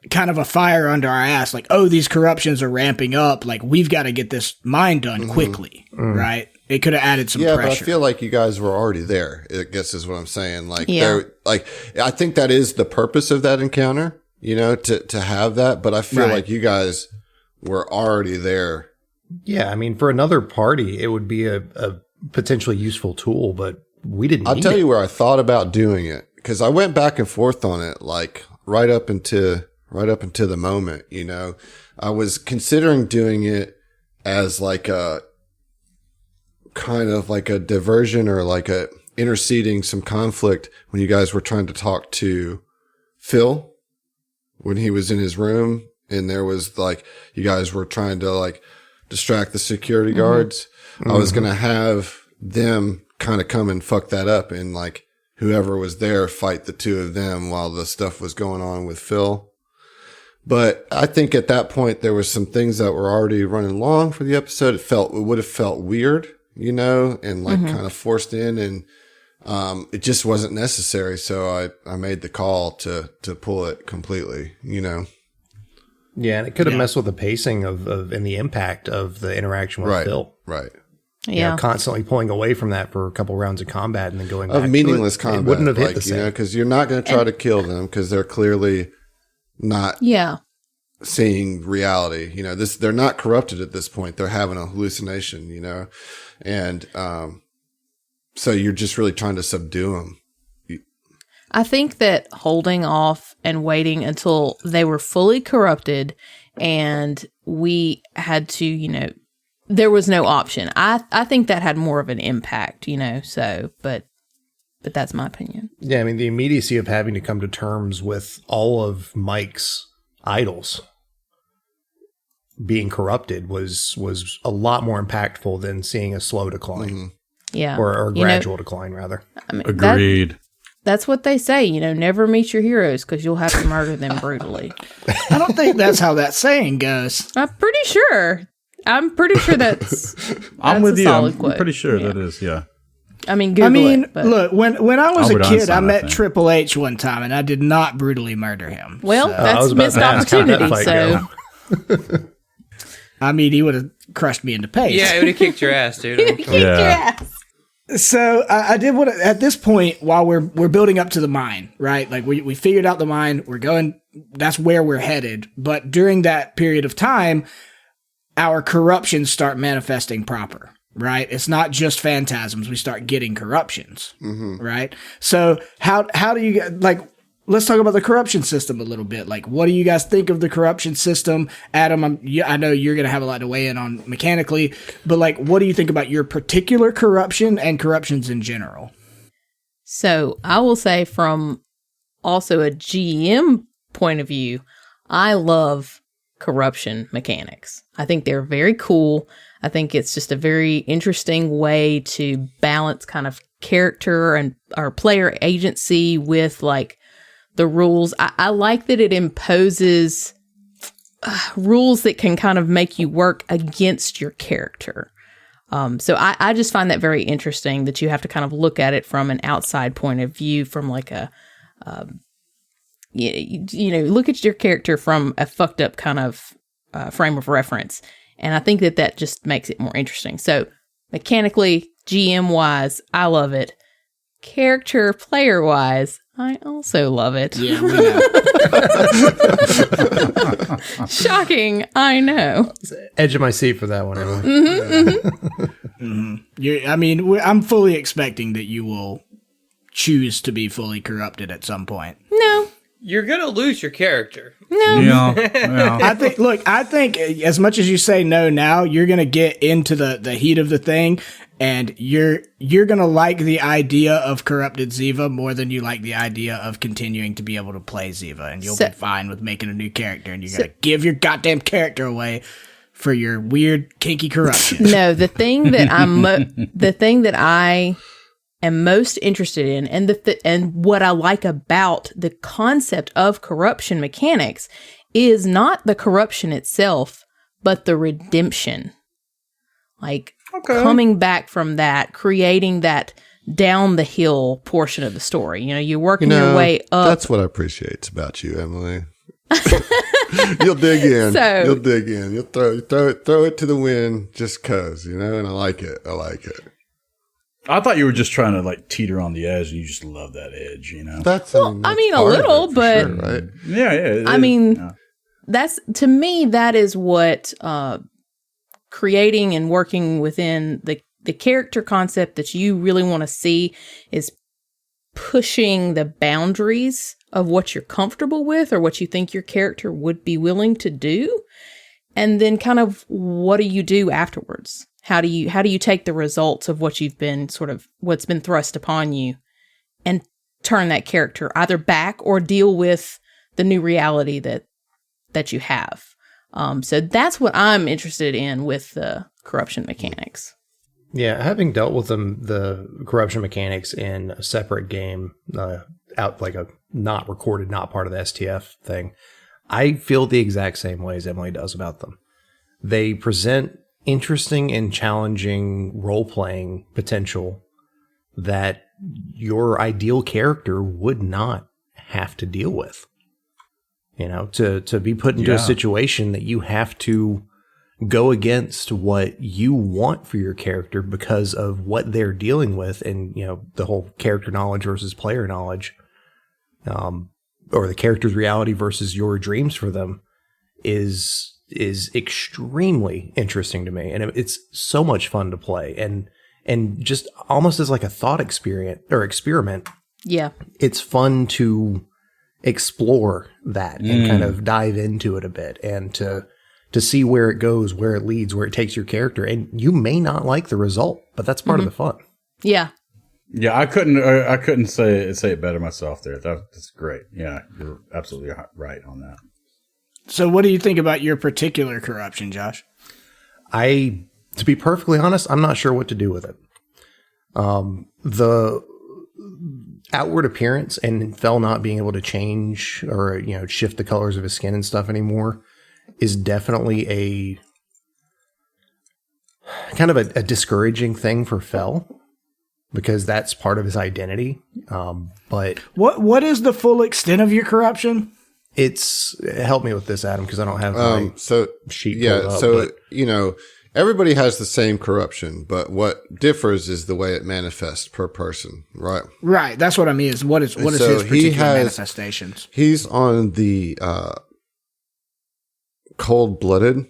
kind of a fire under our ass. Like, oh, these corruptions are ramping up. Like, we've got to get this mine done quickly, right? It could have added some pressure. But I feel like you guys were already there, I guess is what I'm saying. Like, I think that is the purpose of that encounter, you know, to have that. But I feel like you guys were already there. Yeah, I mean, for another party, it would be a potentially useful tool, but we didn't. I'll tell you where I thought about doing it, because I went back and forth on it, like right up into the moment. You know, I was considering doing it as like a kind of like a diversion or like a interceding some conflict when you guys were trying to talk to Phil when he was in his room, and there was like you guys were trying to like distract the security guards. I was going to have them kind of come and fuck that up and like whoever was there fight the two of them while the stuff was going on with Phil. But I think at that point there was some things that were already running long for the episode. It would have felt weird, you know, and like kind of forced in, and it just wasn't necessary. So I made the call to pull it completely, you know. Yeah, and it could have messed with the pacing of and the impact of the interaction with Phil. Right. Yeah. You know, constantly pulling away from that for a couple rounds of combat and then going back of meaningless to it. combat. It wouldn't have hit like, the same. You know, because you're not going to try to kill them because they're clearly not. Yeah. seeing reality. You know, they're not corrupted at this point. They're having a hallucination, you know, and so you're just really trying to subdue them. I think that holding off and waiting until they were fully corrupted and we had to, you know, there was no option. I think that had more of an impact, you know, so, but that's my opinion. Yeah, I mean, the immediacy of having to come to terms with all of Mike's idols being corrupted was a lot more impactful than seeing a slow decline. Mm-hmm. Yeah. Or gradual decline, rather. I mean, Agreed. That's what they say, you know, never meet your heroes because you'll have to murder them brutally. I don't think that's how that saying goes. I'm pretty sure that's I'm with a you. solid I'm quote. pretty sure Yeah. that is, yeah. I mean, Google it. But. Look, when I was Albert a kid, Einstein, I I met think. Triple H one time, and I did not brutally murder him. Well, So, I that's was about missed to ask how that opportunity. fight So I mean, he would have crushed me into paste. Yeah, it would have kicked your ass, dude. kick your ass. So I did what at this point while we're building up to the mine, right? Like we figured out the mine, we're going. That's where we're headed. But during that period of time, our corruptions start manifesting proper, right? It's not just phantasms. We start getting corruptions, right? So how do you get like? Let's talk about the corruption system a little bit. Like, what do you guys think of the corruption system? Adam, I know you're going to have a lot to weigh in on mechanically, but like, what do you think about your particular corruption and corruptions in general? So I will say from also a GM point of view, I love corruption mechanics. I think they're very cool. I think it's just a very interesting way to balance kind of character and our player agency with like the rules. I like that it imposes rules that can kind of make you work against your character. So I just find that very interesting that you have to kind of look at it from an outside point of view, from like a, you know, look at your character from a fucked up kind of frame of reference. And I think that just makes it more interesting. So mechanically, GM wise, I love it. Character player wise, I also love it. Yeah, we know. Shocking, I know. Edge of my seat for that one, Emily. I mean, I'm fully expecting that you will choose to be fully corrupted at some point. No, You're gonna lose your character. no. Yeah. I think as much as you say no now, you're going to get into the heat of the thing, and you're going to like the idea of corrupted Ziva more than you like the idea of continuing to be able to play Ziva, and you'll be fine with making a new character, and you're going to give your goddamn character away for your weird kinky corruption. No, the thing that I am most interested in, and what I like about the concept of corruption mechanics, is not the corruption itself, but the redemption. Like coming back from that, creating that down the hill portion of the story. You know, you're working your way up. That's what I appreciate about you, Emily. You'll dig in. So- You'll dig in. You'll throw it to the wind just cause, you know, and I like it. I thought you were just trying to like teeter on the edge, and you just love that edge, you know. That's I mean, a part of little, it for but sure, right? Yeah. I mean, that's, to me, that is what creating and working within the character concept that you really want to see is pushing the boundaries of what you're comfortable with or what you think your character would be willing to do. And then kind of what do you do afterwards? How do you take the results of what you've been what's been thrust upon you and turn that character either back or deal with the new reality that you have. So that's what I'm interested in with the corruption mechanics. Yeah, having dealt with the corruption mechanics in a separate game, out like a not recorded, not part of the STF thing, I feel the exact same way as Emily does about them. They present interesting and challenging role-playing potential that your ideal character would not have to deal with. You know, to be put into a situation that you have to go against what you want for your character because of what they're dealing with, and, you know, the whole character knowledge versus player knowledge, or the character's reality versus your dreams for them. is extremely interesting to me, and it's so much fun to play, and just almost as like a thought experiment. Yeah. It's fun to explore that and kind of dive into it a bit, and to see where it goes, where it leads, where it takes your character. And you may not like the result, but that's part of the fun. Yeah. Yeah, I couldn't say it better myself there. That's great. Yeah, you're absolutely right on that. So what do you think about your particular corruption, Josh? To be perfectly honest, I'm not sure what to do with it. The outward appearance and Fel not being able to change or, shift the colors of his skin and stuff anymore is definitely a kind of a discouraging thing for Fel, because that's part of his identity. But what is the full extent of your corruption? Help me with this, Adam, because I don't have my sheet. Yeah, pulled up, everybody has the same corruption, but what differs is the way it manifests per person, right? Right. That's what I mean. What is his particular manifestations? He's on the cold-blooded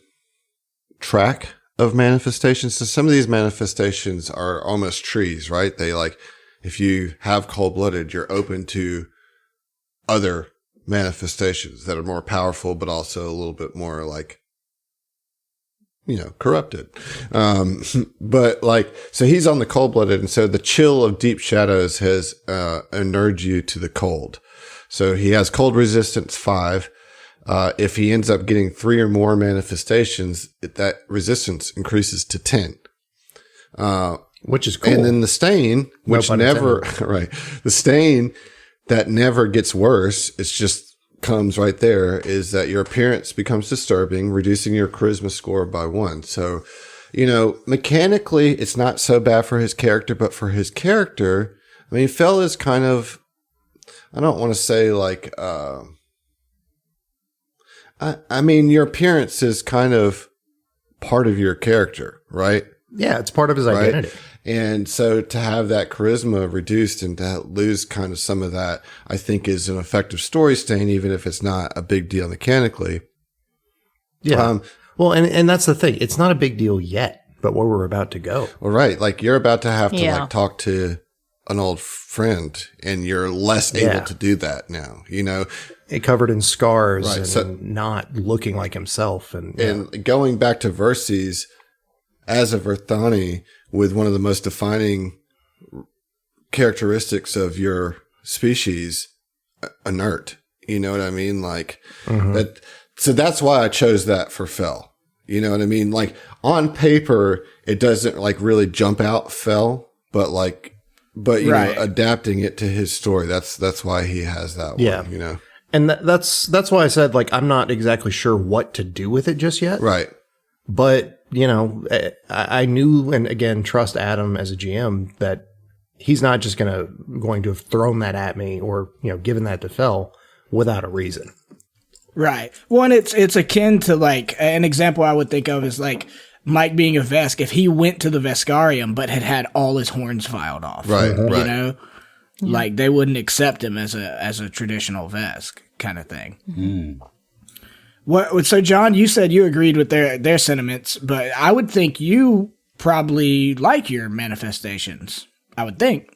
track of manifestations. So some of these manifestations are almost trees, right? They if you have cold-blooded, you're open to other manifestations that are more powerful, but also a little bit more corrupted. So he's on the cold-blooded, and so the chill of deep shadows has inured you to the cold. So he has cold resistance 5. If he ends up getting 3 or more manifestations, that resistance increases to 10. Which is cool. And then the stain, which the stain that never gets worse, it's just comes right there, is that your appearance becomes disturbing, reducing your charisma score by 1. So, mechanically, it's not so bad for his character, but for his character, Fel is kind of, I don't want to say your appearance is kind of part of your character, right? Yeah, it's part of his identity. Right? And so to have that charisma reduced and to lose kind of some of that, I think is an effective story stain, even if it's not a big deal mechanically. Yeah. Well, and that's the thing. It's not a big deal yet, but where we're about to go. Well, right. You're about to have to talk to an old friend, and you're less able to do that now, It covered in scars and not looking like himself. And going back to Verces, as a Verthani, with one of the most defining characteristics of your species, inert. You know what I mean? That. So that's why I chose that for Fel. You know what I mean? On paper, it doesn't really jump out Fel, but adapting it to his story, that's why he has that one. And that's why I said I'm not exactly sure what to do with it just yet. Right. But I knew, and again, trust Adam as a GM, that he's not just going to have thrown that at me or given that to Fel without a reason. Right. One, it's akin to an example I would think of is Mike being a Vesk. If he went to the Veskarium but had all his horns filed off, right? They wouldn't accept him as a traditional Vesk kind of thing. Mm. So John, you said you agreed with their sentiments, but I would think you probably like your manifestations. I would think.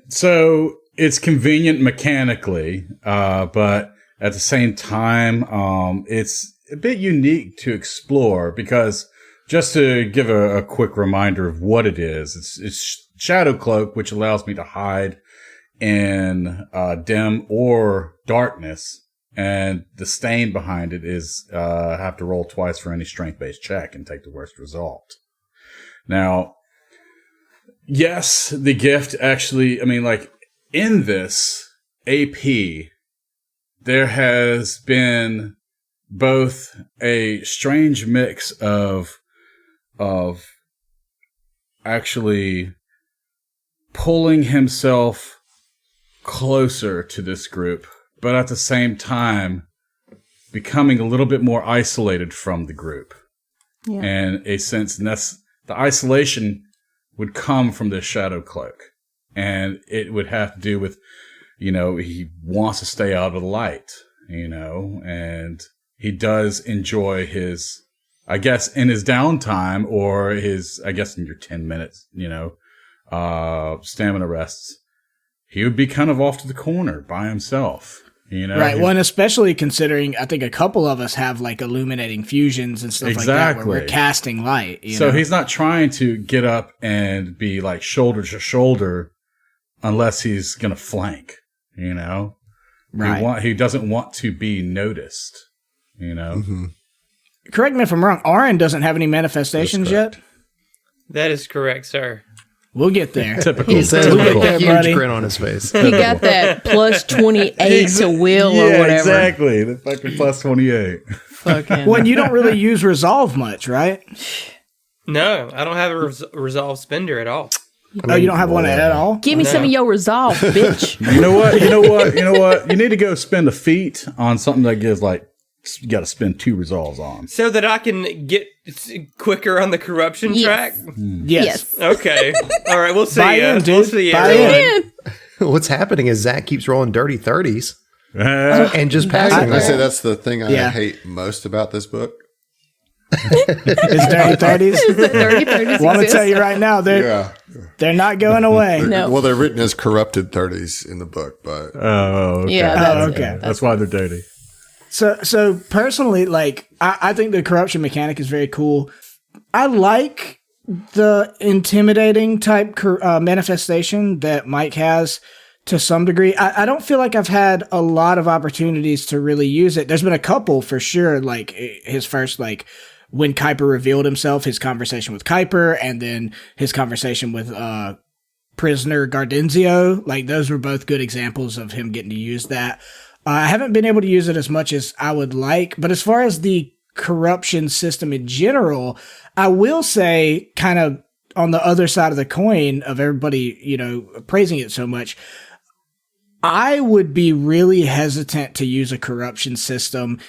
So it's convenient mechanically, but at the same time, it's a bit unique to explore, because just to give a quick reminder of what it is, it's Shadow Cloak, which allows me to hide in dim or darkness. And the stain behind it is have to roll twice for any strength-based check and take the worst result. Now, yes, the gift actually, in this AP, there has been both a strange mix of actually pulling himself closer to this group, but at the same time becoming a little bit more isolated from the group. Yeah. And a sense, and that's the isolation would come from this Shadow Cloak. And it would have to do with, he wants to stay out of the light, and he does enjoy his, I guess, in his downtime or his, I guess, in your 10 minutes, stamina rests, he would be kind of off to the corner by himself. Right. Well, and especially considering, I think a couple of us have like illuminating fusions and stuff like that where we're casting light. So he's not trying to get up and be like shoulder to shoulder unless he's going to flank, Right. He doesn't want to be noticed, Mm-hmm. Correct me if I'm wrong. Aaron doesn't have any manifestations yet? That is correct, sir. We'll get there. Typical. He says with a huge grin on his face. He got that plus 28 to will or whatever. Exactly. The fucking plus 28. Fucking. Well, you don't really use resolve much, right? No, I don't have a resolve spender at all. You don't have one at all? Give me some of your resolve, bitch. You know what? You need to go spend a feat on something that gives you got to spend 2 resolves on. So that I can get quicker on the corruption track? Yes. Okay. All right, we'll see. Buy in, dude. We'll see. Buy in. What's happening is Zach keeps rolling dirty 30s and just passing. I say that's the thing I hate most about this book. It's dirty 30s. The 30s Well, I'm going to tell you right now, they're not going away. No. Well, they're written as corrupted 30s in the book, but... Oh, okay. Yeah, okay. That's why they're dirty. So personally, I think the corruption mechanic is very cool. I like the intimidating type manifestation that Mike has to some degree. I don't feel like I've had a lot of opportunities to really use it. There's been a couple for sure, like his first, when Kuiper revealed himself, his conversation with Kuiper, and then his conversation with prisoner Gardenzio. Those were both good examples of him getting to use that. I haven't been able to use it as much as I would like, but as far as the corruption system in general, I will say, kind of on the other side of the coin of everybody, praising it so much, I would be really hesitant to use a corruption system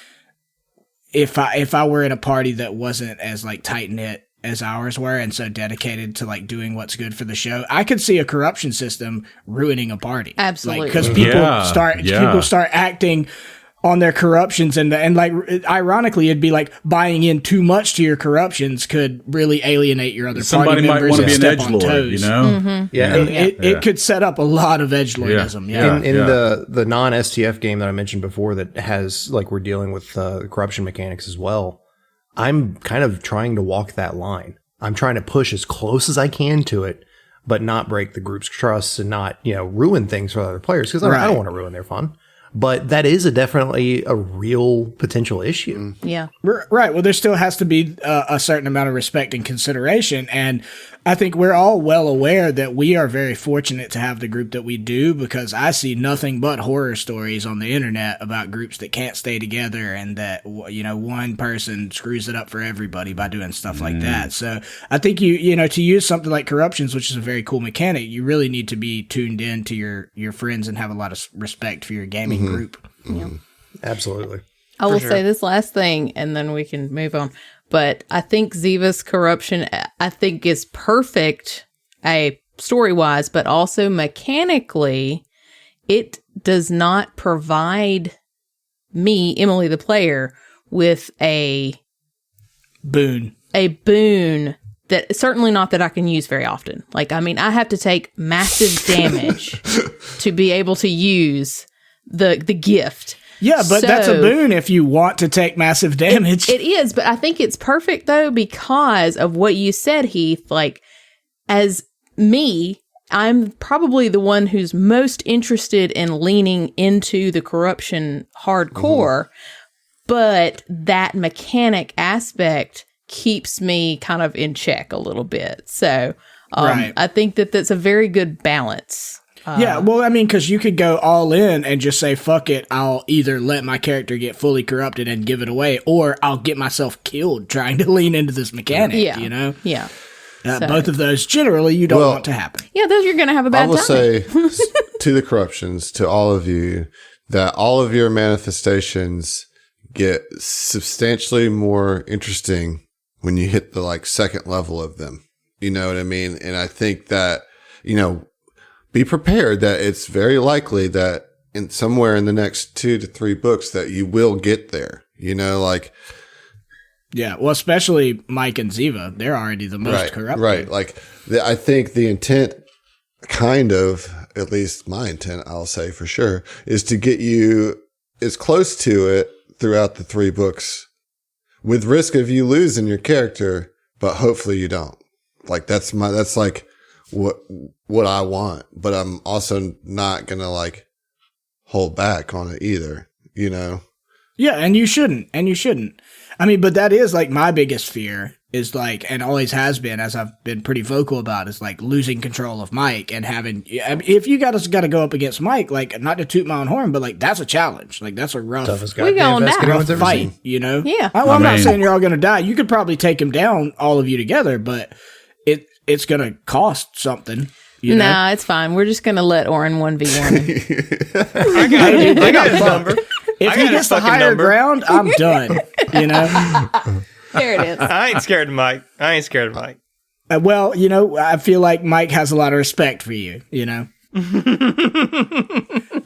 if I were in a party that wasn't as tight knit as ours were and so dedicated to doing what's good for the show. I could see a corruption system ruining a party. Absolutely. Because people start acting on their corruptions and ironically it'd be buying in too much to your corruptions could really alienate your other party members. Somebody might want to be an edgelord, Mm-hmm. Yeah. It could set up a lot of edgelordism. Yeah. In the non-STF game that I mentioned before that has we're dealing with corruption mechanics as well, I'm kind of trying to walk that line. I'm trying to push as close as I can to it, but not break the group's trust and not, ruin things for other players because I don't want to ruin their fun. But that is definitely a real potential issue. Yeah. Right. Well, there still has to be a certain amount of respect and consideration. And I think we're all well aware that we are very fortunate to have the group that we do because I see nothing but horror stories on the internet about groups that can't stay together and that, one person screws it up for everybody by doing stuff like that. So I think to use something like corruptions, which is a very cool mechanic, you really need to be tuned in to your friends and have a lot of respect for your gaming group. Yeah. Absolutely. I will say this last thing and then we can move on. But I think Ziva's corruption, is perfect, story-wise, but also mechanically, it does not provide me, Emily the player, with a boon. That certainly not that I can use very often. I have to take massive damage to be able to use the gift. Yeah, but that's a boon if you want to take massive damage. It is, but I think it's perfect, though, because of what you said, Heath. As me, I'm probably the one who's most interested in leaning into the corruption hardcore, but that mechanic aspect keeps me kind of in check a little bit. So I think that's a very good balance. Yeah, well, because you could go all in and just say, fuck it, I'll either let my character get fully corrupted and give it away, or I'll get myself killed trying to lean into this mechanic, Yeah. Both of those, generally, you don't want to happen. Yeah, those you're going to have a bad time. I will say to the corruptions, to all of you, that all of your manifestations get substantially more interesting when you hit the second level of them. You know what I mean? And I think that, be prepared that it's very likely that somewhere in the next 2 to 3 books that you will get there. You know, like. Yeah, well, especially Mike and Ziva, they're already the most corrupt. Right. Like, I think the intent, kind of, at least my intent, I'll say for sure, is to get you as close to it throughout the 3 books with risk of you losing your character, but hopefully you don't. Like, that's like what I want, but I'm also not going to like hold back on it either, you know? Yeah, and you shouldn't. I mean, but that is like my biggest fear is like, and always has been, as I've been pretty vocal about, is like losing control of Mike and having, if you got to go up against Mike, like not to toot my own horn, but like that's a challenge. Like that's a rough fight, you know? Yeah. I'm not saying you're all going to die. You could probably take him down, all of you together, but it's going to cost something. You know? Nah, it's fine. We're just going to let Oren 1v1. I got his number. If he gets the higher ground, I'm done. You know? There it is. I ain't scared of Mike. Well, you know, I feel like Mike has a lot of respect for you, you know?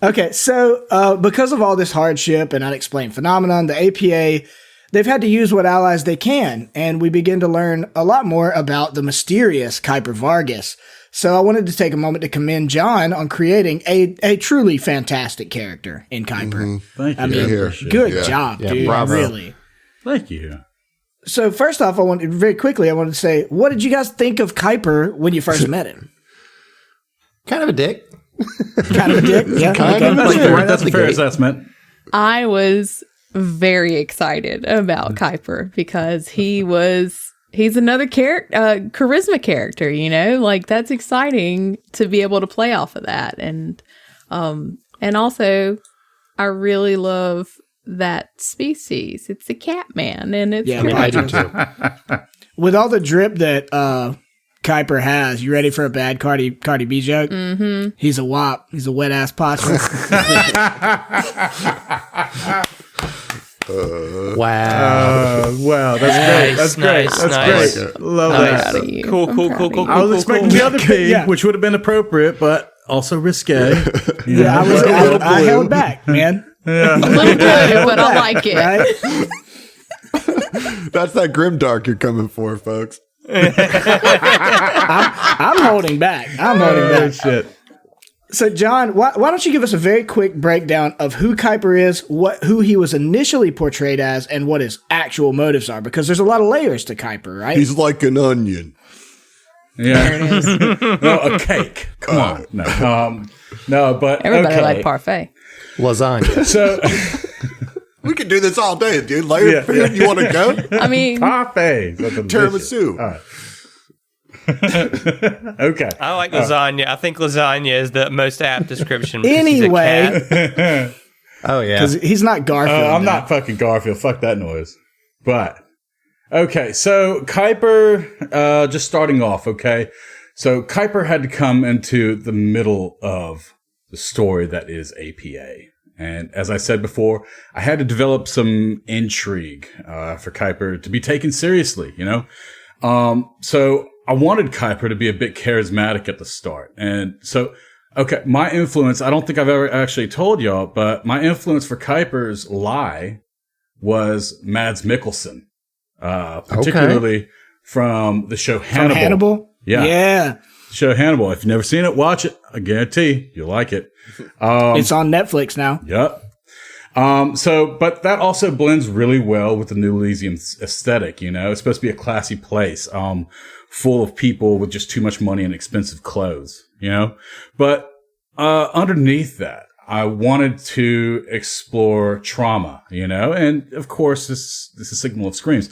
Okay, so because of all this hardship and unexplained phenomenon, the APA, they've had to use what allies they can, and we begin to learn a lot more about the mysterious Kuiper Vargas. So I wanted to take a moment to commend John on creating a truly fantastic character in Kuiper. Thank you. I mean, good job, dude. Bravo. Really. Thank you. So first off, I wanted to say, what did you guys think of Kuiper when you first met him? Kind of a dick. Kind of a dick? Yeah. That's a fair assessment. I was very excited about Kuiper because he's another charisma character, you know, like that's exciting to be able to play off of that. And also I really love that species. It's a cat man and it's I do too. With all the drip that Kuiper has, you ready for a bad Cardi B joke? Mm-hmm. He's a wop. He's a wet ass possum. Wow, that's great. That's great. Love that. Cool. I was expecting the other P, which would have been appropriate, but also risque. I held back, man. a little good, but I like it. Right? That's that grimdark you're coming for, folks. I'm holding back. Shit. So, John, why don't you give us a very quick breakdown of who Kuiper is, who he was initially portrayed as, and what his actual motives are? Because there's a lot of layers to Kuiper, right? He's like an onion. Yeah. There it is. No, a cake. Come on. No, but everybody like parfait. Lasagna. So we could do this all day, dude. Layered food. You want to go? I mean, parfait. Tiramisu. All right. Okay. I like lasagna. I think lasagna is the most apt description. Anyway. Oh, yeah. Because he's not Garfield. I'm not fucking Garfield. Fuck that noise. But, okay. So, Kuiper, just starting off, okay? So, Kuiper had to come into the middle of the story that is APA. And as I said before, I had to develop some intrigue for Kuiper to be taken seriously, you know? So I wanted Kuiper to be a bit charismatic at the start. And so, okay, my influence, I don't think I've ever actually told y'all, but my influence for Kuiper's lie was Mads Mikkelsen, particularly from the show Hannibal. From Hannibal? Yeah. Show Hannibal. If you've never seen it, watch it. I guarantee you'll like it. It's on Netflix now. Yep. But that also blends really well with the New Elysium aesthetic, you know? It's supposed to be a classy place, full of people with just too much money and expensive clothes, you know? But, underneath that, I wanted to explore trauma, you know? And of course, this is Signal of Screams,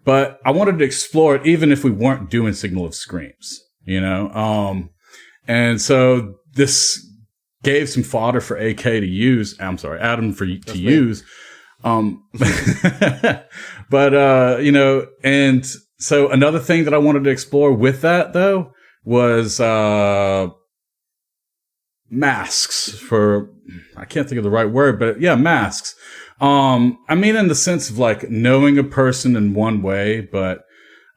but I wanted to explore it even if we weren't doing Signal of Screams, you know? And so this gave some fodder for AK to use. I'm sorry, Adam to use. But, you know, and so another thing that I wanted to explore with that though was, masks I can't think of the right word, but yeah, masks. I mean, in the sense of like knowing a person in one way, but,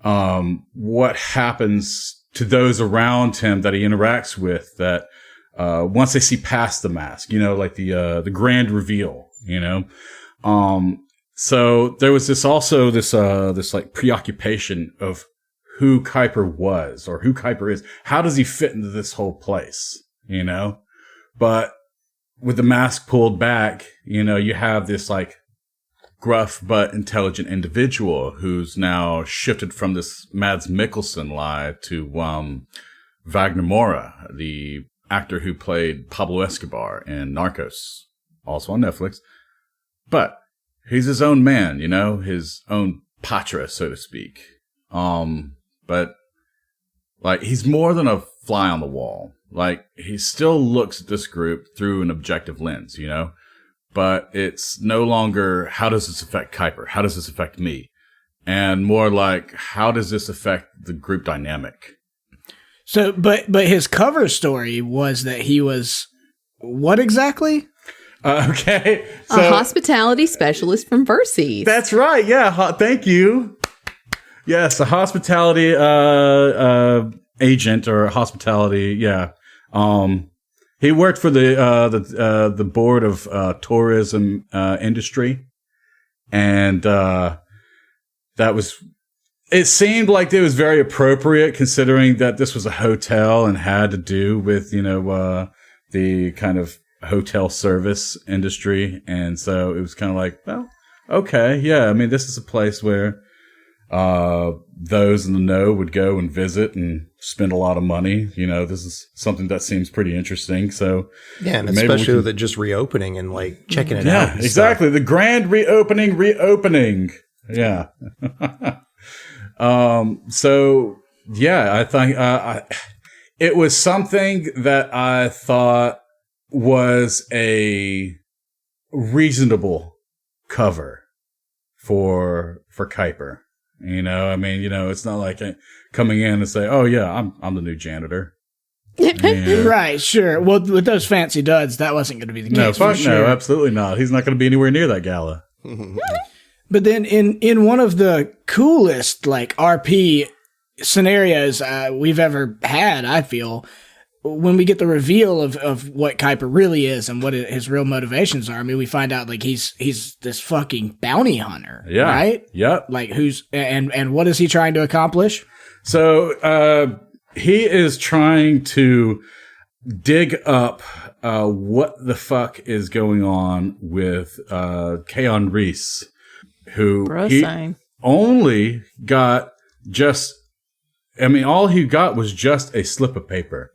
what happens to those around him that he interacts with that, once they see past the mask, you know, like the grand reveal, you know, So there was this like preoccupation of who Kuiper was or who Kuiper is. How does he fit into this whole place? You know, but with the mask pulled back, you know, you have this like gruff but intelligent individual who's now shifted from this Mads Mikkelsen lie to Wagner Moura, the actor who played Pablo Escobar in Narcos, also on Netflix. But he's his own man, you know, his own patra, so to speak. But like he's more than a fly on the wall. Like he still looks at this group through an objective lens, you know. But it's no longer, how does this affect Kuiper? How does this affect me? And more like, how does this affect the group dynamic? So, but his cover story was that he was what exactly? Okay. So, a hospitality specialist from Verces. That's right. Yeah. Thank you. Yes. A hospitality agent or hospitality. Yeah. He worked for the board of tourism industry, and that was. It seemed like it was very appropriate, considering that this was a hotel and had to do with the kind of hotel service industry, and so it was kind of like, well, okay, yeah. I mean, this is a place where those in the know would go and visit and spend a lot of money. You know, this is something that seems pretty interesting. So yeah, and especially with it just reopening and like checking it out. Yeah, exactly. The grand reopening. Yeah. So yeah, I think it was something that I thought was a reasonable cover for Kuiper. You know, I mean, you know, it's not like coming in and say, "Oh yeah, I'm the new janitor." Yeah. Right, sure. Well, with those fancy duds, that wasn't going to be the case. No, fuck sure. no, absolutely not. He's not going to be anywhere near that gala. But then in one of the coolest like RP scenarios we've ever had, I feel, when we get the reveal of what Kuiper really is and what his real motivations are. I mean, we find out like he's this fucking bounty hunter, yeah, right? Yep. Like who's and what is he trying to accomplish? So he is trying to dig up what the fuck is going on with Keon Reese, who only got all he got was just a slip of paper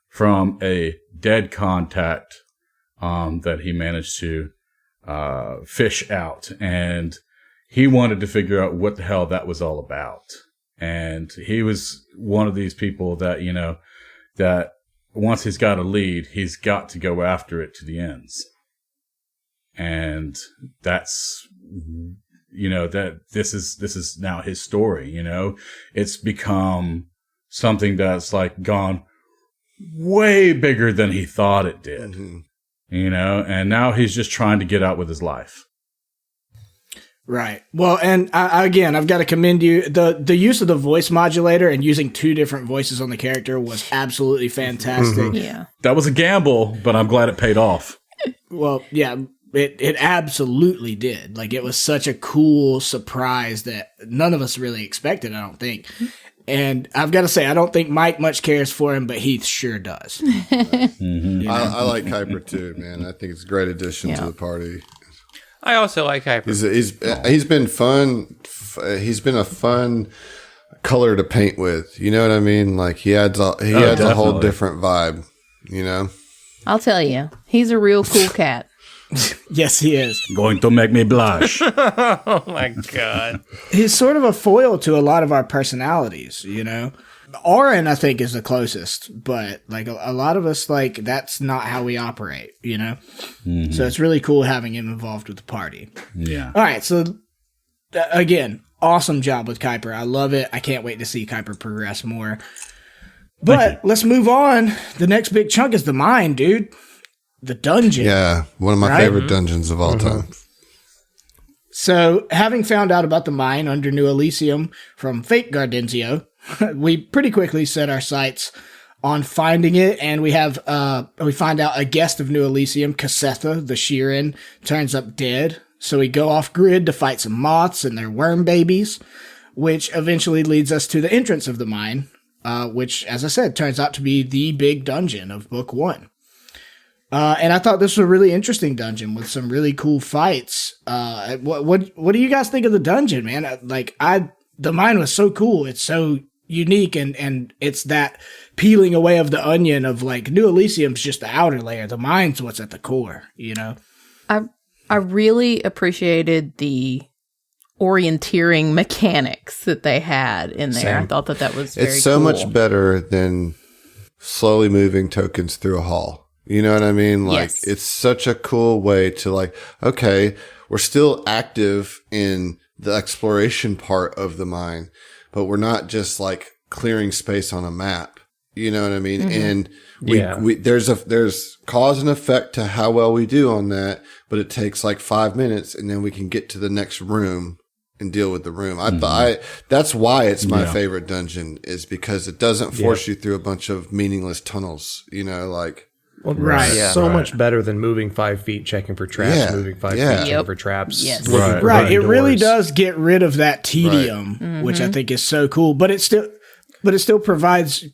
from a dead contact that he managed to fish out. And he wanted to figure out what the hell that was all about. And he was one of these people that, you know, that once he's got a lead, he's got to go after it to the ends. And that's, you know, that this is now his story, you know. It's become something that's like gone way bigger than he thought it did, you know, and now he's just trying to get out with his life. Right. Well, and I've got to commend you. The use of the voice modulator and using two different voices on the character was absolutely fantastic. Yeah. That was a gamble, but I'm glad it paid off. Well, yeah, it absolutely did. Like, it was such a cool surprise that none of us really expected, I don't think. And I've got to say, I don't think Mike much cares for him, but Heath sure does. You know? I like Kuiper too, man. I think it's a great addition to the party. I also like Kuiper. He's been fun. He's been a fun color to paint with. You know what I mean? Like he adds a whole different vibe. You know. I'll tell you, he's a real cool cat. Yes, he is. Going to make me blush. Oh my God. He's sort of a foil to a lot of our personalities, you know? Oren, I think, is the closest, but like a lot of us, like, that's not how we operate, you know? Mm-hmm. So it's really cool having him involved with the party. Yeah. All right. So again, awesome job with Kuiper. I love it. I can't wait to see Kuiper progress more. But let's move on. The next big chunk is the mine, dude. The dungeon. Yeah, one of my favorite dungeons of all time. So, having found out about the mine under New Elysium from fake Gardenzio, we pretty quickly set our sights on finding it, and we find out a guest of New Elysium, Casetha, the Sheeran, turns up dead So we go off grid to fight some moths and their worm babies, which eventually leads us to the entrance of the mine, which, as I said, turns out to be the big dungeon of book 1. And I thought this was a really interesting dungeon with some really cool fights. What do you guys think of the dungeon, man? The mine was so cool. It's so unique, and it's that peeling away of the onion of like New Elysium's just the outer layer. The mine's what's at the core, you know? I really appreciated the orienteering mechanics that they had in there. Same. I thought that was very It's so cool. much better than slowly moving tokens through a hall. You know what I mean? Like, Yes. it's such a cool way to like, okay, we're still active in the exploration part of the mine, but we're not just like clearing space on a map. You know what I mean? And there's cause and effect to how well we do on that, but it takes like 5 minutes and then we can get to the next room and deal with the room. That's why it's my favorite dungeon, is because it doesn't force you through a bunch of meaningless tunnels, you know, like. Well, Right. it's so much better than moving 5 feet, checking for traps, Yeah. moving 5 Yeah. feet, checking Yep. for traps. Yes. Right. Right. It really doors. does get rid of that tedium, which I think is so cool, but it still provides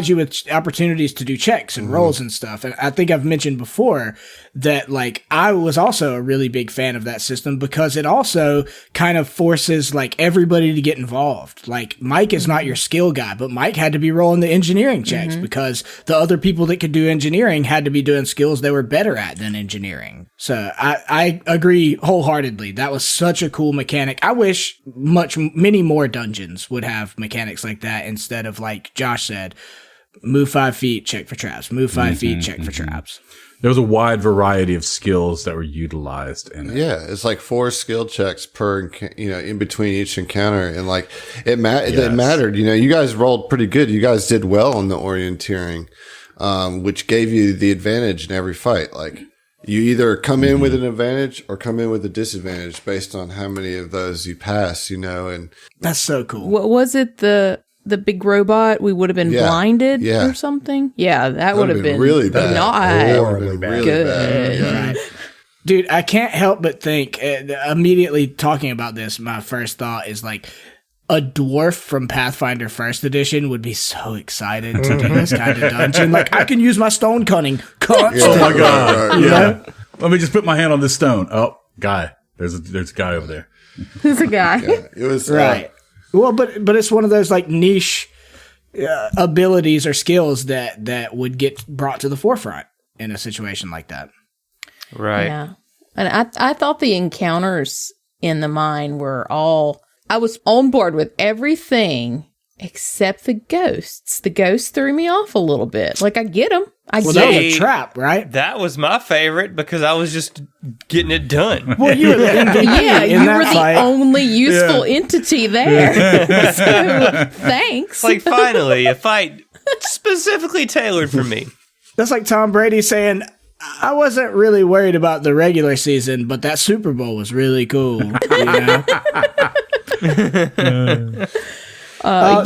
you with opportunities to do checks and rolls and stuff. And I think I've mentioned before that, like, I was also a really big fan of that system because it also kind of forces like everybody to get involved. Like, Mike is not your skill guy, but Mike had to be rolling the engineering checks because the other people that could do engineering had to be doing skills they were better at than engineering. So I agree wholeheartedly. That was such a cool mechanic. I wish many more dungeons would have mechanics like that instead of, like Josh said, move 5 feet, check for traps. Move 5 feet, check for traps. There was a wide variety of skills that were utilized in it. Yeah, it's like 4 skill checks per, in between each encounter. And like, it mattered. You know, you guys rolled pretty good. You guys did well on the orienteering, which gave you the advantage in every fight. Like, you either come in with an advantage or come in with a disadvantage based on how many of those you pass, you know, and That's so cool. What was it? The big robot? We would have been blinded or something? Yeah, that would have been really bad. Not Horribly bad. Really good. bad. Yeah. Right. Dude, I can't help but think, immediately talking about this, my first thought is like, a dwarf from Pathfinder First Edition would be so excited to do this kind of dungeon. Like, I can use my stone cunning constantly. Oh my god! Right, Yeah. know? Let me just put my hand on this stone. Oh, guy. There's a guy over there. There's a guy. It was Right. Well, but it's one of those like niche abilities or skills that would get brought to the forefront in a situation like that. Right. Yeah. And I thought the encounters in the mine were all... I was on board with everything except the ghosts. The ghosts threw me off a little bit. Like, I get them. Well, get that was it. a trap, right? That was my favorite because I was just getting it done. Well, you were the MVP Yeah, in you that were the fight. only useful entity there. So, thanks. Like, finally, a fight specifically tailored for me. That's like Tom Brady saying, I wasn't really worried about the regular season, but that Super Bowl was really cool. You know?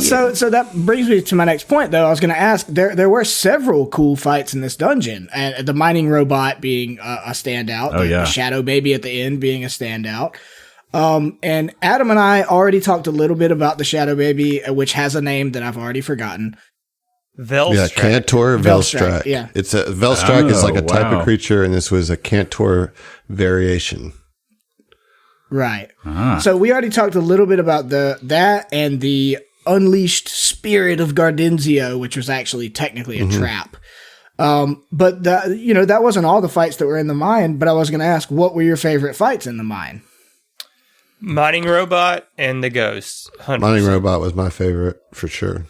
So that brings me to my next point, though. I was going to ask, there were several cool fights in this dungeon, and the mining robot being a standout, the shadow baby at the end being a standout. And Adam and I already talked a little bit about the shadow baby, which has a name that I've already forgotten. Velstrak. Cantor Velstrak. Yeah. It's a Velstrak is like a type wow. of creature, and this was a Cantor variation. Right. So we already talked a little bit about that and the unleashed spirit of Gardenzio, which was actually technically a trap. But that wasn't all the fights that were in the mine. But I was going to ask, what were your favorite fights in the mine? Mining robot and the ghosts. 100%. Mining robot was my favorite for sure.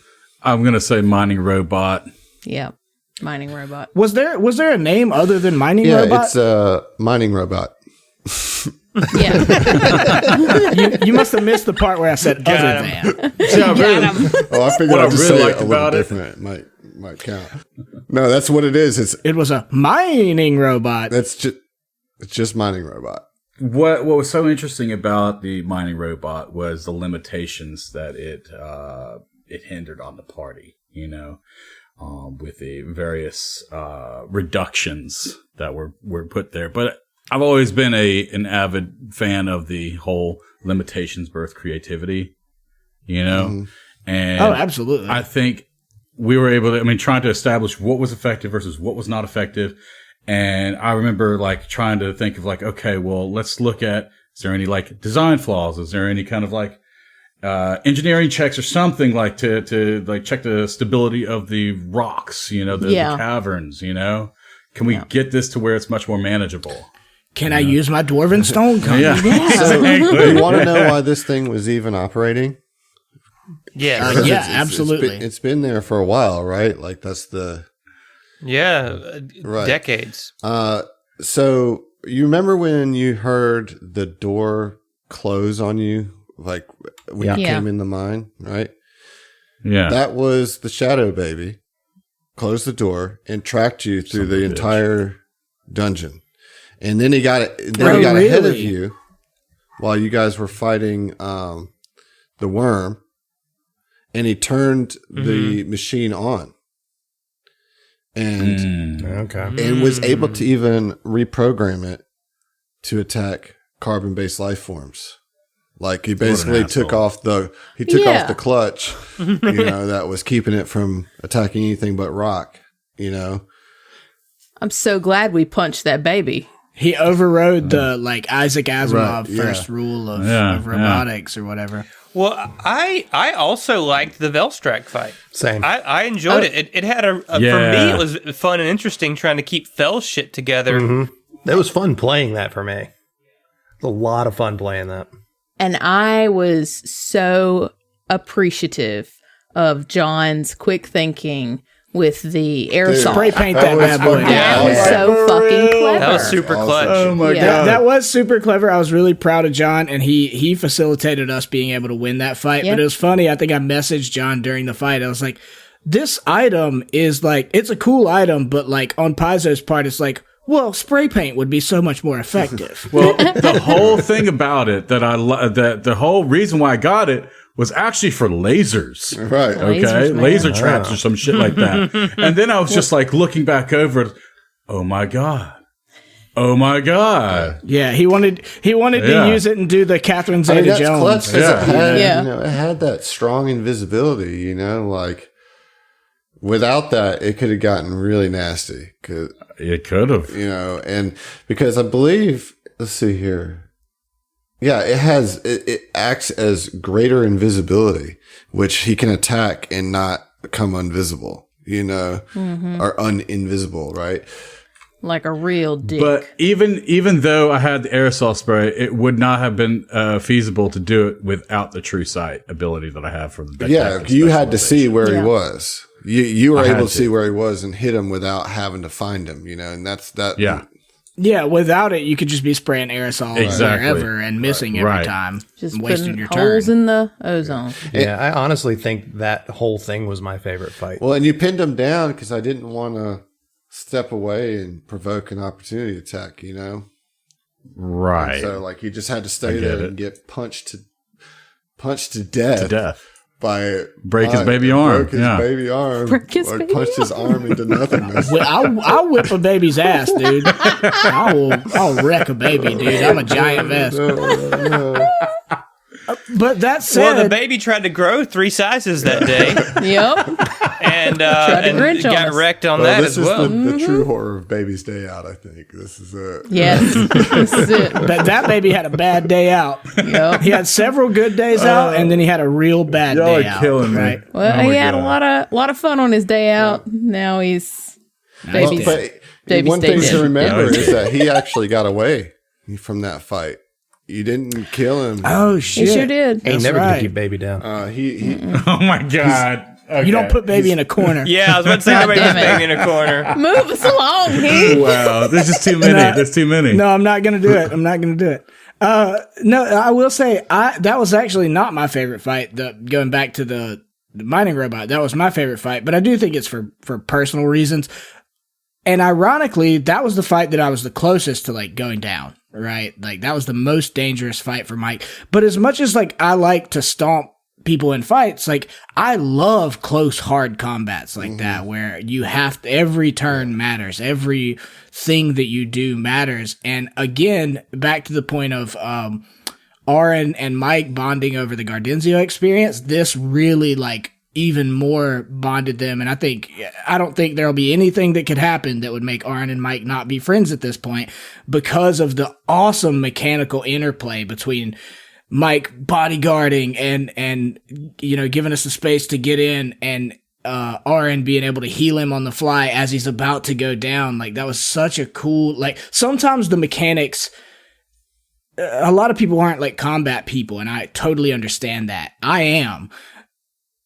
I'm gonna say mining robot. Yeah. Mining robot. Was there a name other than mining Yeah, robot? it's a mining robot. Yeah. You must have missed the part where I said other than. Yeah, Got him. Oh, I figured What I I'd just really say liked it a little about it- different. It might count. No, that's what it is. It was a mining robot. It's just mining robot. What was so interesting about the mining robot was the limitations that it hindered on the party, with the various reductions that were put there. But I've always been an avid fan of the whole limitations birth creativity, you know? And absolutely. I think we were able to, trying to establish what was effective versus what was not effective. And I remember like trying to think of like, okay, well, let's look at, is there any like design flaws? Is there any kind of like, engineering checks or something like to like check the stability of the rocks, the caverns, Can we get this to where it's much more manageable? Can I use my dwarven stone gun? So, you want to know why this thing was even operating? Yeah. Yeah, absolutely. It's been there for a while, right? Like that's the... Yeah. Right. Decades. So you remember when you heard the door close on you? Like when you came in the mine, right? Yeah. That was the shadow baby. Closed the door and tracked you through the entire dungeon. And then he got ahead of you while you guys were fighting the worm, and he turned the machine on. And was able to even reprogram it to attack carbon-based life forms. Like he basically took off the clutch, that was keeping it from attacking anything but rock, I'm so glad we punched that baby. He overrode the Isaac Asimov first rule of robotics or whatever. Well, I also liked the Velstrak fight. Same. I enjoyed it. It had for me, it was fun and interesting trying to keep Fel shit together. It was fun playing that for me. It was a lot of fun playing that. And I was so appreciative of John's quick thinking with the aerosol. Spray paint that bad boy. That was so fucking clever. That was super clutch. Oh my God. That was super clever. I was really proud of John, and he facilitated us being able to win that fight. Yeah. But it was funny. I think I messaged John during the fight. I was like, this item is it's a cool item, but on Paizo's part, it's like, well, spray paint would be so much more effective. Well, the whole thing about it that the whole reason why I got it was actually for lasers. Right. Okay. Lasers, Laser traps or some shit like that. And then I was just looking back over it. Oh my God. Oh my God. Yeah, he wanted to use it and do the Catherine Zeta-Jones. That's clutch because Yeah. it had that strong invisibility, Without that, it could have gotten really nasty. It could have. And because I believe, let's see here. Yeah, it acts as greater invisibility, which he can attack and not become invisible, or uninvisible, right? Like a real dick. But even though I had the aerosol spray, it would not have been feasible to do it without the true sight ability that I have from the Yeah, you had to see where he Yeah. was. You were able to see where he was and hit him without having to find him, and that's that. Yeah. Yeah, without it, you could just be spraying aerosol wherever and missing every time, Just and wasting putting your turn. holes in the ozone. Yeah, I honestly think that whole thing was my favorite fight. Well, and you pinned him down because I didn't want to step away and provoke an opportunity attack, Right. And so you just had to stay there and get punched to death. To death. Break his baby arm. Baby arm. Baby punched his arm into nothingness. I'll whip a baby's ass, dude. I'll wreck a baby, dude. I'm a giant vest. But that said, Well, the baby tried to grow 3 sizes that day. Yep. And, Grinch on got us. wrecked on that this as well. is the true horror of Baby's Day Out, I think. This is it. Yes. This is it. but that baby had a bad day out. Yep. He had several good days out, and then he had a real bad Y'all day are out. killing me. Right? Well, Oh my he had God. a lot of fun on his day out. Now he's baby's. But Baby one thing stayed to in. remember Yeah. is that he actually got away from that fight. You didn't kill him. Oh He shit! sure did. Ain't That's never right. gonna keep baby down. He Oh my God. Okay. You don't put baby in a corner. Yeah, I was about to say nobody damn puts it. baby in a corner. Move us along, Heath. Wow. There's just too many. No. There's too many. No, I'm not gonna do it. I'm not gonna do it. No, I will say that was actually not my favorite fight. Going back to the mining robot, that was my favorite fight. But I do think it's for personal reasons. And ironically, that was the fight that I was the closest to going down. Right, that was the most dangerous fight for Mike. But as much as I like to stomp people in fights, like I love close, hard combats like that, where you have to, every turn matters, everything that you do matters. And again, back to the point of Aaron and Mike bonding over the Gardenzio experience, this really like even more bonded them. And I don't think there'll be anything that could happen that would make Aaron and Mike not be friends at this point, because of the awesome mechanical interplay between Mike bodyguarding and you know, giving us the space to get in, and Aaron being able to heal him on the fly as he's about to go down. Like, that was such a cool, like, sometimes the mechanics, a lot of people aren't like combat people, and I totally understand that. I am.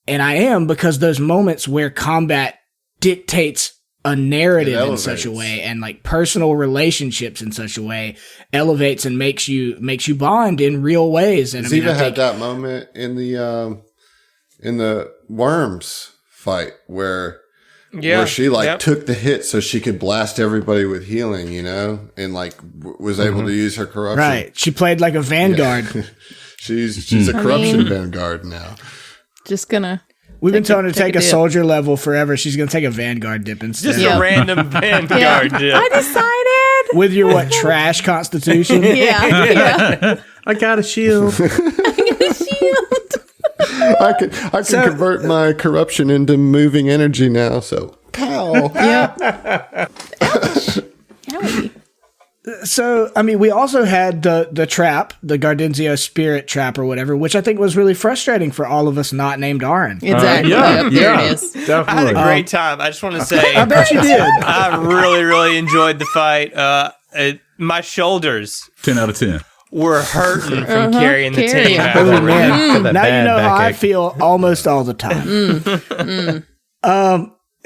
And I am, because those moments where combat dictates a narrative in such a way, and like personal relationships in such a way, elevates and makes you bond in real ways. And Ziva had that moment in the Worms fight where she like took the hit so she could blast everybody with healing, you know, and like was able to use her corruption. Right. She played like a vanguard. Yeah. she's a corruption vanguard now. Just gonna. We've been telling her to take a soldier level forever. She's going to take a vanguard dip instead. Just a random vanguard dip. I decided. With your Trash constitution? Yeah. I got a shield. I can convert my corruption into moving energy now. So, pow. Yeah. Owie. So, I mean, we also had the trap, the Gardenzio spirit trap or whatever, which I think was really frustrating for all of us not named Aaron. Exactly. Yeah, There it is. Definitely. I had a great time. I just want to say, I bet you did. I really, really enjoyed the fight. My shoulders 10 out of 10. were hurting from carrying the Carrying. team out. Oh, man. That Now you bad know how I backache. feel almost all the time.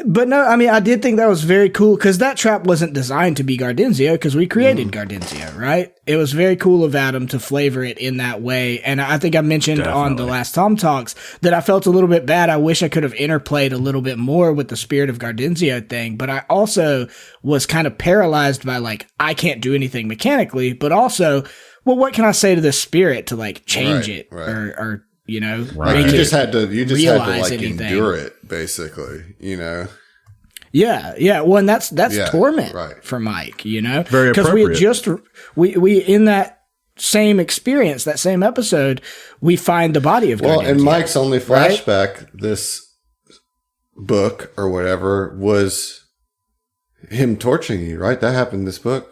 But no, I mean, I did think that was very cool, because that trap wasn't designed to be Gardenzio, because we created Gardenzio, right? It was very cool of Adam to flavor it in that way. And I think I mentioned on the last Tom Talks that I felt a little bit bad. I wish I could have interplayed a little bit more with the spirit of Gardenzio thing. But I also was kind of paralyzed by, like, I can't do anything mechanically, but also, well, what can I say to this spirit to like change it or you know, Like you just had to like anything. endure it, basically, you know. Yeah. Well, and that's torment for Mike, you know, because we had just we in that same experience, that same episode, we find the body of Well, Gardenzio, and Mike's only flashback this book or whatever was him torturing you, right? That happened in this book.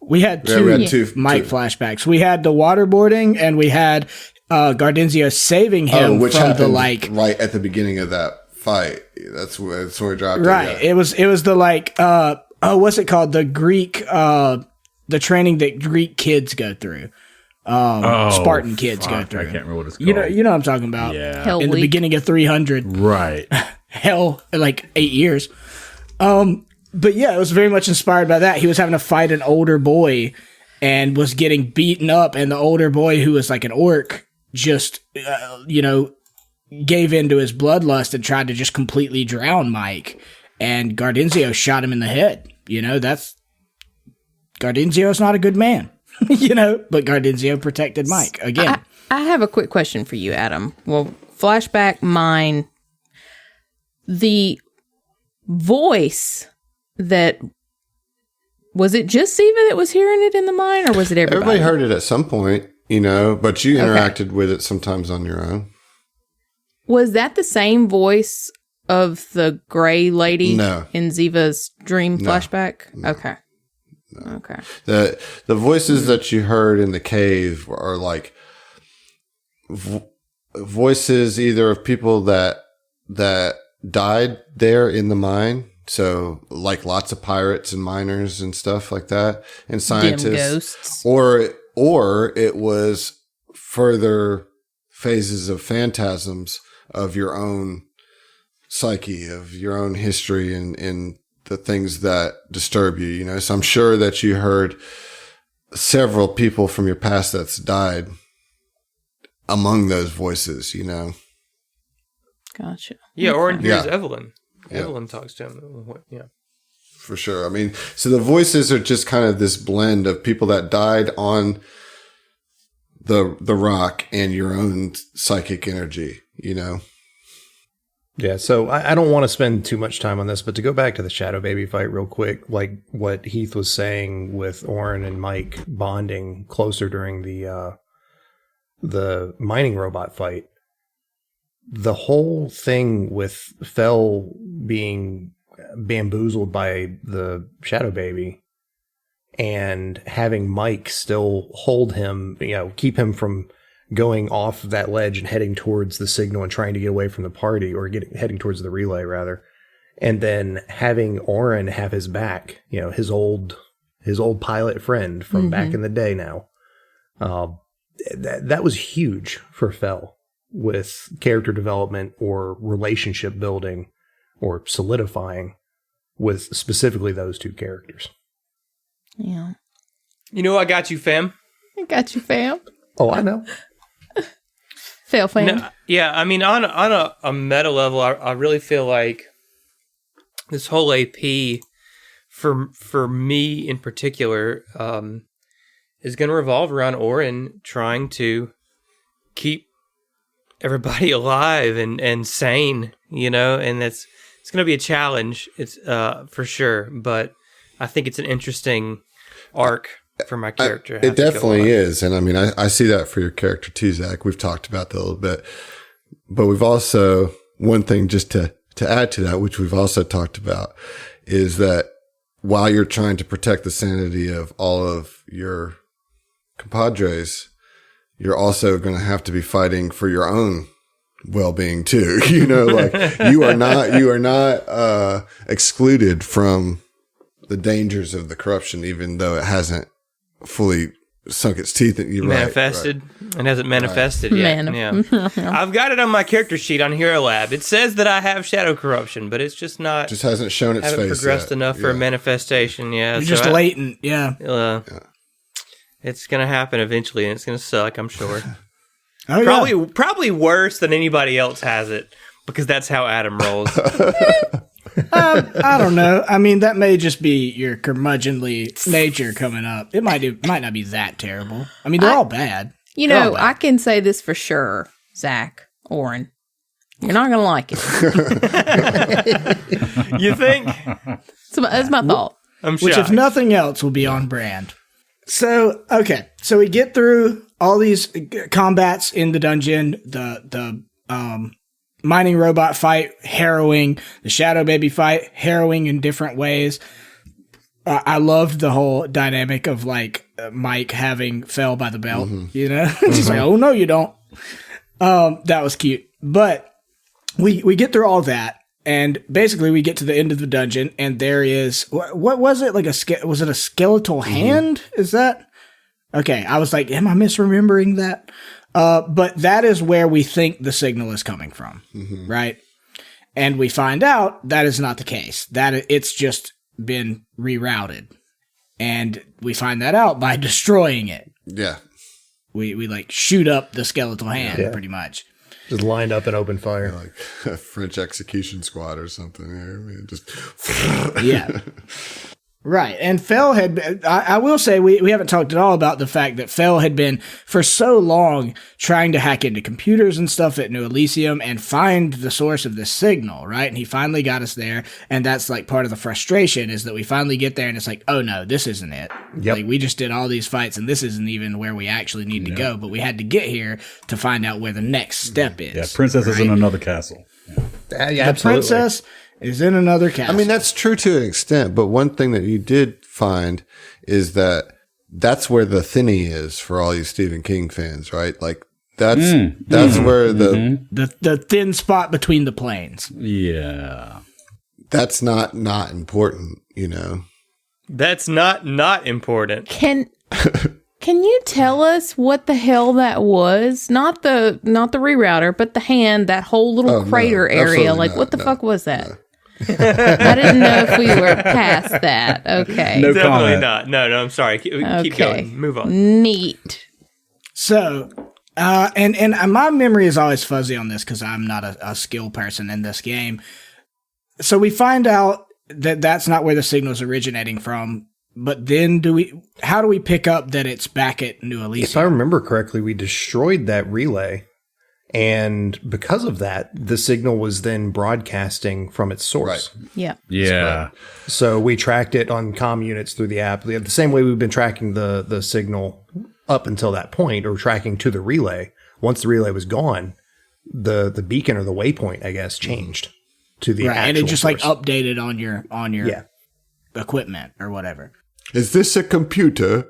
We had two Mike flashbacks. We had the waterboarding, and we had Gardenzio saving him which from happened the like right at the beginning of that fight. That's where it dropped. Right. It was the like what's it called? The Greek the training that Greek kids go through. Spartan kids go through. I can't remember what it's called. You know what I'm talking about. Yeah. Hell in the week. beginning of 300. Right. Hell, like 8 years. But yeah, it was very much inspired by that. He was having to fight an older boy and was getting beaten up, and the older boy, who was like an orc, just gave into his bloodlust and tried to just completely drown Mike. And Gardenzio shot him in the head. You know, Gardenzio's not a good man. You know, but Gardenzio protected Mike again. I have a quick question for you, Adam. Well, flashback mine. The voice that was it just Ziva that was hearing it in the mine, or was it everybody? Everybody heard it at some point, you know, but you interacted with it sometimes on your own. Was that the same voice of the gray lady No. in Ziva's dream No. flashback? No. Okay. No. Okay. The voices that you heard in the cave are like voices either of people that died there in the mine. So like lots of pirates and miners and stuff like that, and scientists, Dim ghosts. or it was further phases of phantasms of your own psyche, of your own history, and the things that disturb you. You know, so I'm sure that you heard several people from your past that's died among those voices. You know. Gotcha. Yeah, or here's Yeah. Evelyn. Yeah. Evelyn talks to him. Yeah. For sure. I mean, so the voices are just kind of this blend of people that died on the rock and your own psychic energy, you know? Yeah, so I don't want to spend too much time on this, but to go back to the Shadow Baby fight real quick, like what Heath was saying with Orin and Mike bonding closer during the mining robot fight, the whole thing with Fel being bamboozled by the Shadow Baby and having Mike still hold him, keep him from going off that ledge and heading towards the signal and trying to get away from the party, or heading towards the relay rather. And then having Orin have his back, his old pilot friend from back in the day now. That was huge for Fel with character development or relationship building or solidifying with specifically those two characters. Yeah. I got you, fam. I got you, fam. Oh, I know. Fail, fam. No, yeah, I mean, on a meta level, I really feel like this whole AP, for me in particular, is going to revolve around Orin trying to keep everybody alive and sane, and it's going to be a challenge. It's for sure, but I think it's an interesting arc for my character. It definitely is. And I mean, I see that for your character too, Zach. We've talked about that a little bit, but we've also, one thing just to add to that, which we've also talked about, is that while you're trying to protect the sanity of all of your compadres, you're also going to have to be fighting for your own well-being too. Like you are not excluded from the dangers of the corruption, even though it hasn't fully sunk its teeth at you. Manifested. Right. It hasn't manifested yet. Yeah. I've got it on my character sheet on Hero Lab. It says that I have shadow corruption, but it's just not. Just hasn't shown its face. Haven't progressed yet. enough for a manifestation. Yeah. You're just latent. Yeah. It's gonna happen eventually, and it's gonna suck. I'm sure. Probably worse than anybody else has it, because that's how Adam rolls. I don't know. I mean, that may just be your curmudgeonly nature coming up. It might not be that terrible. I mean, they're all bad. I can say this for sure, Zach, Orin. You're not going to like it. You think? That's my thought. I'm shocked. Which, if nothing else, will be on brand. So, okay. So we get through all these combats in the dungeon, the mining robot fight, harrowing, the Shadow Baby fight, harrowing in different ways. I loved the whole dynamic of like Mike having Fel by the belt, She's like, oh no, you don't. That was cute. But we get through all that, and basically we get to the end of the dungeon, and there is, what was it? Like was it a skeletal hand? Is that? Okay. I was like, am I misremembering that? But that is where we think the signal is coming from, right? And we find out that is not the case. That it's just been rerouted, and we find that out by destroying it. Yeah, we like shoot up the skeletal hand, pretty much. Just lined up and open fire, like a French execution squad or something. I mean, just yeah. Right. And Fel had, I will say, we haven't talked at all about the fact that Fel had been for so long trying to hack into computers and stuff at New Elysium and find the source of this signal, right? And he finally got us there. And that's like part of the frustration, is that we finally get there and it's like, oh no, this isn't it. Yep. Like we just did all these fights and this isn't even where we actually need to go. But we had to get here to find out where the next step is. Yeah, Princess is in another castle. Yeah, the absolutely. princess is in another castle. I mean, that's true to an extent, but one thing that you did find is that's where the thinny is for all you Stephen King fans, right? Like that's where the thin spot between the planes. Yeah. That's not important, That's not important. Can you tell us what the hell that was? Not the rerouter, but the hand, that whole little crater area. Like, what the fuck was that? No. I didn't know if we were past that. Okay. No Definitely comment. not. No, I'm sorry. Keep going. Move on. Neat. So, and my memory is always fuzzy on this because I'm not a skill person in this game. So we find out that that's not where the signal's originating from. but then how do we pick up that it's back at New Elysium? If I remember correctly, we destroyed that relay. And because of that, the signal was then broadcasting from its source. Right. Yeah. Yeah. So we tracked it on comm units through the app. The same way we've been tracking the signal up until that point, or tracking to the relay. Once the relay was gone, the beacon or the waypoint, I guess, changed to the actual and it just source. like updated on your equipment or whatever. Is this a computer?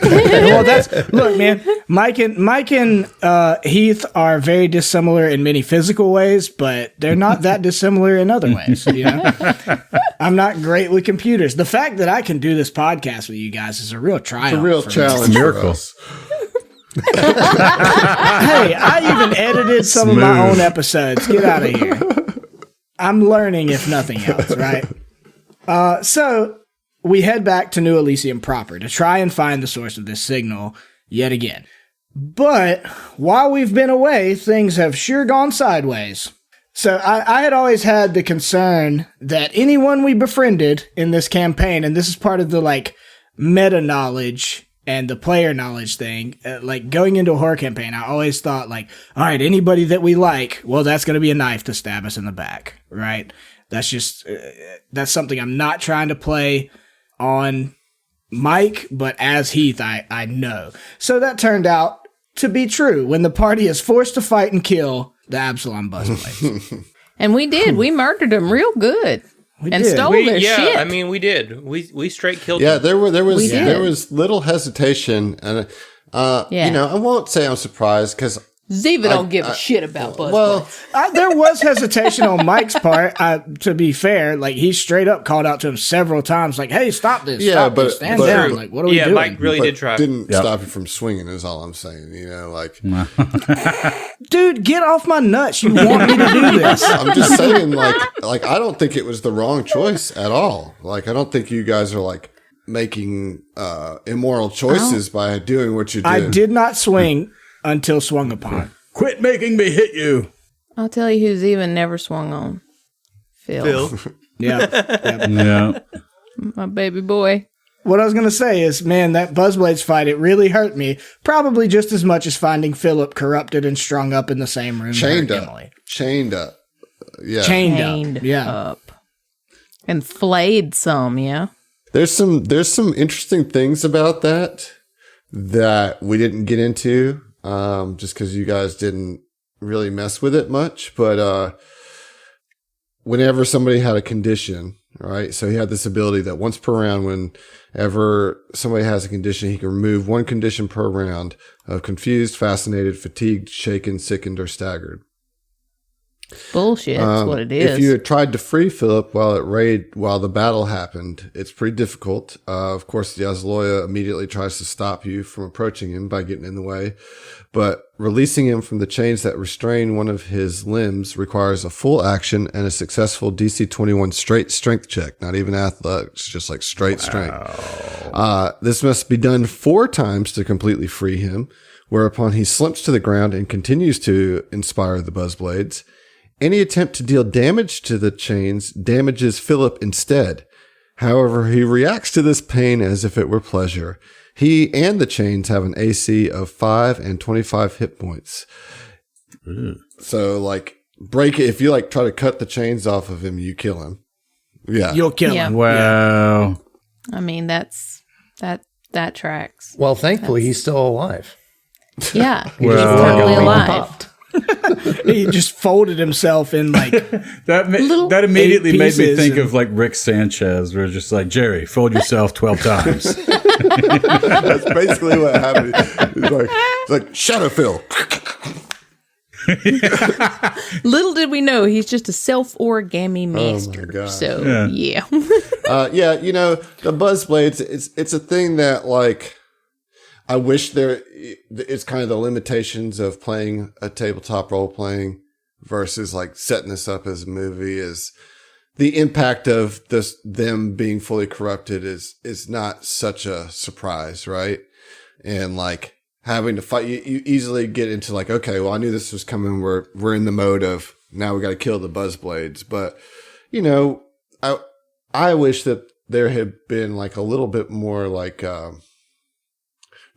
Well, look, man. Mike and Heath are very dissimilar in many physical ways, but they're not that dissimilar in other ways. You know, I'm not great with computers. The fact that I can do this podcast with you guys is a real triumph. It's a real for me. challenge. Miracle. us. Hey, I even edited some of my own episodes. Get out of here. I'm learning, if nothing else, right? So we head back to New Elysium proper to try and find the source of this signal yet again. But while we've been away, things have sure gone sideways. So I had always had the concern that anyone we befriended in this campaign, and this is part of the like meta knowledge and the player knowledge thing, like going into a horror campaign, I always thought like, all right, anybody that we like, well, that's going to be a knife to stab us in the back, right? That's just, that's something I'm not trying to play on Mike, but as Heath, I know. So that turned out to be true when the party is forced to fight and kill the Absalom Buzzblades. And we did. We murdered them real good. We and did. stole their shit. I mean, we did. We straight killed Yeah, them. there We did. was little hesitation, and Yeah. you know, I won't say I'm surprised because Ziva don't give a shit about Buzz. well, There was hesitation on Mike's part. To be fair, like he straight up called out to him several times, like, "Hey, stop this! Yeah, Stop but- this. Stand but- down! Like, what are we Yeah, doing?" Mike really but did try. didn't Yep. stop you from swinging. Is all I'm saying. You know, like Dude, get off my nuts! You want me to do this? I'm just saying, like I don't think it was the wrong choice at all. Like I don't think you guys are like making immoral choices by doing what you did. I did not swing until swung upon. Quit making me hit you. I'll tell you who's even never swung on. Phil. Yeah. Yeah. My baby boy. What I was going to say is, man, that Buzzblades fight, it really hurt me. Probably just as much as finding Philip corrupted and strung up in the same room. chained hurt up, Emily. chained up. Yeah, Chained up. Yeah. up. And flayed some, yeah. There's some interesting things about that we didn't get into, just because you guys didn't really mess with it much. But whenever somebody had a condition, right? So he had this ability that once per round, whenever somebody has a condition, he can remove one condition per round of confused, fascinated, fatigued, shaken, sickened, or staggered. Bullshit. That's what it is. If you had tried to free Philip while the battle happened, it's pretty difficult. Of course, the Asloya immediately tries to stop you from approaching him by getting in the way. But releasing him from the chains that restrain one of his limbs requires a full action and a successful DC 21 straight strength check. Not even athletics, just like straight strength. This must be done 4 times to completely free him, whereupon he slimps to the ground and continues to inspire the Buzzblades. Any attempt to deal damage to the chains damages Philip instead. However, he reacts to this pain as if it were pleasure. He and the chains have an AC of 5 and 25 hit points. So, like, break it. If you, like, try to cut the chains off of him, you kill him. Yeah. You'll kill Yeah. him. Wow. I mean, that tracks. Well, thankfully, he's still alive. Yeah. He just Well- totally fucking alive. popped. He just folded himself in like That immediately made me pieces think and- of like Rick Sanchez, where it's just like, Jerry, fold yourself 12 times. That's basically what happened. It's like Shadow Phil. Little did we know he's just a self-origami master. God. So, yeah. Yeah, you know, the Buzzblades, it's a thing that, like, I wish it's kind of the limitations of playing a tabletop role playing versus like setting this up as a movie is the impact of them being fully corrupted is not such a surprise, right? And like having to fight, you easily get into like, okay, well, I knew this was coming. We're in the mode of now we got to kill the Buzzblades, but you know, I wish that there had been like a little bit more like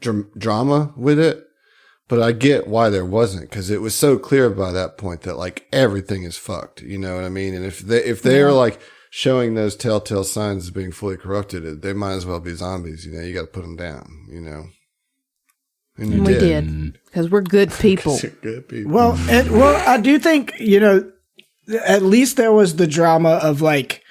drama with it. But I get why there wasn't, because it was so clear by that point that like everything is fucked. You know what I mean? And if they are like showing those telltale signs of being fully corrupted, they might as well be zombies. You know, you got to put them down. You know, and we did because we're good people. Good people. Well, I do think, you know, at least there was the drama of like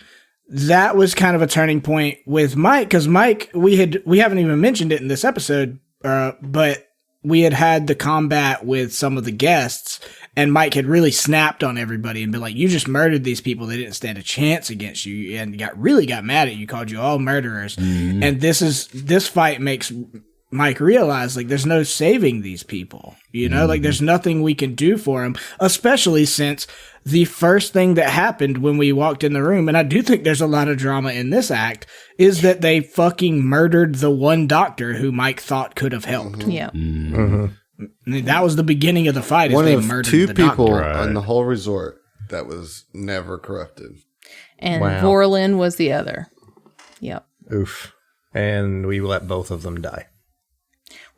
that was kind of a turning point with Mike, because Mike, we haven't even mentioned it in this episode, but we had the combat with some of the guests, and Mike had really snapped on everybody and been like, you just murdered these people. They didn't stand a chance against you, and got mad at you, called you all murderers. Mm-hmm. And this fight makes Mike realize like there's no saving these people, you know, like there's nothing we can do for them, especially since the first thing that happened when we walked in the room, and I do think there's a lot of drama in this act, is that they fucking murdered the one doctor who Mike thought could have helped. Mm-hmm. Yeah. Mm-hmm. That was the beginning of the fight. One they of murdered two the people doctor. on the whole resort that was never corrupted. And Vorlin was the other. Yep. Oof. And we let both of them die.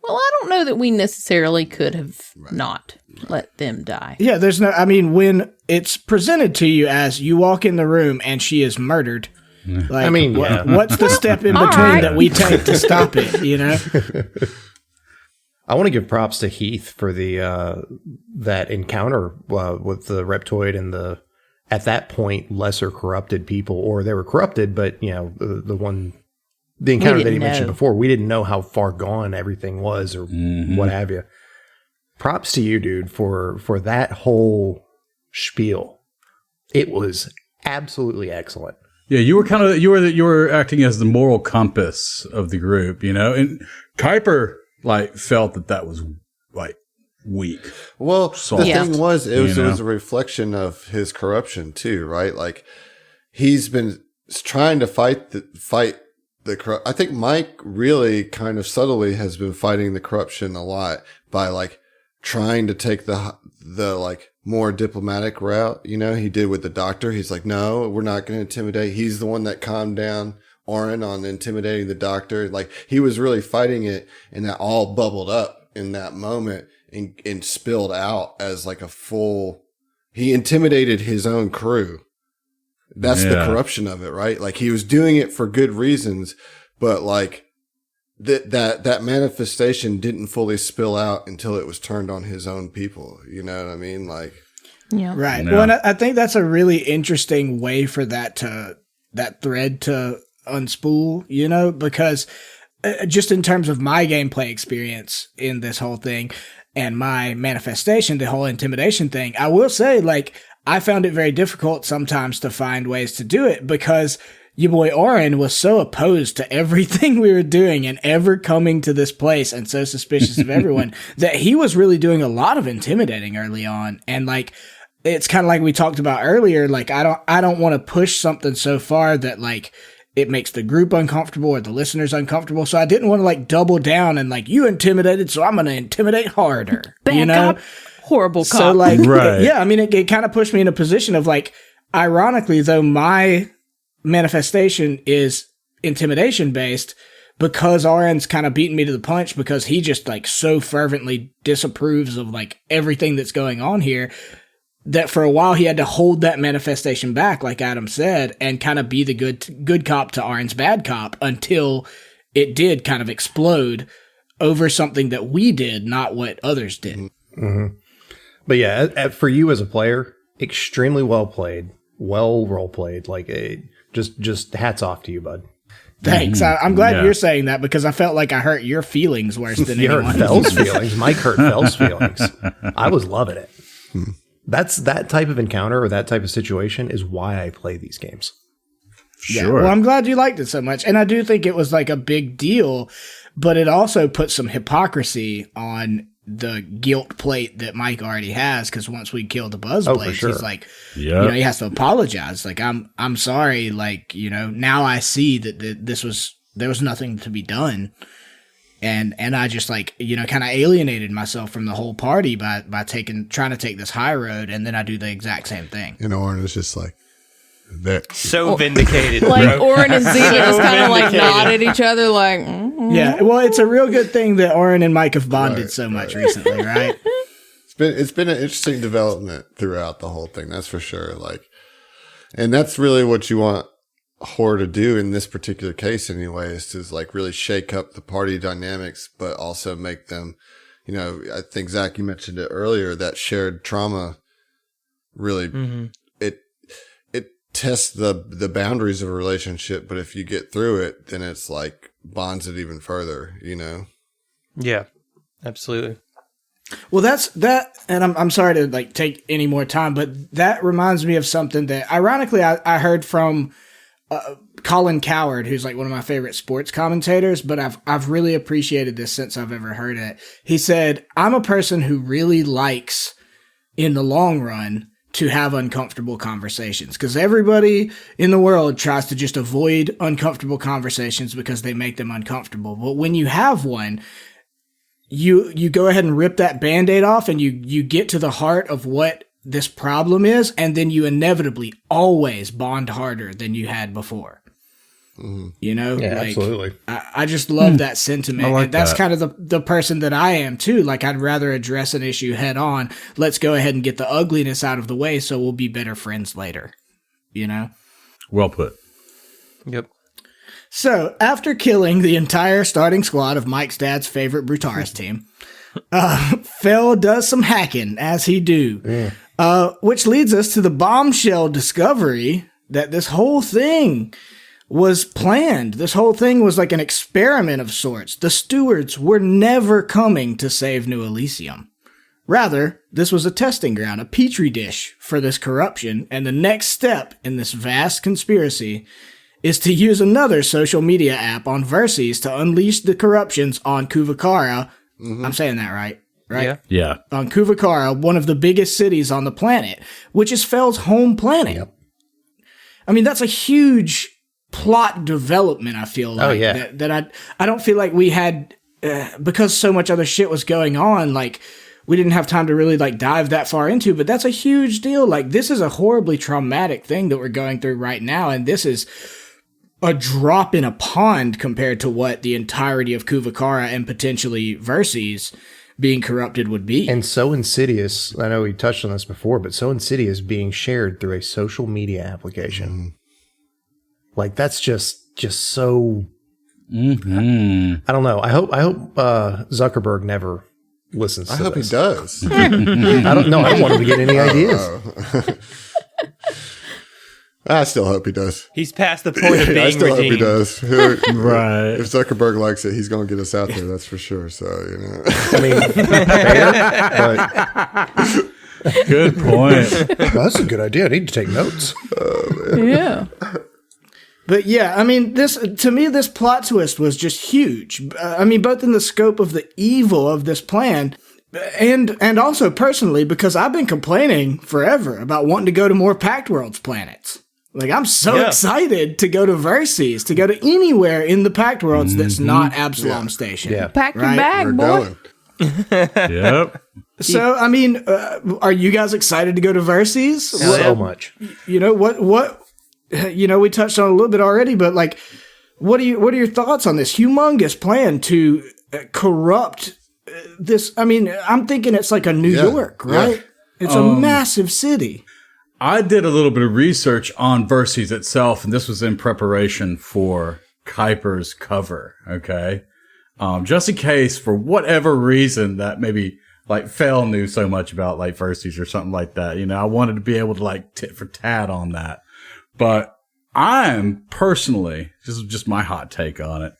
Well, I don't know that we necessarily could have not let them die. Yeah, there's no, I mean, when it's presented to you as you walk in the room and she is murdered, like, I mean, what's the step in between that we take to stop it, you know? I want to give props to Heath for the that encounter with the Reptoid and the, at that point, lesser corrupted people, or they were corrupted, but, you know, the encounter that he mentioned before, we didn't know how far gone everything was or what have you. Props to you, dude, for that whole spiel. It was absolutely excellent. Yeah, you were acting as the moral compass of the group, you know, and Kuiper like felt that was like weak. Well, the thing was, it was a reflection of his corruption too, right? Like he's been trying to fight the I think Mike really kind of subtly has been fighting the corruption a lot by like trying to take the like more diplomatic route. You know, he did with the doctor. He's like, no, we're not going to intimidate. He's the one that calmed down Oren on intimidating the doctor. Like he was really fighting it, and that all bubbled up in that moment and spilled out as like a full, he intimidated his own crew. That's the corruption of it, right? Like he was doing it for good reasons, but like that manifestation didn't fully spill out until it was turned on his own people. You know what I mean? Like, yeah, right. No. Well, and I think that's a really interesting way for that thread to unspool, you know, because just in terms of my gameplay experience in this whole thing and my manifestation, the whole intimidation thing, I will say, like, I found it very difficult sometimes to find ways to do it because your boy Oren was so opposed to everything we were doing and ever coming to this place and so suspicious of everyone that he was really doing a lot of intimidating early on. And like, it's kind of like we talked about earlier, like, I don't want to push something so far that like it makes the group uncomfortable or the listeners uncomfortable. So I didn't want to like double down and like, you intimidated, so I'm going to intimidate harder. You know? Horrible cop. So like, yeah, I mean, it kind of pushed me in a position of like, ironically though, my manifestation is intimidation based because Oren's kind of beating me to the punch because he just like so fervently disapproves of like everything that's going on here that for a while he had to hold that manifestation back, like Adam said, and kind of be the good cop to Oren's bad cop until it did kind of explode over something that we did, not what others did. Mm-hmm. But yeah, for you as a player, extremely well played, well role played. Like just hats off to you, bud. Thanks. I'm glad you're saying that because I felt like I hurt your feelings worse than you anyone. hurt Fell's feelings. Mike hurt Fell's feelings. I was loving it. That's that type of encounter or that type of situation is why I play these games. Yeah. Sure. Well, I'm glad you liked it so much. And I do think it was like a big deal, but it also put some hypocrisy on the guilt plate that Mike already has. Cause once we kill the Buzzblades, he's like, you know, he has to apologize. Like, I'm sorry. Like, you know, now I see that there was nothing to be done. And I just like, you know, kind of alienated myself from the whole party by trying to take this high road. And then I do the exact same thing. And Oren is just like, So vindicated. Like bro. Oren and Ziva just kind of like vindicated. nod at each other, like, Yeah, well, it's a real good thing that Oren and Mike have bonded so much recently, right? It's been an interesting development throughout the whole thing, that's for sure. Like, and that's really what you want Horror to do in this particular case anyway, is to like really shake up the party dynamics, but also make them, you know, I think Zach, you mentioned it earlier, that shared trauma really it tests the boundaries of a relationship, but if you get through it, then it's like bonds it even further, you know? Yeah, absolutely. Well, that's that, and I'm sorry to like take any more time, but that reminds me of something that ironically I heard from Colin Coward, who's like one of my favorite sports commentators, but I've really appreciated this since I've ever heard it. He said, I'm a person who really likes, in the long run, to have uncomfortable conversations, because everybody in the world tries to just avoid uncomfortable conversations because they make them uncomfortable. But when you have one, you go ahead and rip that Band-Aid off and you get to the heart of what this problem is, and then you inevitably always bond harder than you had before. You know? Yeah, like, absolutely. I just love that sentiment. I like And that's that. kind of the person that I am too. Like, I'd rather address an issue head on. Let's go ahead and get the ugliness out of the way so we'll be better friends later. You know? Well put. Yep. So, after killing the entire starting squad of Mike's dad's favorite Brutaris team, Fell does some hacking, as he do. Which leads us to the bombshell discovery that this whole thing was planned. This whole thing was like an experiment of sorts. The stewards were never coming to save New Elysium. Rather, this was a testing ground, a petri dish for this corruption, and the next step in this vast conspiracy is to use another social media app on Verces to unleash the corruptions on Kuvakara. I'm saying that right? Yeah. Yeah. On Kuvakara, one of the biggest cities on the planet, which is Fell's home planet. Yep. I mean, that's a huge plot development, I feel like. Oh, yeah. That I don't feel like we had, because so much other shit was going on, like, we didn't have time to really, like, dive that far into, but that's a huge deal. Like, this is a horribly traumatic thing that we're going through right now, and this is a drop in a pond compared to what the entirety of Kuvakara and potentially Verces being corrupted would be. And so insidious, I know we touched on this before, but so insidious being shared through a social media application. Like, that's just so, I don't know. I hope Zuckerberg never listens to I hope he this. does. I don't know. I don't want him to get any ideas. I still hope he does. He's past the point of I being still hope he redeemed. does. Right. If Zuckerberg likes it, he's going to get us out there. That's for sure. So, you know. I mean, fair, but Good point. that's a good idea. I need to take notes. yeah. But yeah, I mean, to me, this plot twist was just huge. I mean, both in the scope of the evil of this plan, and also personally, because I've been complaining forever about wanting to go to more Pact Worlds planets. Like, I'm so excited to go to Verces, to go to anywhere in the Pact Worlds that's not Absalom Station. Yeah. Pack your Right, bag, We're boy. going. Yep. So, I mean, are you guys excited to go to Verces? So much. You know, what, you know, we touched on it a little bit already, but like, what are your thoughts on this humongous plan to corrupt this? I mean, I'm thinking it's like a New York, right? Yeah. It's a massive city. I did a little bit of research on Verces itself, and this was in preparation for Kuiper's cover, okay? Just in case, for whatever reason, that maybe, like, Fell knew so much about, like, Verces or something like that. You know, I wanted to be able to, like, tit for tat on that. But I'm personally, this is just my hot take on it,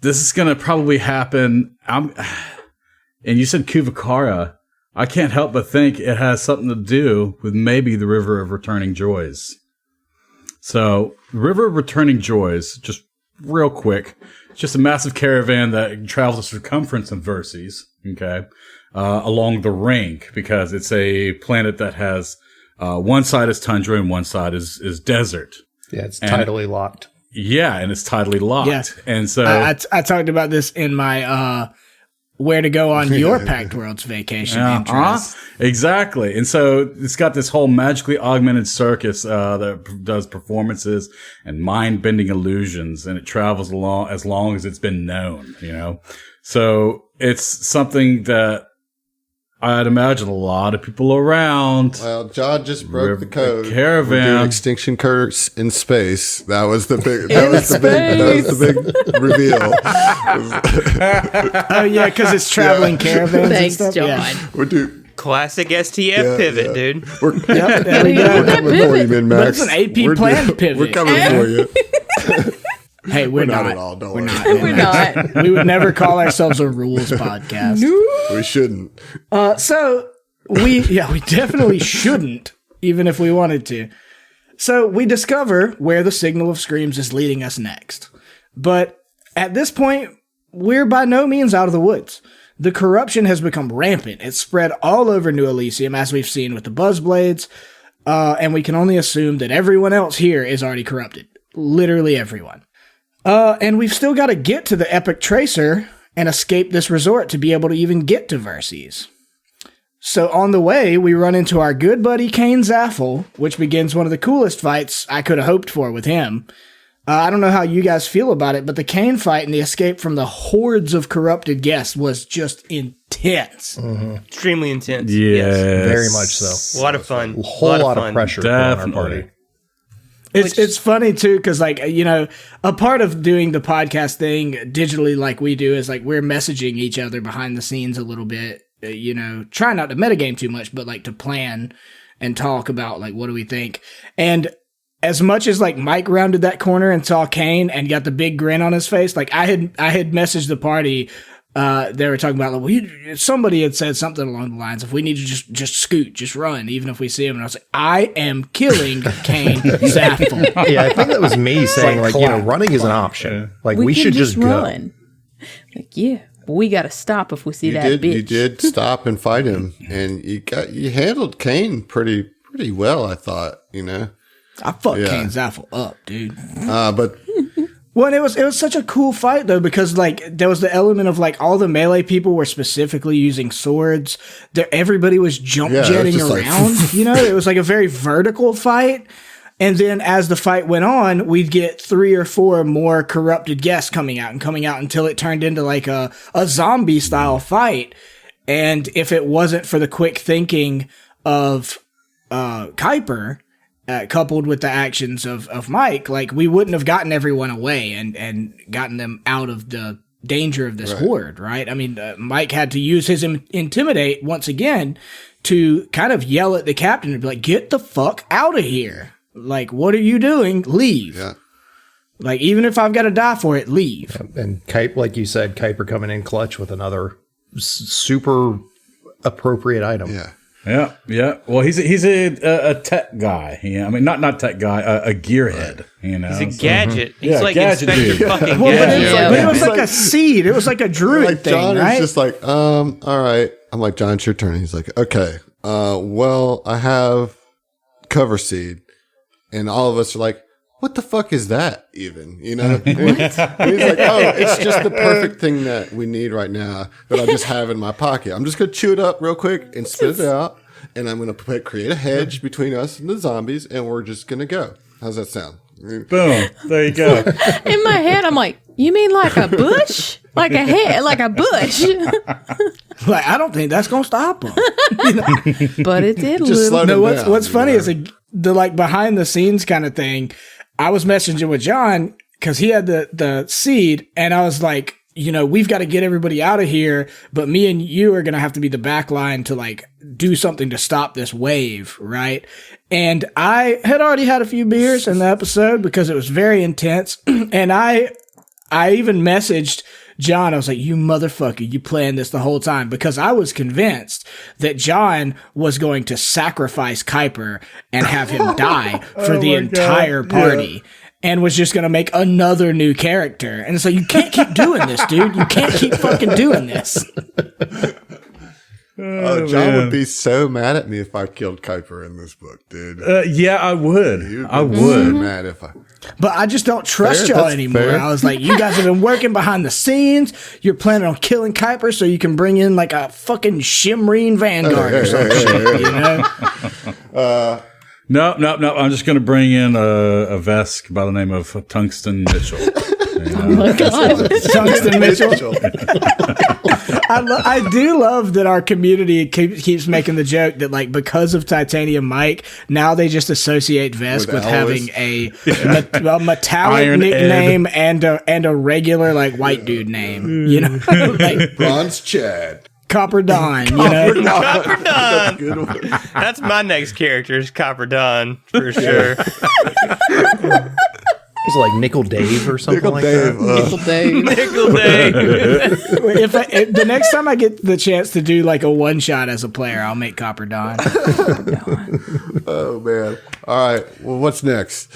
this is going to probably happen. And you said Kuvakara. I can't help but think it has something to do with maybe the River of Returning Joys. So, River of Returning Joys, just real quick, it's just a massive caravan that travels the circumference of Verces, okay, along the ring, because it's a planet that has one side is tundra and one side is desert. Yeah, it's tidally locked. Yeah, and it's tidally locked. Yeah. And so I talked about this in my where to go on your Packed Worlds vacation interest. Exactly. And so it's got this whole magically augmented circus that does performances and mind-bending illusions, and it travels along as long as it's been known, you know? So it's something that I'd imagine a lot of people around. Well, John just broke the code. Caravan. We're doing Extinction Curse in space. That was the big. That was the big reveal. Oh yeah, because it's traveling caravans. Thanks, and stuff. John. Yeah. We're doing. Classic STF pivot, dude. Yep, there we go. We're coming for you, Min Max. But it's an AP planned pivot. We're coming for you. Hey, we're not at all. Don't We're worry. not. We're not. We would never call ourselves a rules podcast. We shouldn't. So we definitely shouldn't, even if we wanted to. So we discover where the signal of screams is leading us next. But at this point, we're by no means out of the woods. The corruption has become rampant. It's spread all over New Elysium, as we've seen with the Buzzblades, and we can only assume that everyone else here is already corrupted. Literally everyone. And we've still got to get to the Epic Tracer and escape this resort to be able to even get to Verces. So on the way, we run into our good buddy Kane Zaffel, which begins one of the coolest fights I could have hoped for with him. I don't know how you guys feel about it, but the Kane fight and the escape from the hordes of corrupted guests was just intense. Mm-hmm. Extremely intense. Yes. Very much so. A lot of fun. A whole lot of pressure put on our Definitely. party. It's funny too, because like, you know, a part of doing the podcast thing digitally like we do is like we're messaging each other behind the scenes a little bit, you know, try not to metagame too much, but like to plan and talk about like what do we think. And as much as like Mike rounded that corner and saw Kane and got the big grin on his face, like I had messaged the party. They were talking about, like, somebody had said something along the lines of, we need to just scoot, just run, even if we see him. And I was like, I am killing Kane Zaffel. Yeah, I think that was me saying, like, you know, running is an option. Like, we should just go. run. Like, yeah, but we got to stop if we see that bitch. You did stop and fight him, and you handled Kane pretty well, I thought, you know. I fucked Kane Zaffel up, dude. But Well, it was such a cool fight though, because like there was the element of like all the melee people were specifically using swords. Everybody was jump jetting around. Like, you know, it was like a very vertical fight. And then as the fight went on, we'd get 3 or 4 more corrupted guests coming out until it turned into like a zombie style fight. And if it wasn't for the quick thinking of Kuiper, coupled with the actions of Mike, like we wouldn't have gotten everyone away and gotten them out of the danger of this horde, right? I mean, Mike had to use his intimidate once again to kind of yell at the captain and be like, get the fuck out of here. Like, what are you doing? Leave. Yeah. Like, even if I've got to die for it, leave. And like you said, Kuiper coming in clutch with another super appropriate item. yeah. Yeah. Well, he's a tech guy. Yeah, I mean, not tech guy, a gearhead. You know, he's a gadget. He's Yeah, like gadget Inspector dude. fucking Well, but Gadget. it was like a seed. It was like a druid Like thing, John right? is just like, all right. I'm like, John, it's your turn. He's like, okay. Well, I have cover seed, and all of us are like, what the fuck is that even? You know? And he's like, oh, it's just the perfect thing that we need right now that I just have in my pocket. I'm just going to chew it up real quick and spit it out. And I'm going to create a hedge between us and the zombies. And we're just going to go. How's that sound? boom, there you go. In my head, I'm like, you mean like a bush? Like a head, like a bush. Like, I don't think that's going to stop them. But it did Just little. slow No, them down, what's funny know? is the like behind the scenes kind of thing. I was messaging with John because he had the seed, and I was like, you know, we've got to get everybody out of here, but me and you are going to have to be the back line to like do something to stop this wave, right? And I had already had a few beers in the episode because it was very intense, and I even messaged John. I was like, you motherfucker, you planned this the whole time, because I was convinced that John was going to sacrifice Kuiper and have him die for the entire party. Yeah. And was just going to make another new character. And so you can't keep doing this, dude. You can't keep fucking doing this. Oh, John would be so mad at me if I killed Kuiper in this book, dude. Yeah, I would. I would. So mad if I. But I just don't trust Fair, y'all that's anymore. fair. I was like, you guys have been working behind the scenes. You're planning on killing Kuiper so you can bring in like a fucking Shimreen Vanguard or some shit, you know? No. I'm just going to bring in a Vesk by the name of Tungsten Mitchell. Oh my God. Tungsten Mitchell. I do love that our community keeps making the joke that, like, because of Titanium Mike, now they just associate Vesk with having a metallic Iron nickname and a regular, like, white dude name. You know? Like Bronze Chad. Copper Don, you know? Copper That's a Don. good one. That's my next character, is Copper Don, for sure. Was it like Nickel Dave or something like Dave, that? Nickel Dave. Nickel Day. If the next time I get the chance to do like a one shot as a player, I'll make Copper Don. Oh, man. All right. Well, what's next?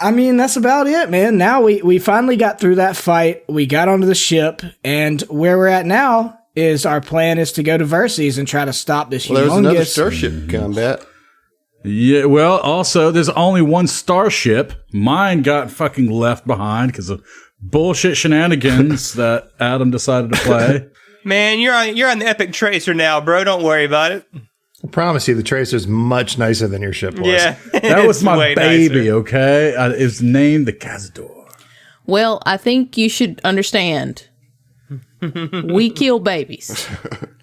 I mean, that's about it, man. Now we finally got through that fight. We got onto the ship, and where we're at now is our plan is to go to Verces and try to stop this Well, there was another humongous. starship combat. Yeah, well, also, there's only one starship. Mine got fucking left behind because of bullshit shenanigans that Adam decided to play. Man, you're on the Epic Tracer now, bro. Don't worry about it. I promise you, the Tracer's much nicer than your ship was. Yeah. That was It's my way baby, nicer. okay? It was named the Cazador. Well, I think you should understand. We kill babies. So,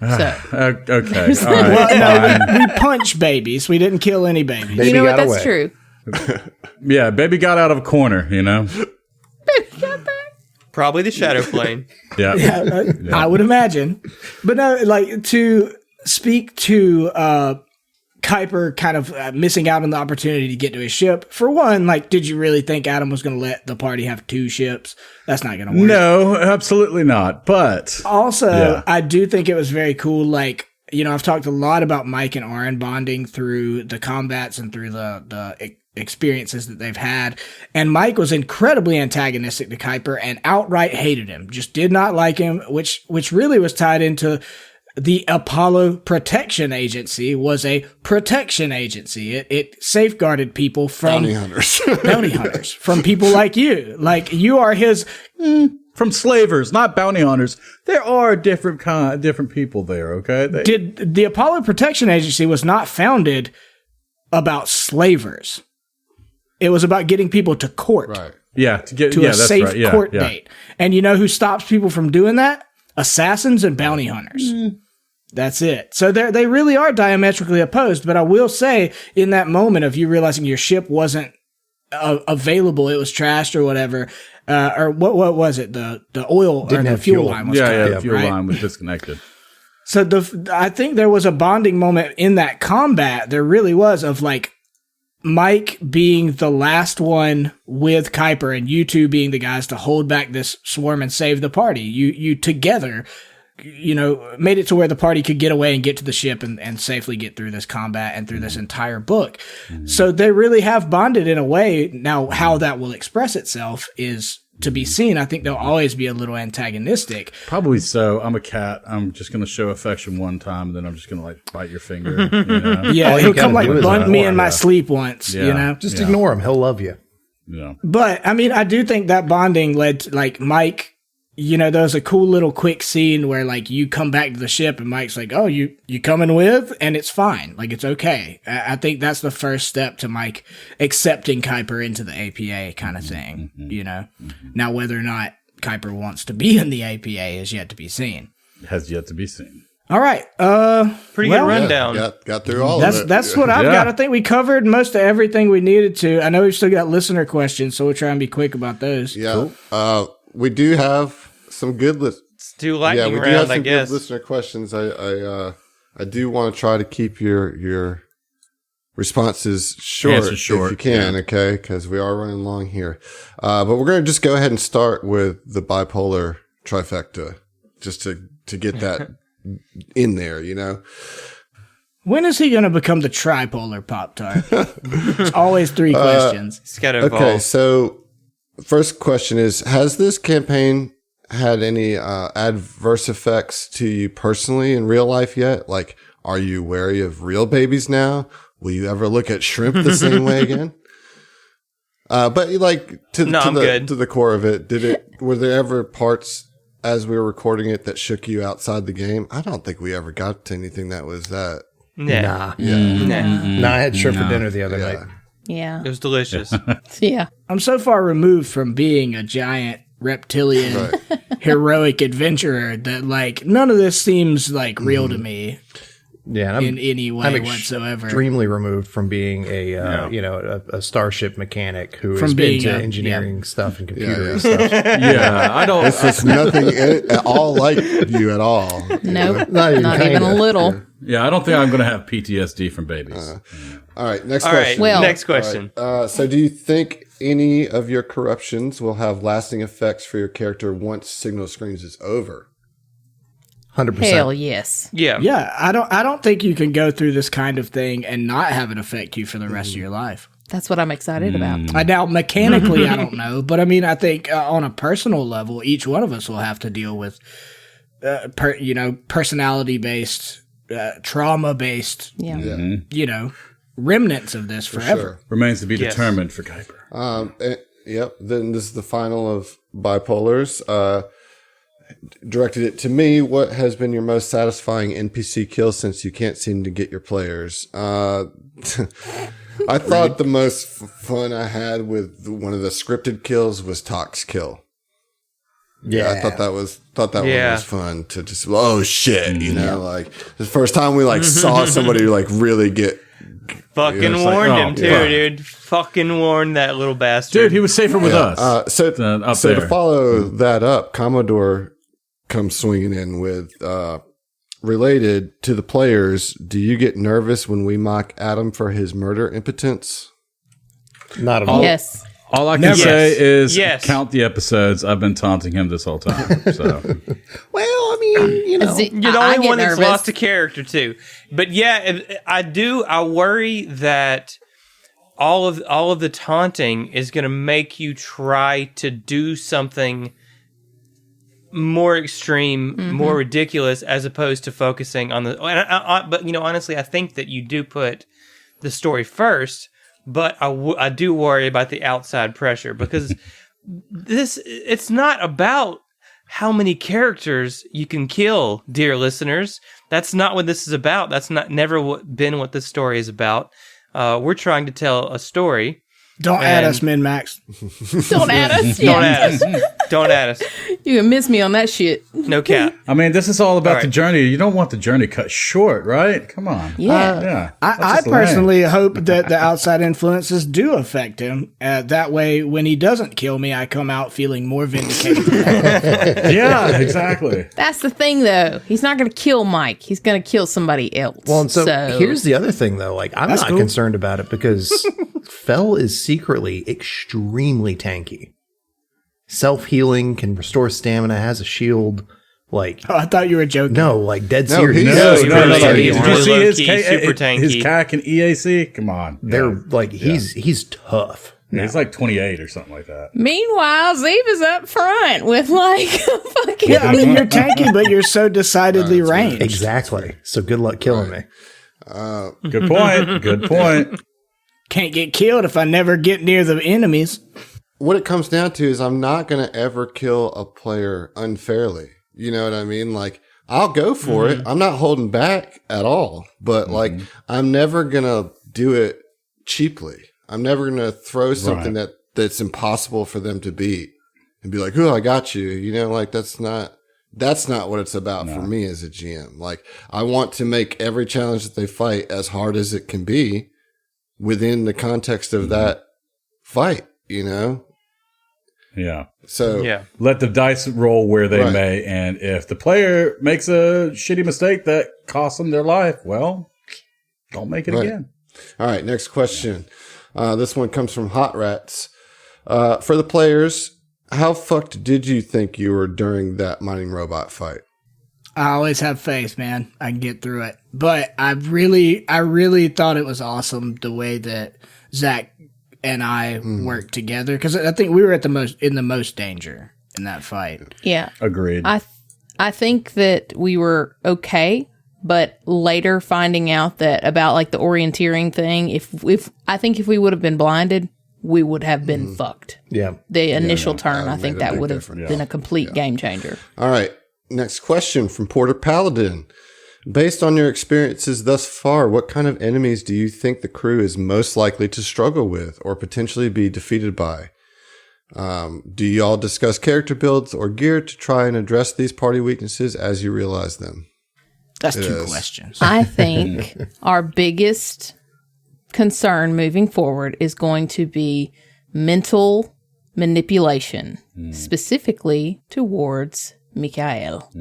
Okay, all right, Well, fine. no, we punch babies. We didn't kill any babies. Baby you know what? got That's away. true. Yeah, baby got out of a corner, you know? Probably the Shadow Plane. Yeah. I would imagine. But no, like, to speak to Kuiper kind of missing out on the opportunity to get to his ship. For one, like, did you really think Adam was going to let the party have two ships? That's not going to work. No, absolutely not. But Also, Yeah. I do think it was very cool. Like, you know, I've talked a lot about Mike and Aaron bonding through the combats and through the experiences that they've had. And Mike was incredibly antagonistic to Kuiper and outright hated him. Just did not like him, which really was tied into the Apollo Protection Agency was a protection agency. It safeguarded people from Bounty hunters. bounty hunters, from people like you. Like, you are his. from slavers, not bounty hunters. There are different people there, okay? Did the Apollo Protection Agency was not founded about slavers. It was about getting people to court, Right. Yeah, to get to yeah, a that's safe right. Yeah, court yeah. date. And you know who stops people from doing that? Assassins and bounty hunters. That's it. So they really are diametrically opposed. But I will say, in that moment of you realizing your ship wasn't available, it was trashed or whatever, or what was it? The oil Didn't or the have fuel fuel. line was Yeah, cut, the fuel right? line was disconnected. So I think there was a bonding moment in that combat. There really was, of like Mike being the last one with Kuiper and you two being the guys to hold back this swarm and save the party. You together, you know, made it to where the party could get away and get to the ship and safely get through this combat and through this entire book. So they really have bonded in a way. Now, how that will express itself is to be seen. I think they'll always be a little antagonistic. Probably so. I'm a cat. I'm just going to show affection one time, and then I'm just going to like bite your finger. You know? Yeah, All you he'll come gotta like do is blunt me ignore in him, my yeah. sleep once, you Yeah. know? Just Yeah. ignore him. He'll love you. Yeah. But I mean, I do think that bonding led to, like, Mike, you know, there was a cool little quick scene where like you come back to the ship and Mike's like, "Oh, you coming with?" And it's fine. Like, it's okay. I think that's the first step to Mike accepting Kuiper into the APA kind of thing, you know? Now, whether or not Kuiper wants to be in the APA is yet to be seen. Has yet to be seen. All right. Pretty Well, good rundown. Got through all of it. That's what I've Yeah. got. I think we covered most of everything we needed to. I know we've still got listener questions, so we'll try and be quick about those. Yeah. We do have some good Let's do Yeah, lightning we do have round, some I guess. good listener questions. I do want to try to keep your responses short, Answers short, if you can, okay? Because we are running long here. But we're going to just go ahead and start with the bipolar trifecta, just to get that in there, you know? When is he going to become the tripolar Pop-Tart? It's always three questions. It's got to evolve. Okay, so first question is, has this campaign had any adverse effects to you personally in real life yet? Like, are you wary of real babies now? Will you ever look at shrimp the same way again? But like to the core of it, were there ever parts as we were recording it that shook you outside the game? I don't think we ever got to anything that was that. Nah. I had shrimp for dinner the other night. Yeah. It was delicious. Yeah. I'm so far removed from being a giant reptilian heroic adventurer that like none of this seems like real to me. Yeah, in any way whatsoever. Extremely removed from being a starship mechanic who From has been being to a- engineering stuff and computer stuff. Yeah, I don't. It's just nothing at all like you at all. Nope. Not even Not even a kinda. little. Yeah, I don't think I'm going to have PTSD from babies. All right, next All right, question. Well- next question. So do you think any of your corruptions will have lasting effects for your character once Signal Screams is over? 100%. Hell yes. Yeah. Yeah, I don't think you can go through this kind of thing and not have it affect you for the rest of your life. That's what I'm excited about. I doubt mechanically, I don't know, but I mean, I think on a personal level, each one of us will have to deal with, personality-based, trauma-based, remnants of this forever. Sure. Remains to be Yes. determined for Kuiper. Yep. Then this is the final of Bipolars. Directed it to me. What has been your most satisfying NPC kill since you can't seem to get your players? I thought the most fun I had with one of the scripted kills was Talk's kill. Yeah. I thought that one Yeah. was fun to just, oh shit, like the first time we like saw somebody like really get Fucking it's like, warned oh, him too, yeah. dude. Fucking warned that little bastard. Dude, he was safer with us. So up to there. follow that up, Commodore comes swinging in with related to the players. Do you get nervous when we mock Adam for his murder impotence? Not at all. Yes. All I can Never. say Yes. is Yes. count the episodes. I've been taunting him this whole time. So Well, I mean, You're the I only get one that's nervous. lost a character too. But yeah, I worry that all of the taunting is going to make you try to do something more extreme, more ridiculous, as opposed to focusing on the. But honestly, I think that you do put the story first. But I do worry about the outside pressure because it's not about how many characters you can kill, dear listeners. That's not what this is about. That's never been what this story is about. We're trying to tell a story. Don't add us, Min Max. Don't add us. Don't add us. Don't add us. You can miss me on that shit. No cap. I mean, this is all about All right. the journey. You don't want the journey cut short, right? Come on. Yeah. Yeah. I That's just personally hope that the outside influences do affect him. That way, when he doesn't kill me, I come out feeling more vindicated. lame. Yeah, exactly. That's the thing, though. He's not going to kill Mike. He's going to kill somebody else. Well, and so here's the other thing, though. Like, I'm That's not cool. concerned about it because Fell is secretly extremely tanky. Self-healing, can restore stamina, has a shield. Like, Oh, I thought you were joking. no, like dead No, serious. he's- No, he's no, really no, no. tanky. Did He's you see really his, low-key, super tanky. his CAC and EAC? Come on. They're Yeah. like, he's tough. Yeah, he's like 28 or something like that. Meanwhile, Ziva's up front with like fucking. Yeah, I mean, you're tanky, but you're so decidedly ranged. Exactly. So good luck killing me. Good point. Good point. Can't get killed if I never get near the enemies. What it comes down to is I'm not going to ever kill a player unfairly. You know what I mean? Like, I'll go for it. I'm not holding back at all. But, like, I'm never going to do it cheaply. I'm never going to throw something that's impossible for them to beat and be like, oh, I got you. You know, like, that's not what it's about for me as a GM. Like, I want to make every challenge that they fight as hard as it can be within the context of that fight, you know? Yeah. So, Yeah. Let the dice roll where they Right. may. And if the player makes a shitty mistake that costs them their life, well, don't make it Right. again. All right, next question. This one comes from Hot Rats. For the players, how fucked did you think you were during that mining robot fight? I always have faith, man. I can get through it. But I really thought it was awesome the way that Zach and I worked together because I think we were in the most danger. in that fight. Yeah. Agreed. I think that we were okay, but later finding out that about like the orienteering thing, if I think if we would have been blinded, we would have been fucked. Yeah. The initial turn, that I think made a that big would have difference. been a complete game changer. All right. Next question from Porter Paladin. Based on your experiences thus far, what kind of enemies do you think the crew is most likely to struggle with or potentially be defeated by? Do y'all discuss character builds or gear to try and address these party weaknesses as you realize them? That's two questions. I think our biggest concern moving forward is going to be mental manipulation, specifically towards Mikhail.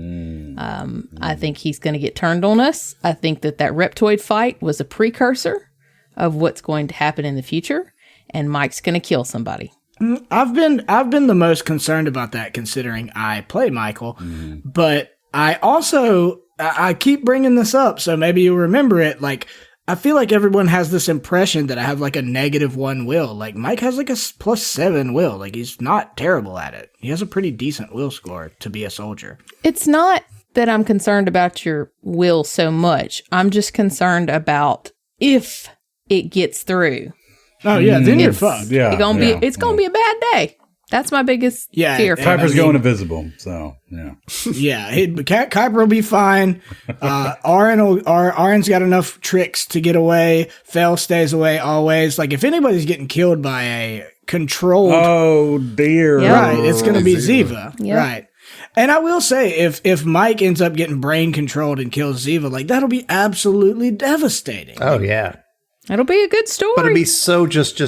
I think he's going to get turned on us. I think that Reptoid fight was a precursor of what's going to happen in the future, and Mike's going to kill somebody. I've been the most concerned about that, considering I play Michael, but I also I keep bringing this up, so maybe you'll remember it. Like, I feel like everyone has this impression that I have like a -1 will. Like, Mike has like a +7 will. Like, he's not terrible at it. He has a pretty decent will score to be a soldier. It's not that I'm concerned about your will so much. I'm just concerned about if it gets through. Oh yeah, then you're fucked. Yeah. It's gonna be a bad day. That's my biggest fear. Kuiper's going invisible, so yeah. Yeah, Kuiper will be fine. Arin's got enough tricks to get away. Fel stays away always. Like, if anybody's getting killed by a controlled, Oh dear. Yeah. right, it's going to be Ziva. Yep. Right. And I will say, if Mike ends up getting brain controlled and kills Ziva, like, that'll be absolutely devastating. Oh, yeah. It'll be a good story. But it'd be so just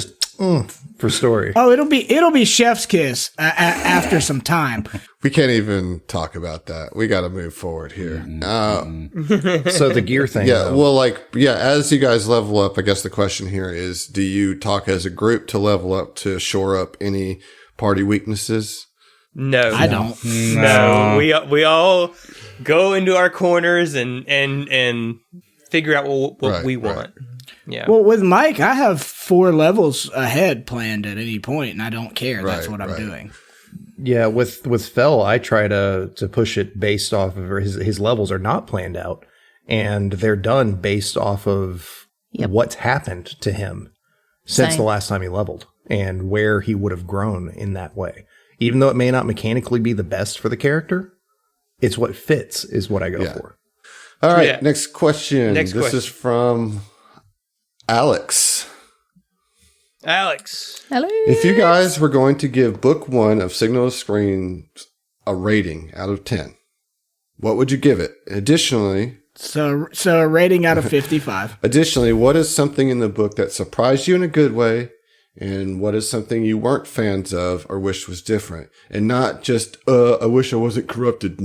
for story. Oh, it'll be chef's kiss after some time. We can't even talk about that. We got to move forward here. So the gear thing. Yeah, though. well, as you guys level up, I guess the question here is, do you talk as a group to level up to shore up any party weaknesses? No, I don't. No, we all go into our corners and figure out what we want. Yeah. Well, with Mike, I have 4 levels ahead planned at any point, and I don't care. That's what I'm doing. Yeah, with Fel, I try to push it based off of his levels are not planned out, and they're done based off of what's happened to him since the last time he leveled and where he would have grown in that way. Even though it may not mechanically be the best for the character, it's what fits is what I go for. All right, next question. This is from Alex. Hello. If you guys were going to give book 1 of Signal to Screens a rating out of 10, what would you give it? Additionally, So a rating out of 55. what is something in the book that surprised you in a good way, and what is something you weren't fans of or wished was different? And not just, I wish I wasn't corrupted,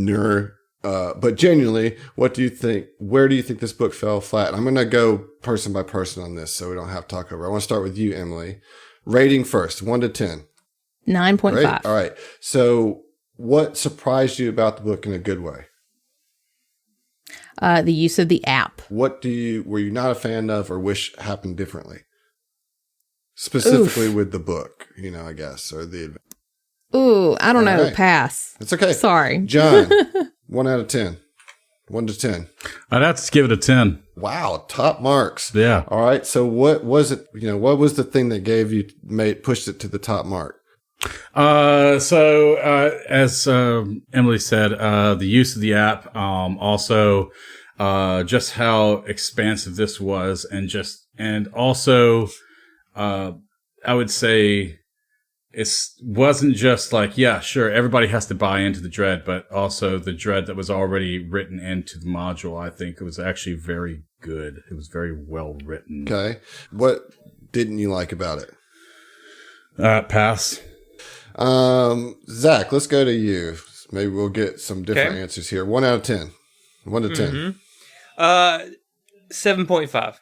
but genuinely, what do you think? Where do you think this book fell flat? I'm going to go person by person on this so we don't have to talk over. I want to start with you, Emily. Rating first, 1 to 10. 9.5. Right? All right. So what surprised you about the book in a good way? The use of the app. What were you not a fan of or wish happened differently? Specifically with the book, I guess, or the... Ooh, I don't know. Right. Pass. It's okay. Sorry. John, 1 out of 10. 1 to 10. I'd have to give it a 10. Wow, top marks. Yeah. All right. So what was it? What was the thing that pushed it to the top mark? As Emily said, the use of the app, also just how expansive this was, and also I would say it wasn't just like, yeah, sure, everybody has to buy into the dread, but also the dread that was already written into the module. I think it was actually very good. It was very well written. Okay. What didn't you like about it? Pass. Zach, let's go to you. Maybe we'll get some different answers here. 1 out of 10. 1 to 10. 7.5.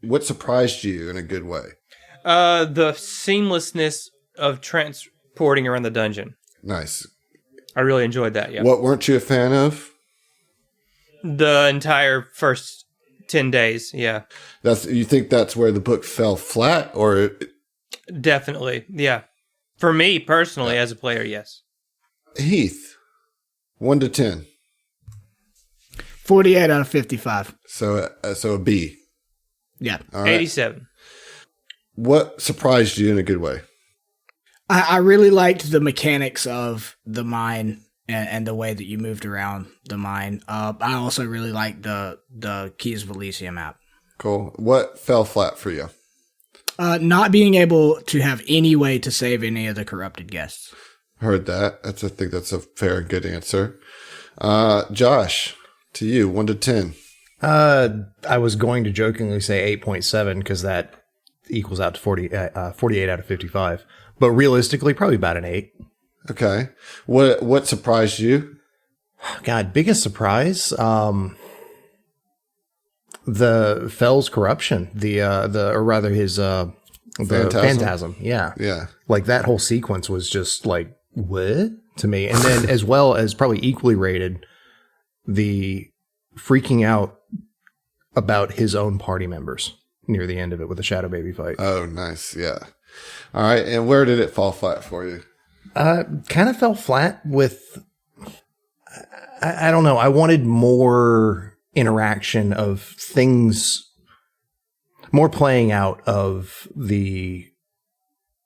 What surprised you in a good way? The seamlessness of transporting around the dungeon. Nice. I really enjoyed that. Yeah. What weren't you a fan of? The entire first 10 days. Yeah. You think that's where the book fell flat, or? Definitely. Yeah. For me personally, as a player, yes. Heath, 1 to 10. 48 out of 55. So a B. Yeah. All right. 87. What surprised you in a good way? I really liked the mechanics of the mine and the way that you moved around the mine. I also really liked the Keys of Elysium map. Cool. What fell flat for you? Not being able to have any way to save any of the corrupted guests. Heard that. I think that's a fair and good answer. Josh, to you, 1 to 10. I was going to jokingly say 8.7 because that equals out to 48 out of 55. But realistically, probably about an 8. Okay. What surprised you? God, biggest surprise. The Fell's corruption, or rather his, the phantasm. Yeah. Yeah. Like that whole sequence was just like, what? To me. And then as well as probably equally rated, the freaking out about his own party members near the end of it with the Shadow Baby fight. Oh, nice. Yeah. All right. And where did it fall flat for you? Kind of fell flat with, I don't know. I wanted more interaction of things, more playing out of the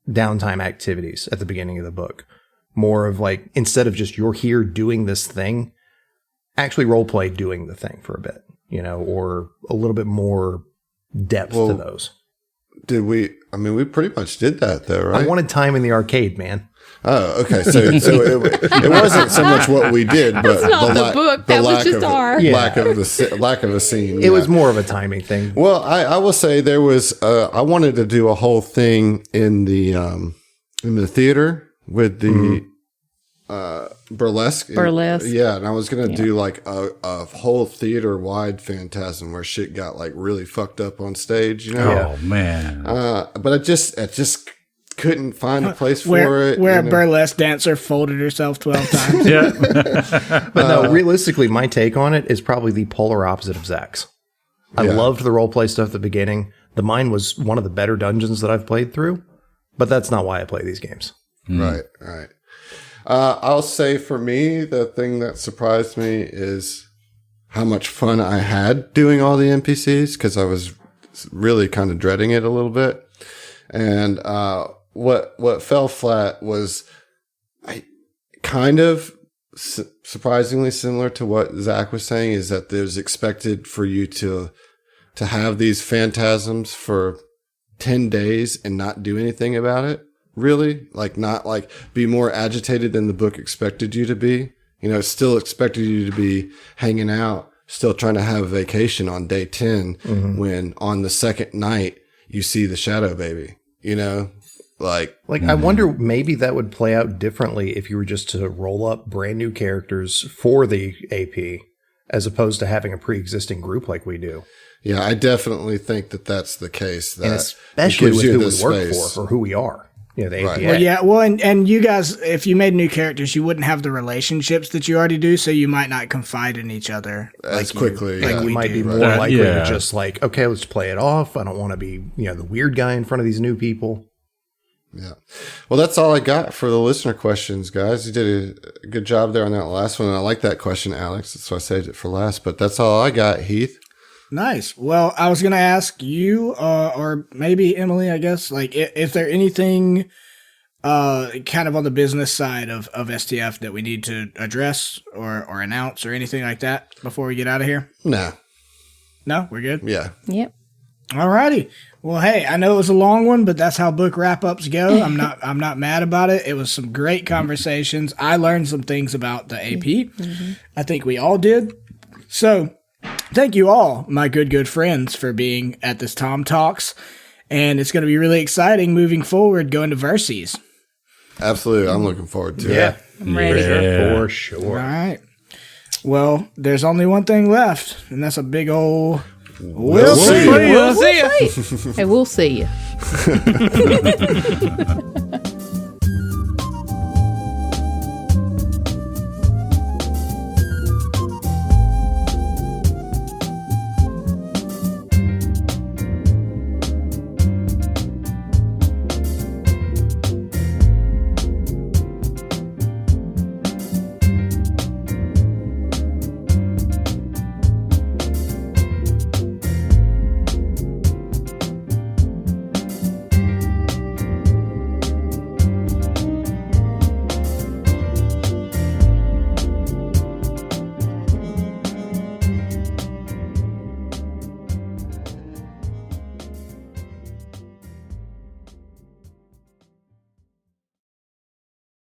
downtime activities at the beginning of the book. More of like, instead of just you're here doing this thing, actually roleplay doing the thing for a bit, or a little bit more depth to those. Did we? I mean, we pretty much did that, though, right? I wanted time in the arcade, man. Oh, okay. So it wasn't so much what we did, but not the book. That was just our lack of a scene. It was more of a timing thing. Well, I will say there was. I wanted to do a whole thing in the theater with the burlesque. Yeah, and I was gonna do like a whole theater wide phantasm where shit got like really fucked up on stage. Oh man! But I just couldn't find a place for it. Where a burlesque dancer folded herself 12 times. Yeah. But no, realistically, my take on it is probably the polar opposite of Zach's. I loved the roleplay stuff at the beginning. The mine was one of the better dungeons that I've played through, but that's not why I play these games. Right. I'll say for me, the thing that surprised me is how much fun I had doing all the NPCs, because I was really kind of dreading it a little bit. And what fell flat was kind of surprisingly similar to what Zach was saying, is that there's expected for you to have these phantasms for 10 days and not do anything about it. Really? Like, not like be more agitated than the book expected you to be. Still expected you to be hanging out, still trying to have a vacation on day 10 when on the second night you see the Shadow Baby, Like, I wonder maybe that would play out differently if you were just to roll up brand new characters for the AP as opposed to having a pre-existing group like we do. Yeah, I definitely think that that's the case. And especially with who we work for or who we are. The APA. Right. Well, and you guys, if you made new characters, you wouldn't have the relationships that you already do, so you might not confide in each other as quickly. We might be more likely to just like, okay, let's play it off. I don't want to be, the weird guy in front of these new people. Yeah. Well, that's all I got for the listener questions, guys. You did a good job there on that last one. And I like that question, Alex. That's why I saved it for last. But that's all I got, Heath. Nice. Well, I was going to ask you, or maybe Emily, I guess, like, if there anything kind of on the business side of STF that we need to address or announce or anything like that before we get out of here? Nah. No? We're good? Yeah. Yep. All righty. Well, hey, I know it was a long one, but that's how book wrap-ups go. I'm not mad about it. It was some great conversations. I learned some things about the AP. Mm-hmm. I think we all did. So, thank you all, my good friends, for being at this TOMTalks. And it's going to be really exciting moving forward, going to Verses. Absolutely. I'm looking forward to it. I'm ready. For sure. All right. Well, there's only one thing left, and that's a big old... We'll see you. Hey, we'll see you.